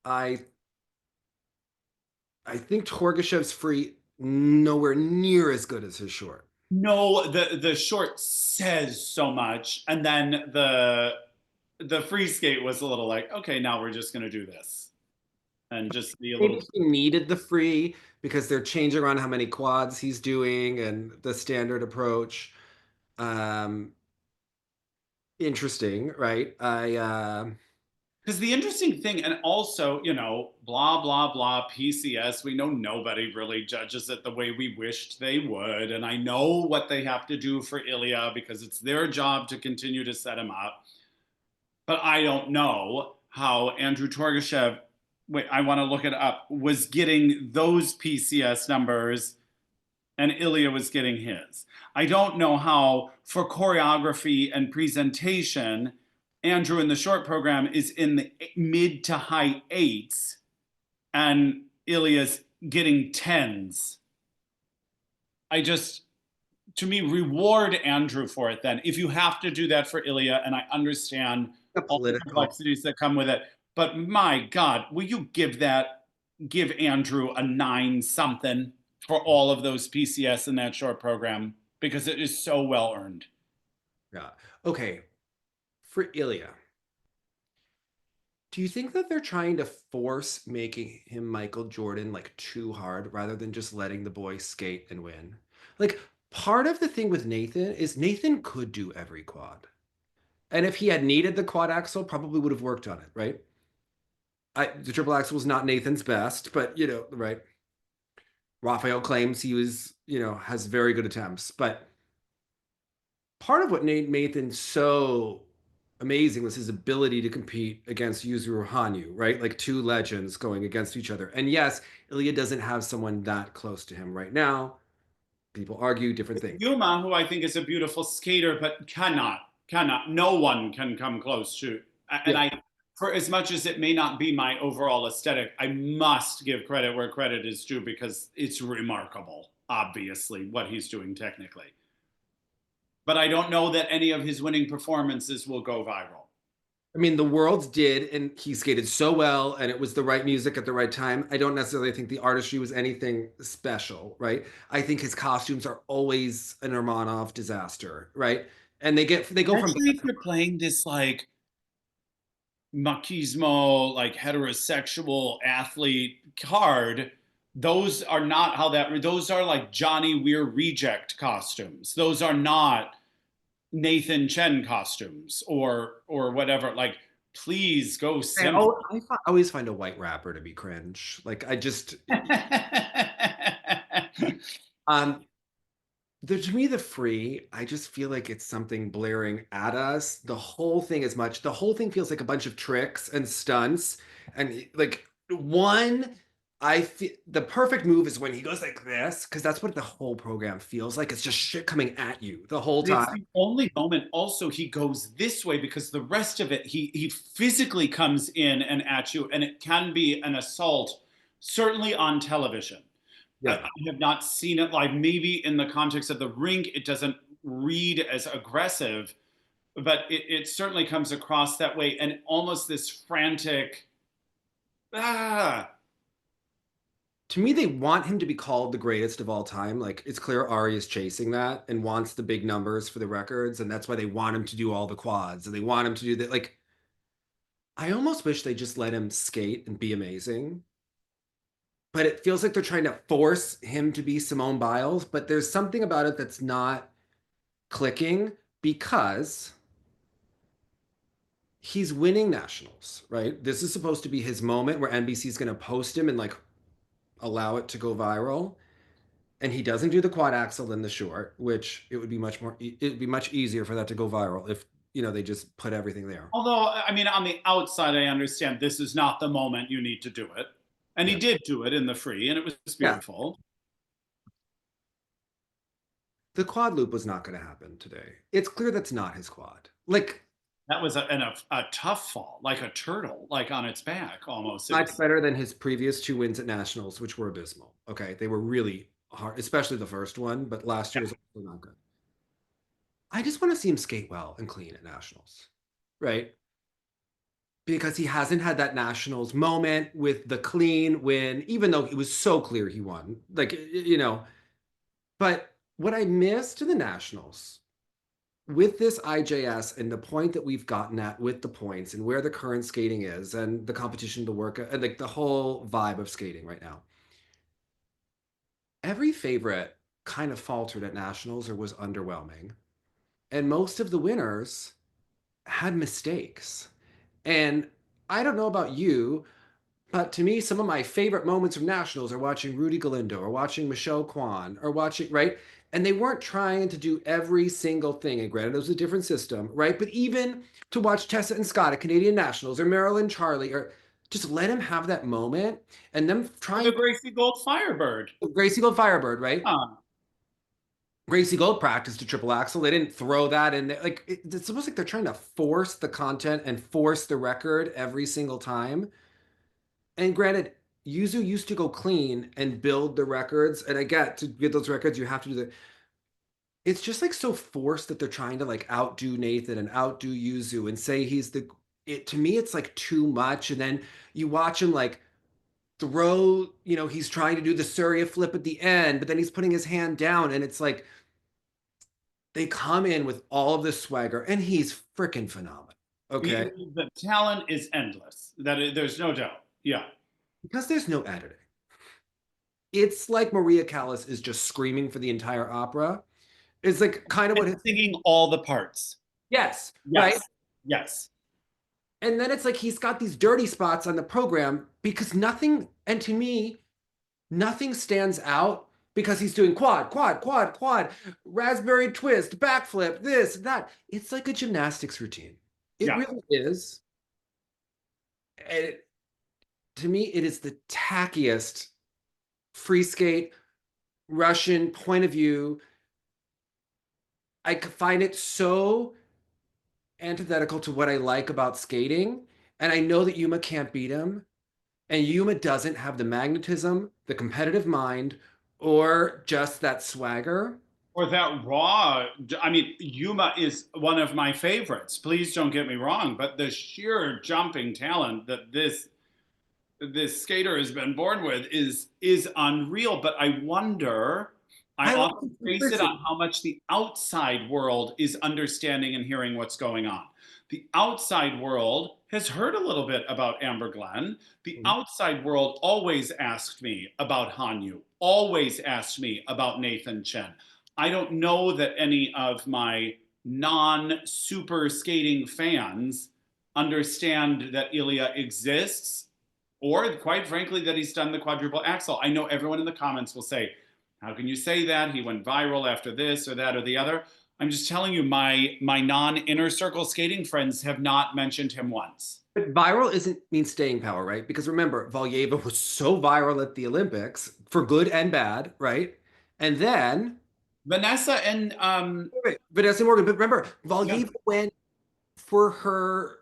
Speaker 1: I think Torgashev's free nowhere near as good as his short.
Speaker 2: No, the short says so much, and then the free skate was a little like, okay, now we're just going to do this, and just be a little.
Speaker 1: He needed the free because they're changing around how many quads he's doing and the standard approach. Interesting, right?
Speaker 2: Because the interesting thing, and also, you know, blah, blah, blah, PCS, we know nobody really judges it the way we wished they would. And I know what they have to do for Ilia because it's their job to continue to set him up. But I don't know how Andrew Torgashev, wait, I want to look it up, was getting those PCS numbers and Ilia was getting his. I don't know how, for choreography and presentation, Andrew in the short program is in the mid to high 8s and Ilia's getting 10s. To me, reward Andrew for it then. If you have to do that for Ilia, and I understand all the complexities that come with it, but my God, will you give Andrew a 9 something for all of those PCS in that short program? Because it is so well earned.
Speaker 1: Yeah. Okay. For Ilia, do you think that they're trying to force making him Michael Jordan like too hard rather than just letting the boy skate and win? Like, part of the thing with Nathan is Nathan could do every quad. And if he had needed the quad axel, probably would have worked on it, right? The triple axel was not Nathan's best, but you know, right? Raphael claims he was, you know, has very good attempts, but part of what made Nathan so amazing was his ability to compete against Yuzuru Hanyu, right? Like two legends going against each other. And yes, Ilia doesn't have someone that close to him right now. People argue different things.
Speaker 2: Yuma, who I think is a beautiful skater, but no one can come close to. And for as much as it may not be my overall aesthetic, I must give credit where credit is due because it's remarkable, obviously, what he's doing technically. But I don't know that any of his winning performances will go viral.
Speaker 1: I mean, the Worlds did, and he skated so well, and it was the right music at the right time. I don't necessarily think the artistry was anything special, right? I think his costumes are always an Urmanov disaster, right? And they go from.
Speaker 2: If you're playing this like machismo, like heterosexual athlete card, those are not those are like Johnny Weir reject costumes. Those are not Nathan Chen costumes or whatever. Like, please go simple.
Speaker 1: I always find a white rapper to be cringe. Like, I just to me, the free, I just feel like it's something blaring at us. The whole thing feels like a bunch of tricks and stunts. And like I feel the perfect move is when he goes like this, because that's what the whole program feels like. It's just shit coming at you the whole time.
Speaker 2: It's the only moment also he goes this way because the rest of it, he physically comes in and at you, and it can be an assault, certainly on television. Yeah. I have not seen it live. Maybe in the context of the rink, it doesn't read as aggressive, but it certainly comes across that way, and almost this frantic,
Speaker 1: To me, they want him to be called the greatest of all time. Like, it's clear Ari is chasing that and wants the big numbers for the records, and that's why they want him to do all the quads, and they want him to do that. Like, I almost wish they just let him skate and be amazing. But it feels like they're trying to force him to be Simone Biles, but there's something about it that's not clicking because he's winning nationals, right? This is supposed to be his moment where NBC's going to post him and like allow it to go viral. And he doesn't do the quad axel in the short, which it would be it'd be much easier for that to go viral if, they just put everything there.
Speaker 2: Although, I mean, on the outside, I understand this is not the moment you need to do it. And he
Speaker 1: Yeah.
Speaker 2: did do it in the free, and it was
Speaker 1: Yeah.
Speaker 2: beautiful.
Speaker 1: The quad loop was not going to happen today. It's clear that's not his quad. Like,
Speaker 2: That was a tough fall, like a turtle, like on its back almost.
Speaker 1: much better than his previous two wins at nationals, which were abysmal. Okay. They were really hard, especially the first one, but last year was also not good. I just want to see him skate well and clean at nationals, right? Because he hasn't had that nationals moment with the clean win, even though it was so clear he won. Like. But what I missed in the nationals with this IJS and the point that we've gotten at with the points and where the current skating is and the competition, the work, and like the whole vibe of skating right now. Every favorite kind of faltered at nationals or was underwhelming. And most of the winners had mistakes. And I don't know about you, but to me, some of my favorite moments from nationals are watching Rudy Galindo or watching Michelle Kwan or watching, right? And they weren't trying to do every single thing. And granted, it was a different system, right? But even to watch Tessa and Scott at Canadian Nationals or Marilyn Charlie, or just let him have that moment and them
Speaker 2: Or the
Speaker 1: trying.
Speaker 2: Gracie Gold Firebird.
Speaker 1: Gracie Gold Firebird, right?
Speaker 2: Huh.
Speaker 1: Gracie Gold practiced a triple axel. They didn't throw that in there. Like it's almost like they're trying to force the content and force the record every single time. And granted, Yuzu used to go clean and build the records. And I get to get those records, you have to do the. It's just like so forced that they're trying to like outdo Nathan and outdo Yuzu and say he's the. It to me, it's like too much. And then you watch him like throw. He's trying to do the Surya flip at the end, but then he's putting his hand down, and it's like they come in with all of this swagger, and he's freaking phenomenal. Okay,
Speaker 2: The talent is endless. There's no doubt. Yeah.
Speaker 1: because there's no editing. It's like Maria Callas is just screaming for the entire opera. It's like kind of what
Speaker 2: And singing all the parts.
Speaker 1: yes, right?
Speaker 2: Yes. Yes.
Speaker 1: And then it's like he's got these dirty spots on the program because nothing, and to me, nothing stands out because he's doing quad, quad, quad, quad, raspberry twist, backflip, this, that. It's like a gymnastics routine. It
Speaker 2: Yeah.
Speaker 1: really is. And to me, it is the tackiest free skate Russian point of view. I find it so antithetical to what I like about skating. And I know that Yuma can't beat him. And Yuma doesn't have the magnetism, the competitive mind, or just that swagger.
Speaker 2: Or that raw. I mean, Yuma is one of my favorites. Please don't get me wrong, but the sheer jumping talent that this skater has been born with is unreal. But I wonder, I
Speaker 1: I love
Speaker 2: often
Speaker 1: the
Speaker 2: base it on how much the outside world is understanding and hearing what's going on. The outside world has heard a little bit about Amber Glenn. The outside world always asked me about Hanyu, always asked me about Nathan Chen. I don't know that any of my non-super skating fans understand that Ilia exists, or quite frankly, that he's done the quadruple axel. I know everyone in the comments will say, how can you say that? He went viral after this or that or the other. I'm just telling you, my non-inner circle skating friends have not mentioned him once.
Speaker 1: But viral isn't mean staying power, right? Because remember, Valyeva was so viral at the Olympics for good and bad, right? And then
Speaker 2: Vanessa and
Speaker 1: Vanessa Morgan, but remember,
Speaker 2: yeah.
Speaker 1: Valyeva went for her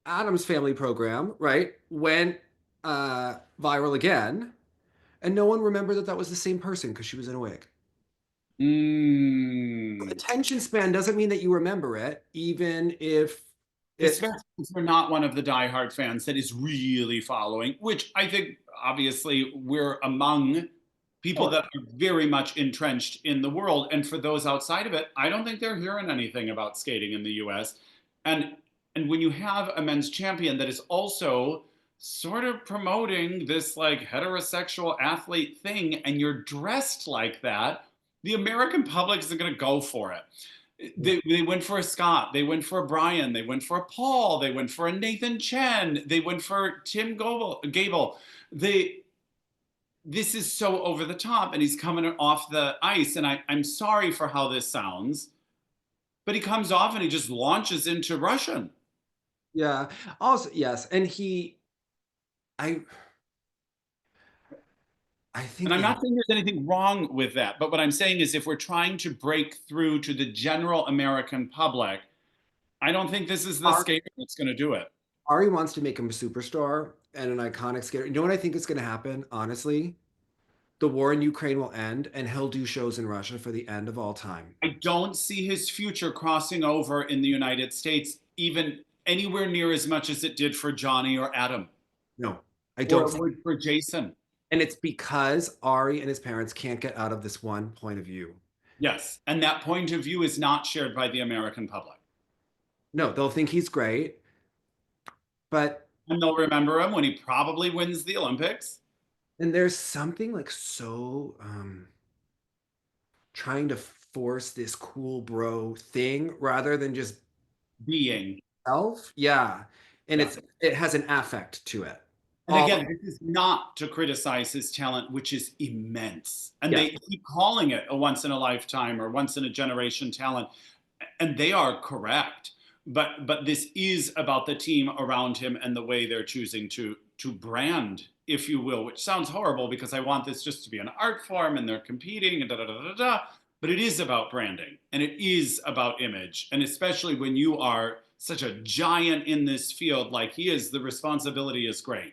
Speaker 1: Adams Family program, right? Went viral again, and no one remembered that that was the same person because she was in a wig. Attention span doesn't mean that you remember it, even if
Speaker 2: Especially if you're not one of the diehard fans that is really following, which I think obviously we're among people that are very much entrenched in the world. And for those outside of it, I don't think they're hearing anything about skating in the US. And And when you have a men's champion that is also sort of promoting this like heterosexual athlete thing and you're dressed like that, the American public isn't going to go for it. They went for a Scott, they went for a Brian, they went for a Paul, they went for a Nathan Chen, they went for Tim Gable. This is so over the top, and he's coming off the ice. And I'm sorry for how this sounds, but he comes off and he just launches into Russian.
Speaker 1: Yeah. Also, yes, and I, I think
Speaker 2: And I'm
Speaker 1: they have.
Speaker 2: not saying there's anything wrong with that, but what I'm saying is if we're trying to break through to the general American public, I don't think this is the skater that's going to do it.
Speaker 1: Ari wants to make him a superstar and an iconic skater. You know what I think is going to happen? Honestly, the war in Ukraine will end, and he'll do shows in Russia for the end of all time.
Speaker 2: I don't see his future crossing over in the United States even anywhere near as much as it did for Johnny or Adam
Speaker 1: No, I
Speaker 2: or
Speaker 1: don't.
Speaker 2: it would for Jason.
Speaker 1: And it's because Ari and his parents can't get out of this one point of view.
Speaker 2: Yes, and that point of view is not shared by the American public.
Speaker 1: No, they'll think he's great, but
Speaker 2: And they'll remember him when he probably wins the Olympics.
Speaker 1: and there's something like so trying to force this cool bro thing rather than just
Speaker 2: Being.
Speaker 1: self. Yeah. And
Speaker 2: Yeah.
Speaker 1: it has an affect to it.
Speaker 2: And again, this is not to criticize his talent, which is immense. And
Speaker 1: Yeah.
Speaker 2: they keep calling it a once in a lifetime or once in a generation talent. And they are correct. But this is about the team around him and the way they're choosing to brand, if you will, which sounds horrible because I want this just to be an art form and they're competing and da da da da da. But it is about branding and it is about image. And especially when you are such a giant in this field like he is, the responsibility is great.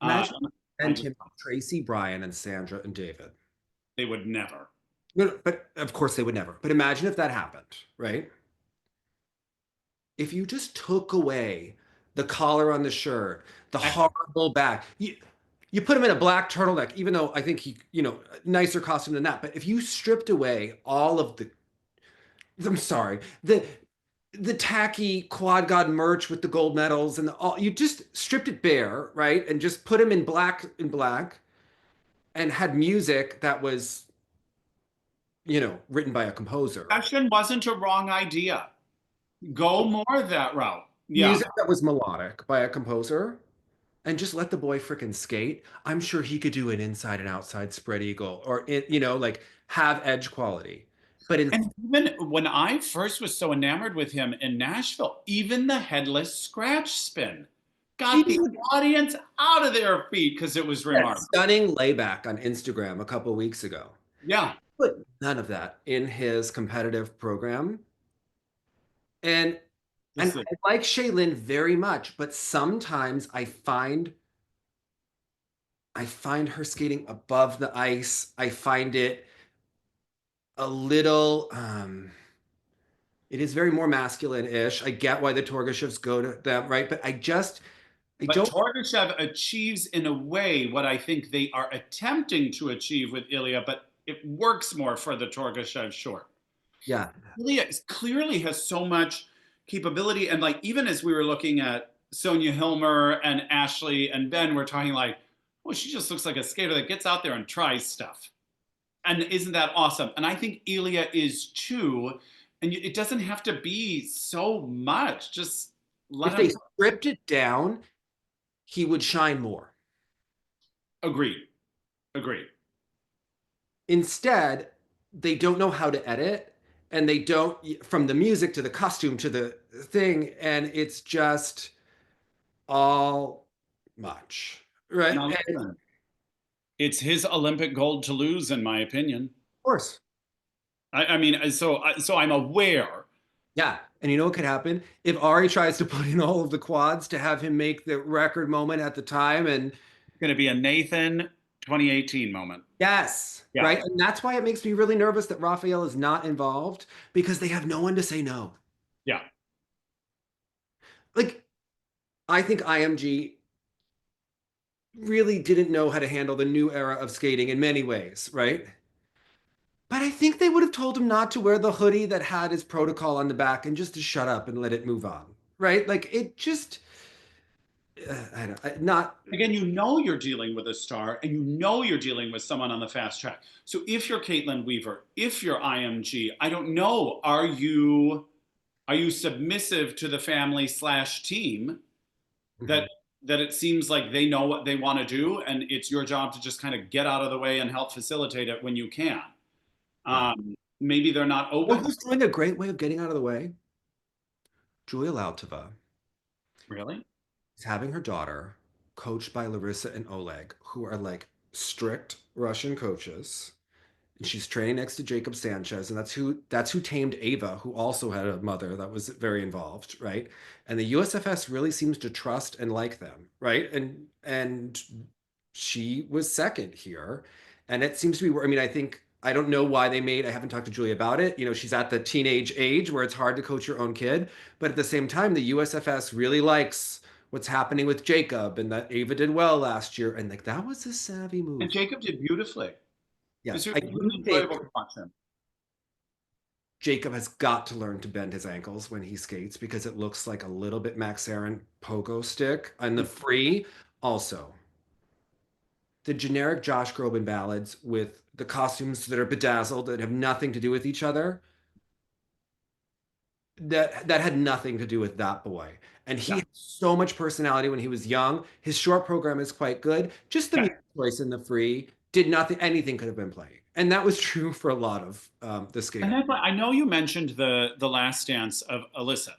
Speaker 1: Imagine
Speaker 2: I
Speaker 1: and
Speaker 2: just,
Speaker 1: him, Tracy, Brian, and Sandra and David.
Speaker 2: they would never.
Speaker 1: No, but of course they would never. But imagine if that happened, right? If you just took away the collar on the shirt, the horrible back, you put him in a black turtleneck, even though I think he, nicer costume than that. But if you stripped away all of I'm sorry, the tacky quad god merch with the gold medals and all, you just stripped it bare, right? And just put him in black, and had music that was, written by a composer.
Speaker 2: Fashion wasn't a wrong idea. Go more that route. Yeah.
Speaker 1: Music that was melodic by a composer, and just let the boy frickin' skate. I'm sure he could do an inside and outside spread eagle or like have edge quality. But
Speaker 2: And even when I first was so enamored with him in Nashville, even the headless scratch spin got the audience out of their feet because it was remarkable.
Speaker 1: Stunning layback on Instagram a couple weeks ago.
Speaker 2: Yeah.
Speaker 1: But none of that in his competitive program. And I like Shaylin very much, but sometimes I find her skating above the ice. I find it a little it is very more masculine-ish. I get why the Torgashevs go to them, right? But
Speaker 2: But Torgashev achieves in a way what I think they are attempting to achieve with Ilia, but it works more for the Torgashev short.
Speaker 1: Yeah.
Speaker 2: Ilia clearly has so much capability. And like, even as we were looking at Sonia Hilmer and Ashley and Ben, we're talking like, well, she just looks like a skater that gets out there and tries stuff. And isn't that awesome? And I think Ilia is too. And it doesn't have to be so much. Just let
Speaker 1: if
Speaker 2: him.
Speaker 1: they stripped it down, he would shine more.
Speaker 2: Agreed. Agreed.
Speaker 1: Instead, they don't know how to edit, and they don't, from the music to the costume to the thing, and it's just all much, right?
Speaker 2: Now, it's his Olympic gold to lose, in my opinion.
Speaker 1: Of course.
Speaker 2: I mean, so I'm aware.
Speaker 1: Yeah, and you know what could happen if Ari tries to put in all of the quads to have him make the record moment at the time, and
Speaker 2: it's going to be a Nathan 2018 moment.
Speaker 1: Yes,
Speaker 2: yeah.
Speaker 1: Right, and that's why it makes me really nervous that Raphael is not involved, because they have no one to say no.
Speaker 2: Yeah.
Speaker 1: Like, I think IMG really didn't know how to handle the new era of skating in many ways, right? But I think they would have told him not to wear the hoodie that had his protocol on the back and just to shut up and let it move on. right? Like it just, I don't, not.
Speaker 2: Again, you know you're dealing with a star and you know you're dealing with someone on the fast track. So if you're Caitlin Weaver, if you're IMG, I don't know, are you submissive to the family slash team
Speaker 1: Mhm.
Speaker 2: that that it seems like they know what they want to do and it's your job to just kind of get out of the way and help facilitate it when you can.
Speaker 1: Yeah.
Speaker 2: Maybe they're not
Speaker 1: You know
Speaker 2: open.
Speaker 1: who's doing a great way of getting out of the way? Julia Lautova
Speaker 2: Really?
Speaker 1: is having her daughter coached by Larissa and Oleg, who are like strict Russian coaches. And she's training next to Jacob Sanchez, and that's who tamed Ava, who also had a mother that was very involved, right? And the USFS really seems to trust and like them, right? And she was second here, and it seems to be. I mean, I don't know why they made. I haven't talked to Julie about it. You know, she's at the teenage age where it's hard to coach your own kid, but at the same time, the USFS really likes what's happening with Jacob, and that Ava did well last year, and like that was a savvy
Speaker 2: And
Speaker 1: move.
Speaker 2: Jacob did beautifully.
Speaker 1: Yes,
Speaker 2: It
Speaker 1: I
Speaker 2: was
Speaker 1: do think
Speaker 2: enjoyable to watch him.
Speaker 1: Jacob has got to learn to bend his ankles when he skates because it looks like a little bit Max Aaron pogo stick. And the free, also, the generic Josh Groban ballads with the costumes that are bedazzled that have nothing to do with each other, that had nothing to do with that boy. And he
Speaker 2: Yeah.
Speaker 1: had so much personality when he was young. His short program is quite good. Just the
Speaker 2: Yeah.
Speaker 1: music choice in the free did nothing, anything could have been played. And that was true for a lot of the
Speaker 2: And
Speaker 1: skaters.
Speaker 2: that's why I know you mentioned the last dance of Alyssa.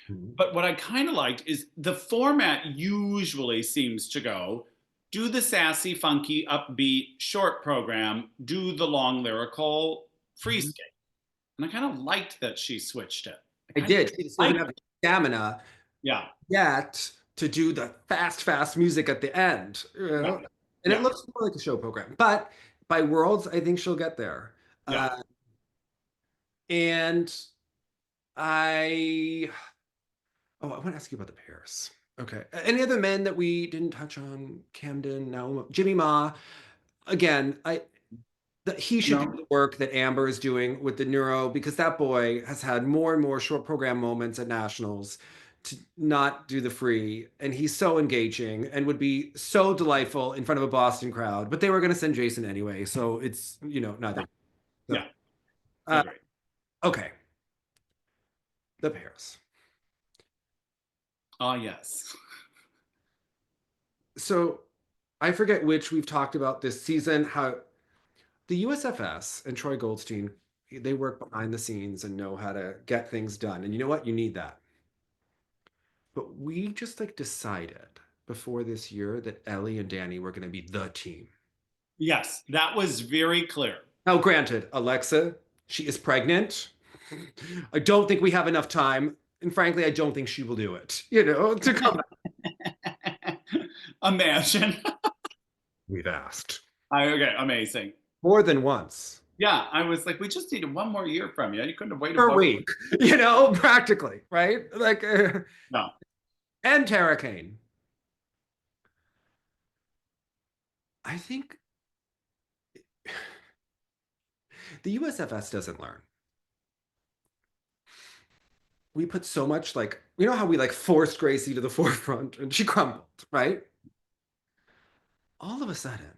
Speaker 1: Mhm.
Speaker 2: But what I kind of liked is the format usually seems to go do the sassy, funky, upbeat short program, do the long lyrical free
Speaker 1: Mhm.
Speaker 2: skate. And I kind of liked that she switched it. I
Speaker 1: I
Speaker 2: kind of
Speaker 1: did. She just doesn't
Speaker 2: liked
Speaker 1: have
Speaker 2: it.
Speaker 1: the stamina
Speaker 2: Yeah.
Speaker 1: yet to do the fast music at the end. You
Speaker 2: Yeah.
Speaker 1: know? And it
Speaker 2: Yeah.
Speaker 1: looks more like a show program. But by Worlds, I think she'll get there.
Speaker 2: Yeah.
Speaker 1: And I, oh, I want to ask you about the pairs. Okay. Any other men that we didn't touch on? Camden, no, Jimmy Ma. Again, that he should do
Speaker 2: No.
Speaker 1: the work that Amber is doing with the neuro because that boy has had more and more short program moments at nationals to not do the free, and he's so engaging and would be so delightful in front of a Boston crowd, but they were going to send Jason anyway, so it's
Speaker 2: Yeah.
Speaker 1: neither. So
Speaker 2: Yeah.
Speaker 1: uh,
Speaker 2: Agreed.
Speaker 1: okay, the pairs.
Speaker 2: Ah, yes.
Speaker 1: So I forget which we've talked about this season, how the USFS and Troy Goldstein, they work behind the scenes and know how to get things done, and you know what, you need that. But we just like decided before this year that Ellie and Danny were going to be the team.
Speaker 2: Yes, that was very clear.
Speaker 1: Now, granted, Alexa, she is pregnant. I don't think we have enough time. And frankly, I don't think she will do it, to come back.
Speaker 2: Imagine.
Speaker 1: We've asked
Speaker 2: Okay, amazing.
Speaker 1: more than once
Speaker 2: Yeah, I was like, we just needed one more year from you. You couldn't have waited
Speaker 1: per
Speaker 2: one.
Speaker 1: week, practically, right? Like,
Speaker 2: No.
Speaker 1: and Tara Kane. I think the USFS doesn't learn. We put so much like how we like forced Gracie to the forefront and she crumbled, right? All of a sudden,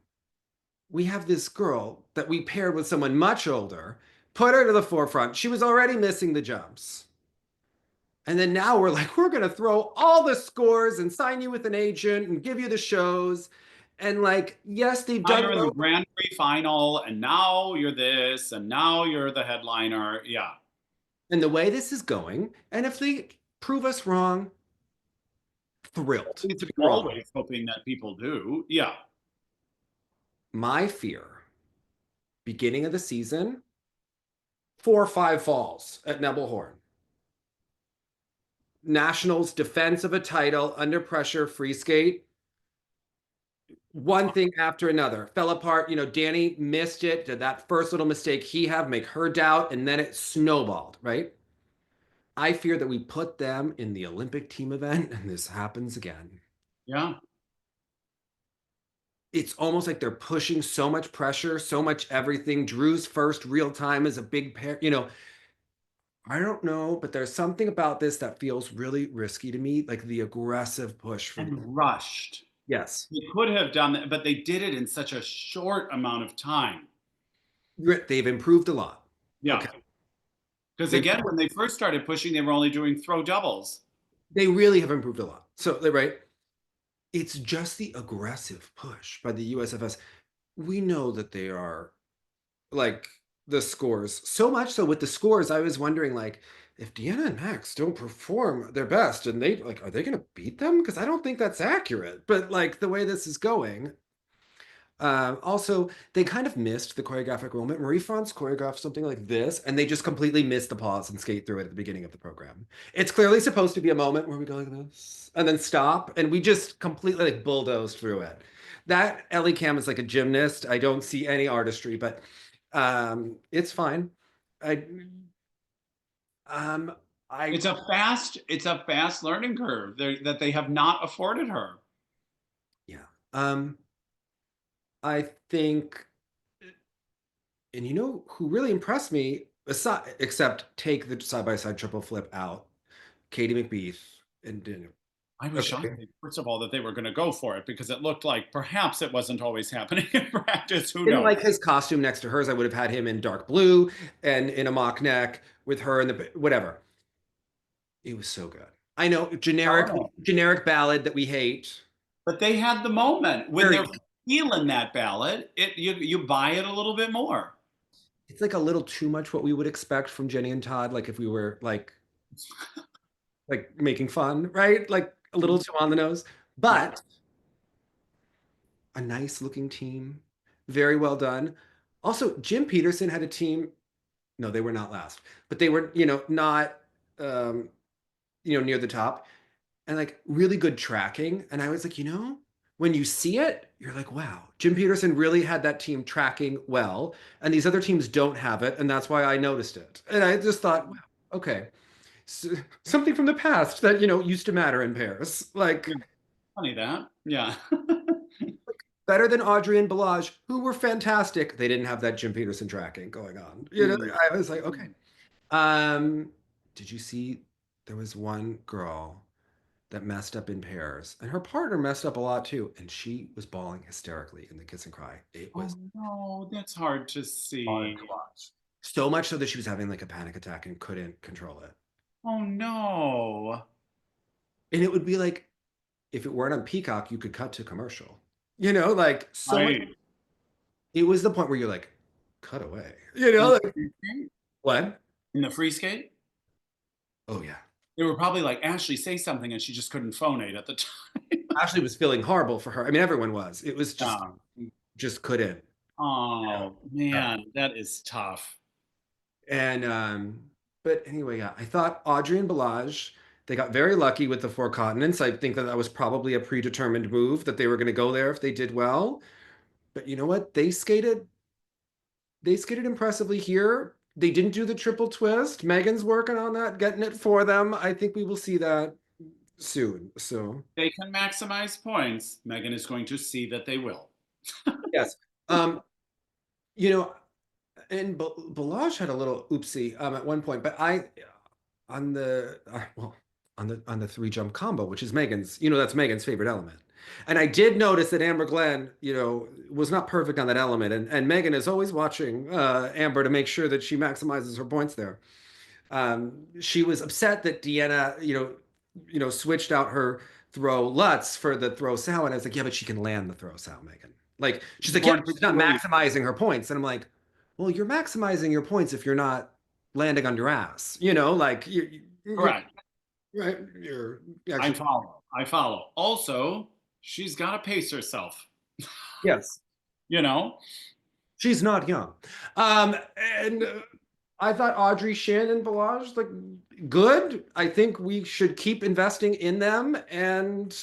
Speaker 1: we have this girl that we paired with someone much older, put her to the forefront. She was already missing the jumps. And then now we're like, we're going to throw all the scores and sign you with an agent and give you the shows. And like, yes, they've
Speaker 2: Now
Speaker 1: done
Speaker 2: you're in the
Speaker 1: well.
Speaker 2: Grand Prix final, and now you're this, and now you're the headliner. Yeah.
Speaker 1: And the way this is going, and if they prove us wrong, thrilled
Speaker 2: It's
Speaker 1: to be wrong.
Speaker 2: always hoping that people do. Yeah.
Speaker 1: My fear, beginning of the season, 4 or 5 falls at Nebelhorn. Nationals defense of a title under pressure, free skate. One thing after another fell apart. Danny missed it. Did that first little mistake he have make her doubt, and then it snowballed, right? I fear that we put them in the Olympic team event and this happens again.
Speaker 2: Yeah.
Speaker 1: It's almost like they're pushing so much pressure, so much everything. Drew's first real time is a big pair. I don't know, but there's something about this that feels really risky to me, like the aggressive push from.
Speaker 2: And rushed.
Speaker 1: Yes.
Speaker 2: They could have done that, but they did it in such a short amount of time.
Speaker 1: They've improved a lot.
Speaker 2: Yeah.
Speaker 1: Okay.
Speaker 2: Because
Speaker 1: They
Speaker 2: again, when they first started pushing, they were only doing throw doubles.
Speaker 1: they really have improved a lot. So they're right. It's just the aggressive push by the USFS. We know that they are like the scores. So much so with the scores, I was wondering like if Deanna and Max don't perform their best and they like, are they gonna beat them? Because I don't think that's accurate. But like the way this is going, also, they kind of missed the choreographic moment. Marie France choreographed something like this, and they just completely missed the pause and skate through it at the beginning of the program. It's clearly supposed to be a moment where we go like this and then stop, and we just completely like bulldozed through it. That Ellie Cam is like a gymnast. I don't see any artistry, but it's fine. I um I
Speaker 2: It's a fast learning curve that they have not afforded her.
Speaker 1: yeah. I think, and you know who really impressed me, aside, except take the side by side triple flip out, Katie McBeath, and
Speaker 2: I was shocked, first of all, that they were going to go for it because it looked like perhaps it wasn't always happening in practice. Who
Speaker 1: didn't
Speaker 2: knows?
Speaker 1: like his costume next to hers. I would have had him in dark blue and in a mock neck with her in the whatever. It was so good. I know generic ballad that we hate.
Speaker 2: But they had the moment when
Speaker 1: Very,
Speaker 2: they're feeling that ballad. You buy it a little bit more.
Speaker 1: it's like a little too much what we would expect from Jenny and Todd. Like if we were like making fun, right? Like a little too on the nose,
Speaker 2: Yeah.
Speaker 1: but a nice looking team. Very well done. Also, Jim Peterson had a team. No, they were not last, but they were, not, um, near the top and like really good tracking. And I was like, when you see it, you're like, wow, Jim Peterson really had that team tracking well. And these other teams don't have it. And that's why I noticed it. And I just thought, wow, okay. So, something from the past that, used to matter in pairs. Like,
Speaker 2: Yeah, funny that. Yeah.
Speaker 1: better than Audrey and Balazs, who were fantastic. They didn't have that Jim Peterson tracking going on. I was like, okay. Um, did you see there was one girl that messed up in pairs, and her partner messed up a lot too, and she was bawling hysterically in the kiss and cry. It
Speaker 2: Oh
Speaker 1: was
Speaker 2: no, that's hard to
Speaker 1: hard
Speaker 2: see.
Speaker 1: to watch. So much so that she was having like a panic attack and couldn't control it.
Speaker 2: Oh no.
Speaker 1: And it would be like if it weren't on Peacock, you could cut to commercial. Like so much.
Speaker 2: Right.
Speaker 1: It was the point where you're like, cut away.
Speaker 2: In the
Speaker 1: Like
Speaker 2: free skate?
Speaker 1: what?
Speaker 2: In the free skate?
Speaker 1: Oh yeah.
Speaker 2: They were probably like, Ashley, say something, and she just couldn't phonate at the time.
Speaker 1: Ashley was feeling horrible for her. I mean, everyone was. It was
Speaker 2: Yeah.
Speaker 1: just couldn't.
Speaker 2: Oh
Speaker 1: Uh,
Speaker 2: man, that is tough.
Speaker 1: And but anyway, yeah, I thought Audrey and Balazs, they got very lucky with the four continents. I think that that was probably a predetermined move that they were going to go there if they did well. But you know what? They skated impressively here. They didn't do the triple twist. Megan's working on that, getting it for them. I think we will see that soon. So
Speaker 2: They can maximize points. Megan is going to see that they will.
Speaker 1: yes. Um, you know, and Balazs had a little oopsie at one point, but I on the well on the three jump combo, which is Megan's, that's Megan's favorite element. And I did notice that Amber Glenn, was not perfect on that element, and Megan is always watching Amber to make sure that she maximizes her points there. She was upset that Deanna, switched out her throw Lutz for the throw Sal, and I was like, yeah, but she can land the throw Sal, Megan. Like she's like, yeah,
Speaker 2: Born
Speaker 1: but
Speaker 2: to
Speaker 1: she's not
Speaker 2: believe.
Speaker 1: maximizing her points, and I'm like, well, you're maximizing your points if you're not landing on your ass, like you're
Speaker 2: Correct.
Speaker 1: right, you're
Speaker 2: I
Speaker 1: actually
Speaker 2: follow. I follow. Also, she's got to pace herself.
Speaker 1: yes,
Speaker 2: You know,
Speaker 1: she's not young, and I thought Audrey, Shin, and Balazs like good. I think we should keep investing in them, and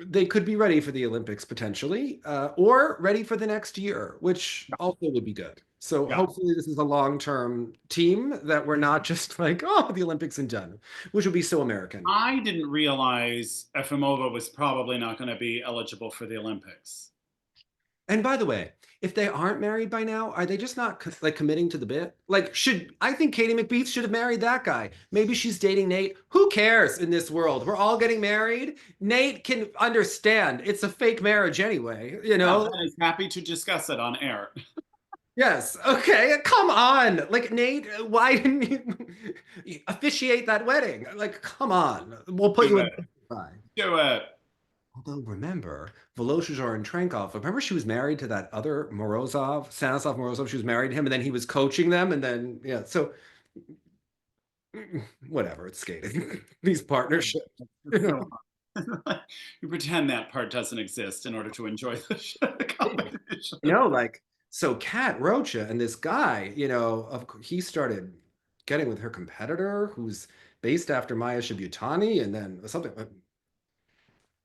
Speaker 1: they could be ready for the Olympics potentially, or ready for the next year, which also would be good. So
Speaker 2: yeah.
Speaker 1: hopefully this is a long-term team that we're not just like, oh, the Olympics and done, which would be so American.
Speaker 2: I didn't realize Efimova was probably not going to be eligible for the Olympics.
Speaker 1: And by the way, if they aren't married by now, are they just not like committing to the bit? Like, should I think Katie McBeath should have married that guy? Maybe she's dating Nate. Who cares in this world? We're all getting married. Nate can understand it's a fake marriage anyway, you
Speaker 2: Yeah,
Speaker 1: know?
Speaker 2: Ben is happy to discuss it on air.
Speaker 1: Yes. Okay. Come on. Like, Nate, why didn't you officiate that wedding? Like, come on. We'll put
Speaker 2: Do
Speaker 1: you in.
Speaker 2: it. Do it.
Speaker 1: Although remember, Voloshyzhar and Trenkov, remember she was married to that other Morozov, Stanislav Morozov. She was married to him, and then he was coaching them, and then yeah. So whatever, it's skating. These partnerships, you
Speaker 2: So
Speaker 1: know.
Speaker 2: you pretend that part doesn't exist in order to enjoy the competition.
Speaker 1: Like so Kat Rocha and this guy, he started getting with her competitor who's based after Maya Shibutani, and then something.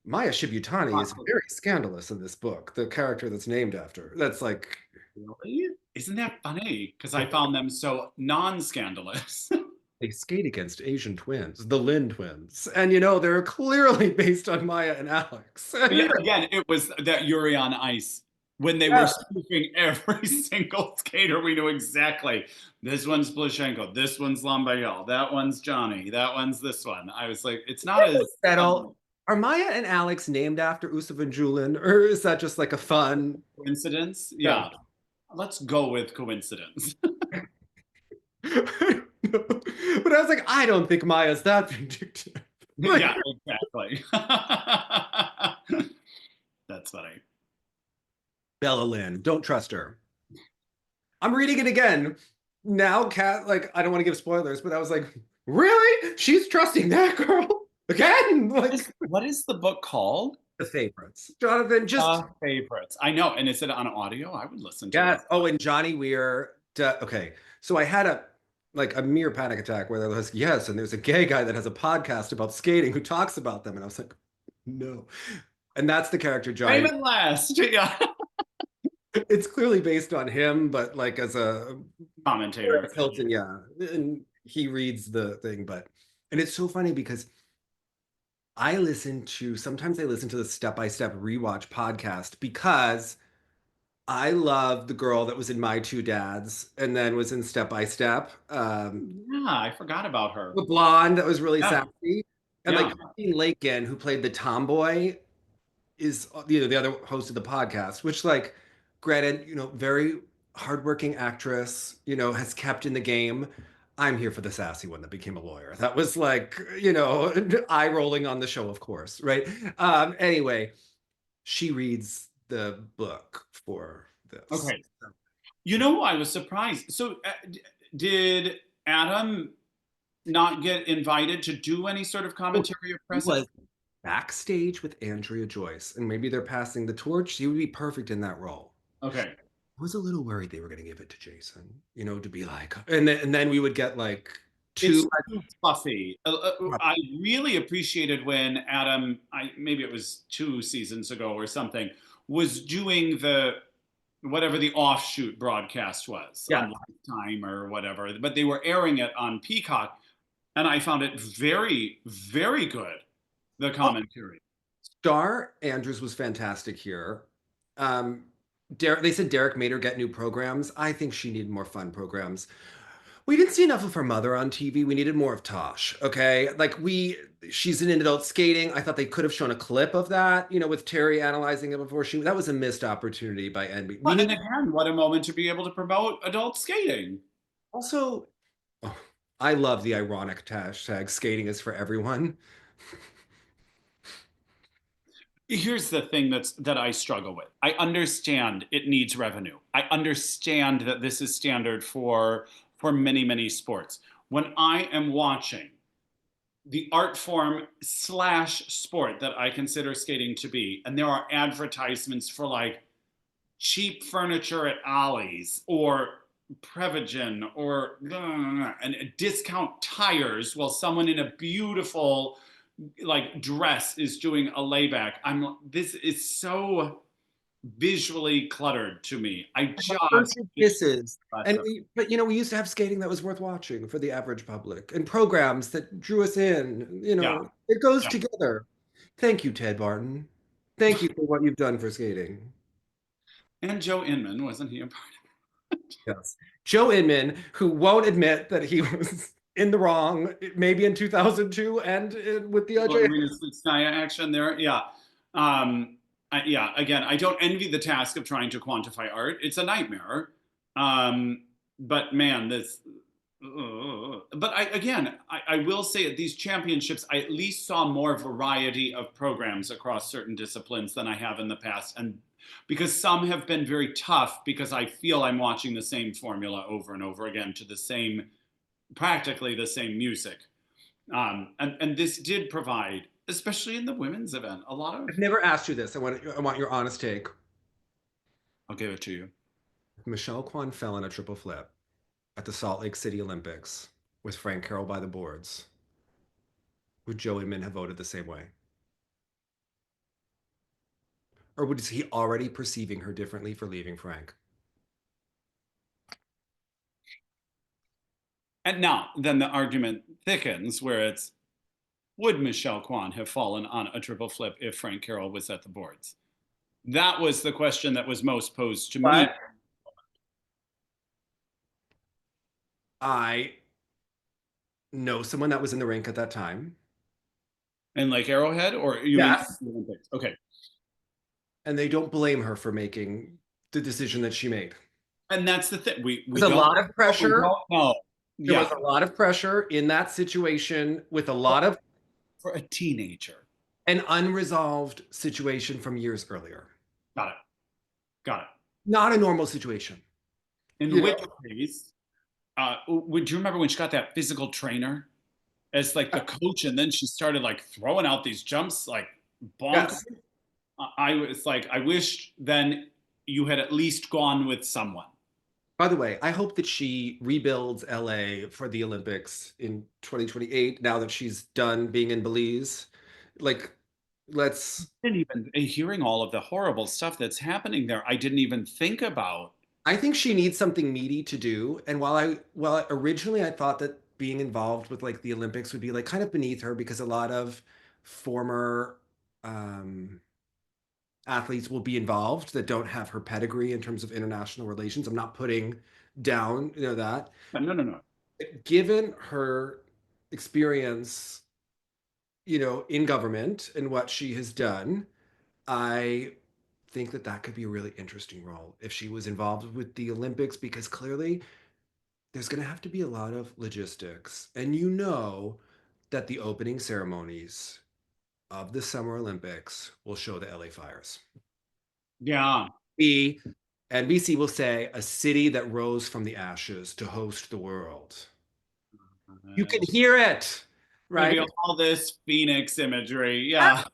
Speaker 1: Maya Shibutani is very scandalous in this book. The character that's named after. That's like
Speaker 2: Really? Isn't that funny? Because I found them so non-scandalous.
Speaker 1: they skate against Asian twins, the Lin twins. And they're clearly based on Maya and Alex.
Speaker 2: Yeah, again, it was that Yuri on Ice. When they were spoofing every single skater, we knew exactly this one's Blashenko, this one's Lambayel, that one's Johnny, that one's this one. I was like, it's not as
Speaker 1: Settle. Are Maya and Alex named after Usav and Julin, or is that just like a fun
Speaker 2: coincidence. Yeah, let's go with coincidence.
Speaker 1: But I was like, I don't think Maya's that vindictive.
Speaker 2: Yeah, exactly. That's funny.
Speaker 1: Bella Lynn, don't trust her. I'm reading it again. Now, Kat, like, I don't want to give spoilers, but I was like, really? She's trusting that girl again? Like,
Speaker 2: what is the book called?
Speaker 1: The Favorites. Jonathan, just
Speaker 2: Favorites. I know. And is it on audio? I would listen to it.
Speaker 1: Oh, and Johnny Weir. Okay. So I had a mere panic attack where there was, yes, and there's a gay guy that has a podcast about skating who talks about them. And I was like, no. And that's the character Johnny.
Speaker 2: Raymond Last. Yeah.
Speaker 1: It's clearly based on him, but like as a
Speaker 2: commentator.
Speaker 1: Hilton, yeah. And he reads the thing, and it's so funny because sometimes I listen to the step-by-step rewatch podcast because I love the girl that was in My Two Dads and then was in Step by Step.
Speaker 2: Yeah, I forgot about her.
Speaker 1: The blonde that was really sassy. And like Christine Lakin, who played the tomboy, is the other host of the podcast, which like granted, very hardworking actress, has kept in the game. I'm here for the sassy one that became a lawyer. That was like, eye rolling on the show, of course, right? Anyway, she reads the book for this.
Speaker 2: Okay. I was surprised. So did Adam not get invited to do any sort of commentary or press?
Speaker 1: Was backstage with Andrea Joyce, and maybe they're passing the torch. He would be perfect in that role.
Speaker 2: Okay.
Speaker 1: I was a little worried they were going to give it to Jason, to be like, and then we would get like
Speaker 2: too fluffy. I really appreciated when Adam, maybe it was 2 seasons ago or something, was doing whatever the offshoot broadcast was on Lifetime or whatever, but they were airing it on Peacock, and I found it very, very good. The commentary.
Speaker 1: Star Andrews was fantastic here. They said Derek made her get new programs. I think she needed more fun programs. We didn't see enough of her mother on TV. We needed more of Tosh. Okay, like she's in adult skating. I thought they could have shown a clip of that. With Terry analyzing it before that was a missed opportunity by NBC.
Speaker 2: And again, what a moment to be able to promote adult skating.
Speaker 1: Also, I love the ironic hashtag "skating is for everyone."
Speaker 2: Here's the thing that I struggle with. I understand it needs revenue. I understand that this is standard for many, many sports. When I am watching the art form / sport that I consider skating to be, and there are advertisements for like cheap furniture at Ollie's or Prevagen or and discount tires while someone in a beautiful like dress is doing a layback. This is so visually cluttered to me.
Speaker 1: Kisses. But we used to have skating that was worth watching for the average public and programs that drew us in. It goes together. Thank you, Ted Barton. Thank you for what you've done for skating.
Speaker 2: And Joe Inman, wasn't he a part of it?
Speaker 1: Yes. Joe Inman, who won't admit that he was in the wrong, maybe in 2002 and with the
Speaker 2: Well,
Speaker 1: OJ.
Speaker 2: Arena Slutskaya action there. Yeah. Yeah, again, I don't envy the task of trying to quantify art. It's a nightmare. But man, this. But I will say at these championships, I at least saw more variety of programs across certain disciplines than I have in the past. And because some have been very tough because I feel I'm watching the same formula over and over again to the same, practically the same music. And this did provide, especially in the women's event, a lot of.
Speaker 1: I've never asked you this. I want your honest take.
Speaker 2: I'll give it to you.
Speaker 1: Michelle Kwan fell in a triple flip at the Salt Lake City Olympics with Frank Carroll by the boards. Would Joe Inman have voted the same way? Or was he already perceiving her differently for leaving Frank?
Speaker 2: And now, then the argument thickens where it's, would Michelle Kwan have fallen on a triple flip if Frank Carroll was at the boards? That was the question that was most posed to me.
Speaker 1: I know someone that was in the rink at that time.
Speaker 2: And like Arrowhead, or you mean the Olympics? Okay.
Speaker 1: And they don't blame her for making the decision that she made.
Speaker 2: And that's the thing. We
Speaker 1: There's a lot of pressure.
Speaker 2: No.
Speaker 1: There was a lot of pressure in that situation with a lot of
Speaker 2: for a teenager.
Speaker 1: An unresolved situation from years earlier.
Speaker 2: Got it.
Speaker 1: Not a normal situation.
Speaker 2: In which case, would you remember when she got that physical trainer as like the coach, and then she started like throwing out these jumps like bonkers? Yes. I was like, I wish then you had at least gone with someone.
Speaker 1: By the way, I hope that she rebuilds LA for the Olympics in 2028 now that she's done being in Belize. Like, let's.
Speaker 2: I didn't even, hearing all of the horrible stuff that's happening there, I didn't even think about.
Speaker 1: I think she needs something meaty to do. And while originally I thought that being involved with like the Olympics would be like kind of beneath her because a lot of former athletes will be involved that don't have her pedigree in terms of international relations. I'm not putting down, that.
Speaker 2: No.
Speaker 1: Given her experience, in government and what she has done, I think that could be a really interesting role if she was involved with the Olympics, because clearly there's going to have to be a lot of logistics. And that the opening ceremonies of the Summer Olympics will show the LA fires.
Speaker 2: Yeah.
Speaker 1: NBC will say a city that rose from the ashes to host the world. You can hear it, right?
Speaker 2: All this Phoenix imagery. Yeah.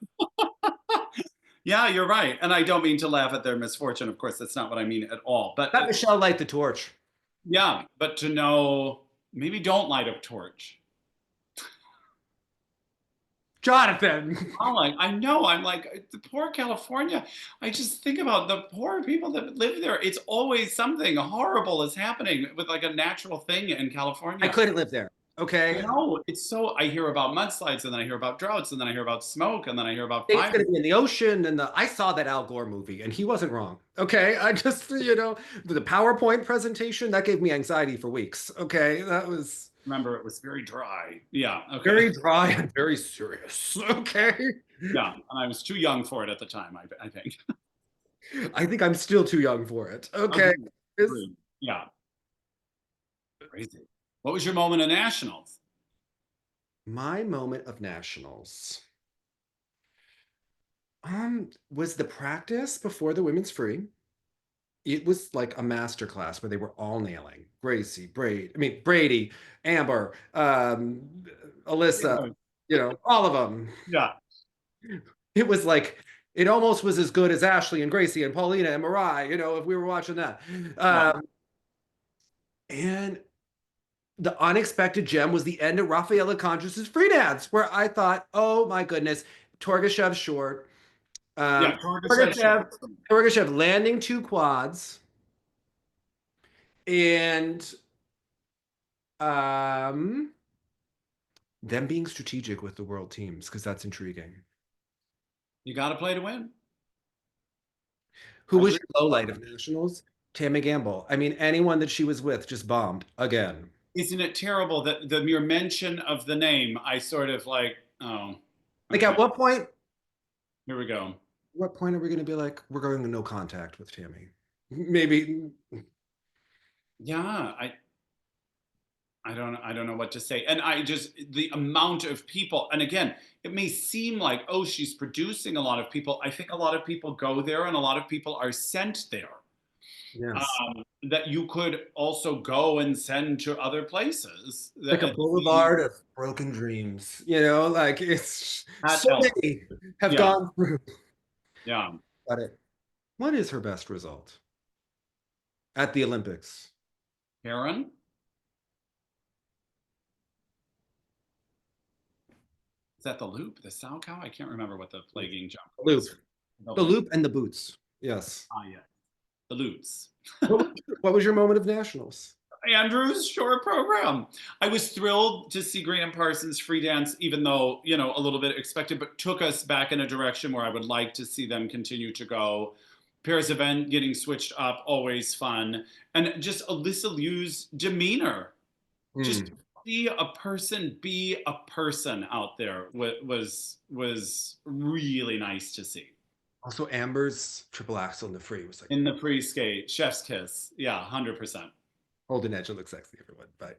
Speaker 2: Yeah, you're right. And I don't mean to laugh at their misfortune. Of course, that's not what I mean at all. But
Speaker 1: let Michelle light the torch.
Speaker 2: Yeah, but to know, maybe don't light a torch.
Speaker 1: Jonathan.
Speaker 2: I know. I'm like, the poor California. I just think about the poor people that live there. It's always something horrible is happening with like a natural thing in California.
Speaker 1: I couldn't live there. Okay.
Speaker 2: No, it's so. I hear about mudslides, and then I hear about droughts, and then I hear about smoke, and then I hear about
Speaker 1: fire. It's going to be in the ocean, and I saw that Al Gore movie, and he wasn't wrong. Okay, I just the PowerPoint presentation that gave me anxiety for weeks. Okay, that was.
Speaker 2: Remember, it was very dry. Yeah. Okay.
Speaker 1: Very dry and very serious. Okay.
Speaker 2: Yeah, and I was too young for it at the time. I think.
Speaker 1: I think I'm still too young for it. Okay.
Speaker 2: Yeah. Crazy. What was your moment of nationals?
Speaker 1: My moment of nationals was the practice before the women's free. It was like a master class where they were all nailing Gracie, Brady, Amber, Alysa, all of them.
Speaker 2: Yeah.
Speaker 1: It was like, it almost was as good as Ashley and Gracie and Paulina and Mariah, if we were watching that. And the unexpected gem was the end of Rafaela Contras' free dance, where I thought, oh my goodness, Torgashev short. Torgashev landing 2 quads. And them being strategic with the world teams, because that's intriguing.
Speaker 2: You got to play to win.
Speaker 1: Who was your low light of nationals? Tammy Gamble. I mean, anyone that she was with just bombed again.
Speaker 2: Isn't it terrible that the mere mention of the name, I sort of like, oh,
Speaker 1: Like,
Speaker 2: okay,
Speaker 1: at
Speaker 2: here we go.
Speaker 1: what point are we going to be like, we're going to no contact with Tammy? Maybe.
Speaker 2: Yeah, I don't know what to say. And I just the amount of people, and again, it may seem like, oh, she's producing a lot of people. I think a lot of people go there and a lot of people are sent there.
Speaker 1: Yes.
Speaker 2: That you could also go and send to other places.
Speaker 1: Like a boulevard of broken dreams, like it's so many have
Speaker 2: Yeah,
Speaker 1: gone through.
Speaker 2: yeah.
Speaker 1: Got it. What is her best result at the Olympics?
Speaker 2: Karen? Is that the loop? The sow cow? I can't remember what the plaguing jump
Speaker 1: Loop.
Speaker 2: was.
Speaker 1: The loop and the boots. Yes.
Speaker 2: Ah, yeah. The loops.
Speaker 1: What was your moment of nationals?
Speaker 2: Andrew's short program. I was thrilled to see Graham Parsons free dance, even though, a little bit expected, but took us back in a direction where I would like to see them continue to go. Paris event getting switched up, always fun. And just Alysa Liu's demeanor. Just be a person out there was really nice to see.
Speaker 1: Also, Amber's triple axel in the free was like
Speaker 2: In the pre-skate, chef's kiss. Yeah, 100%.
Speaker 1: holding edge and look sexy, everyone. Bye.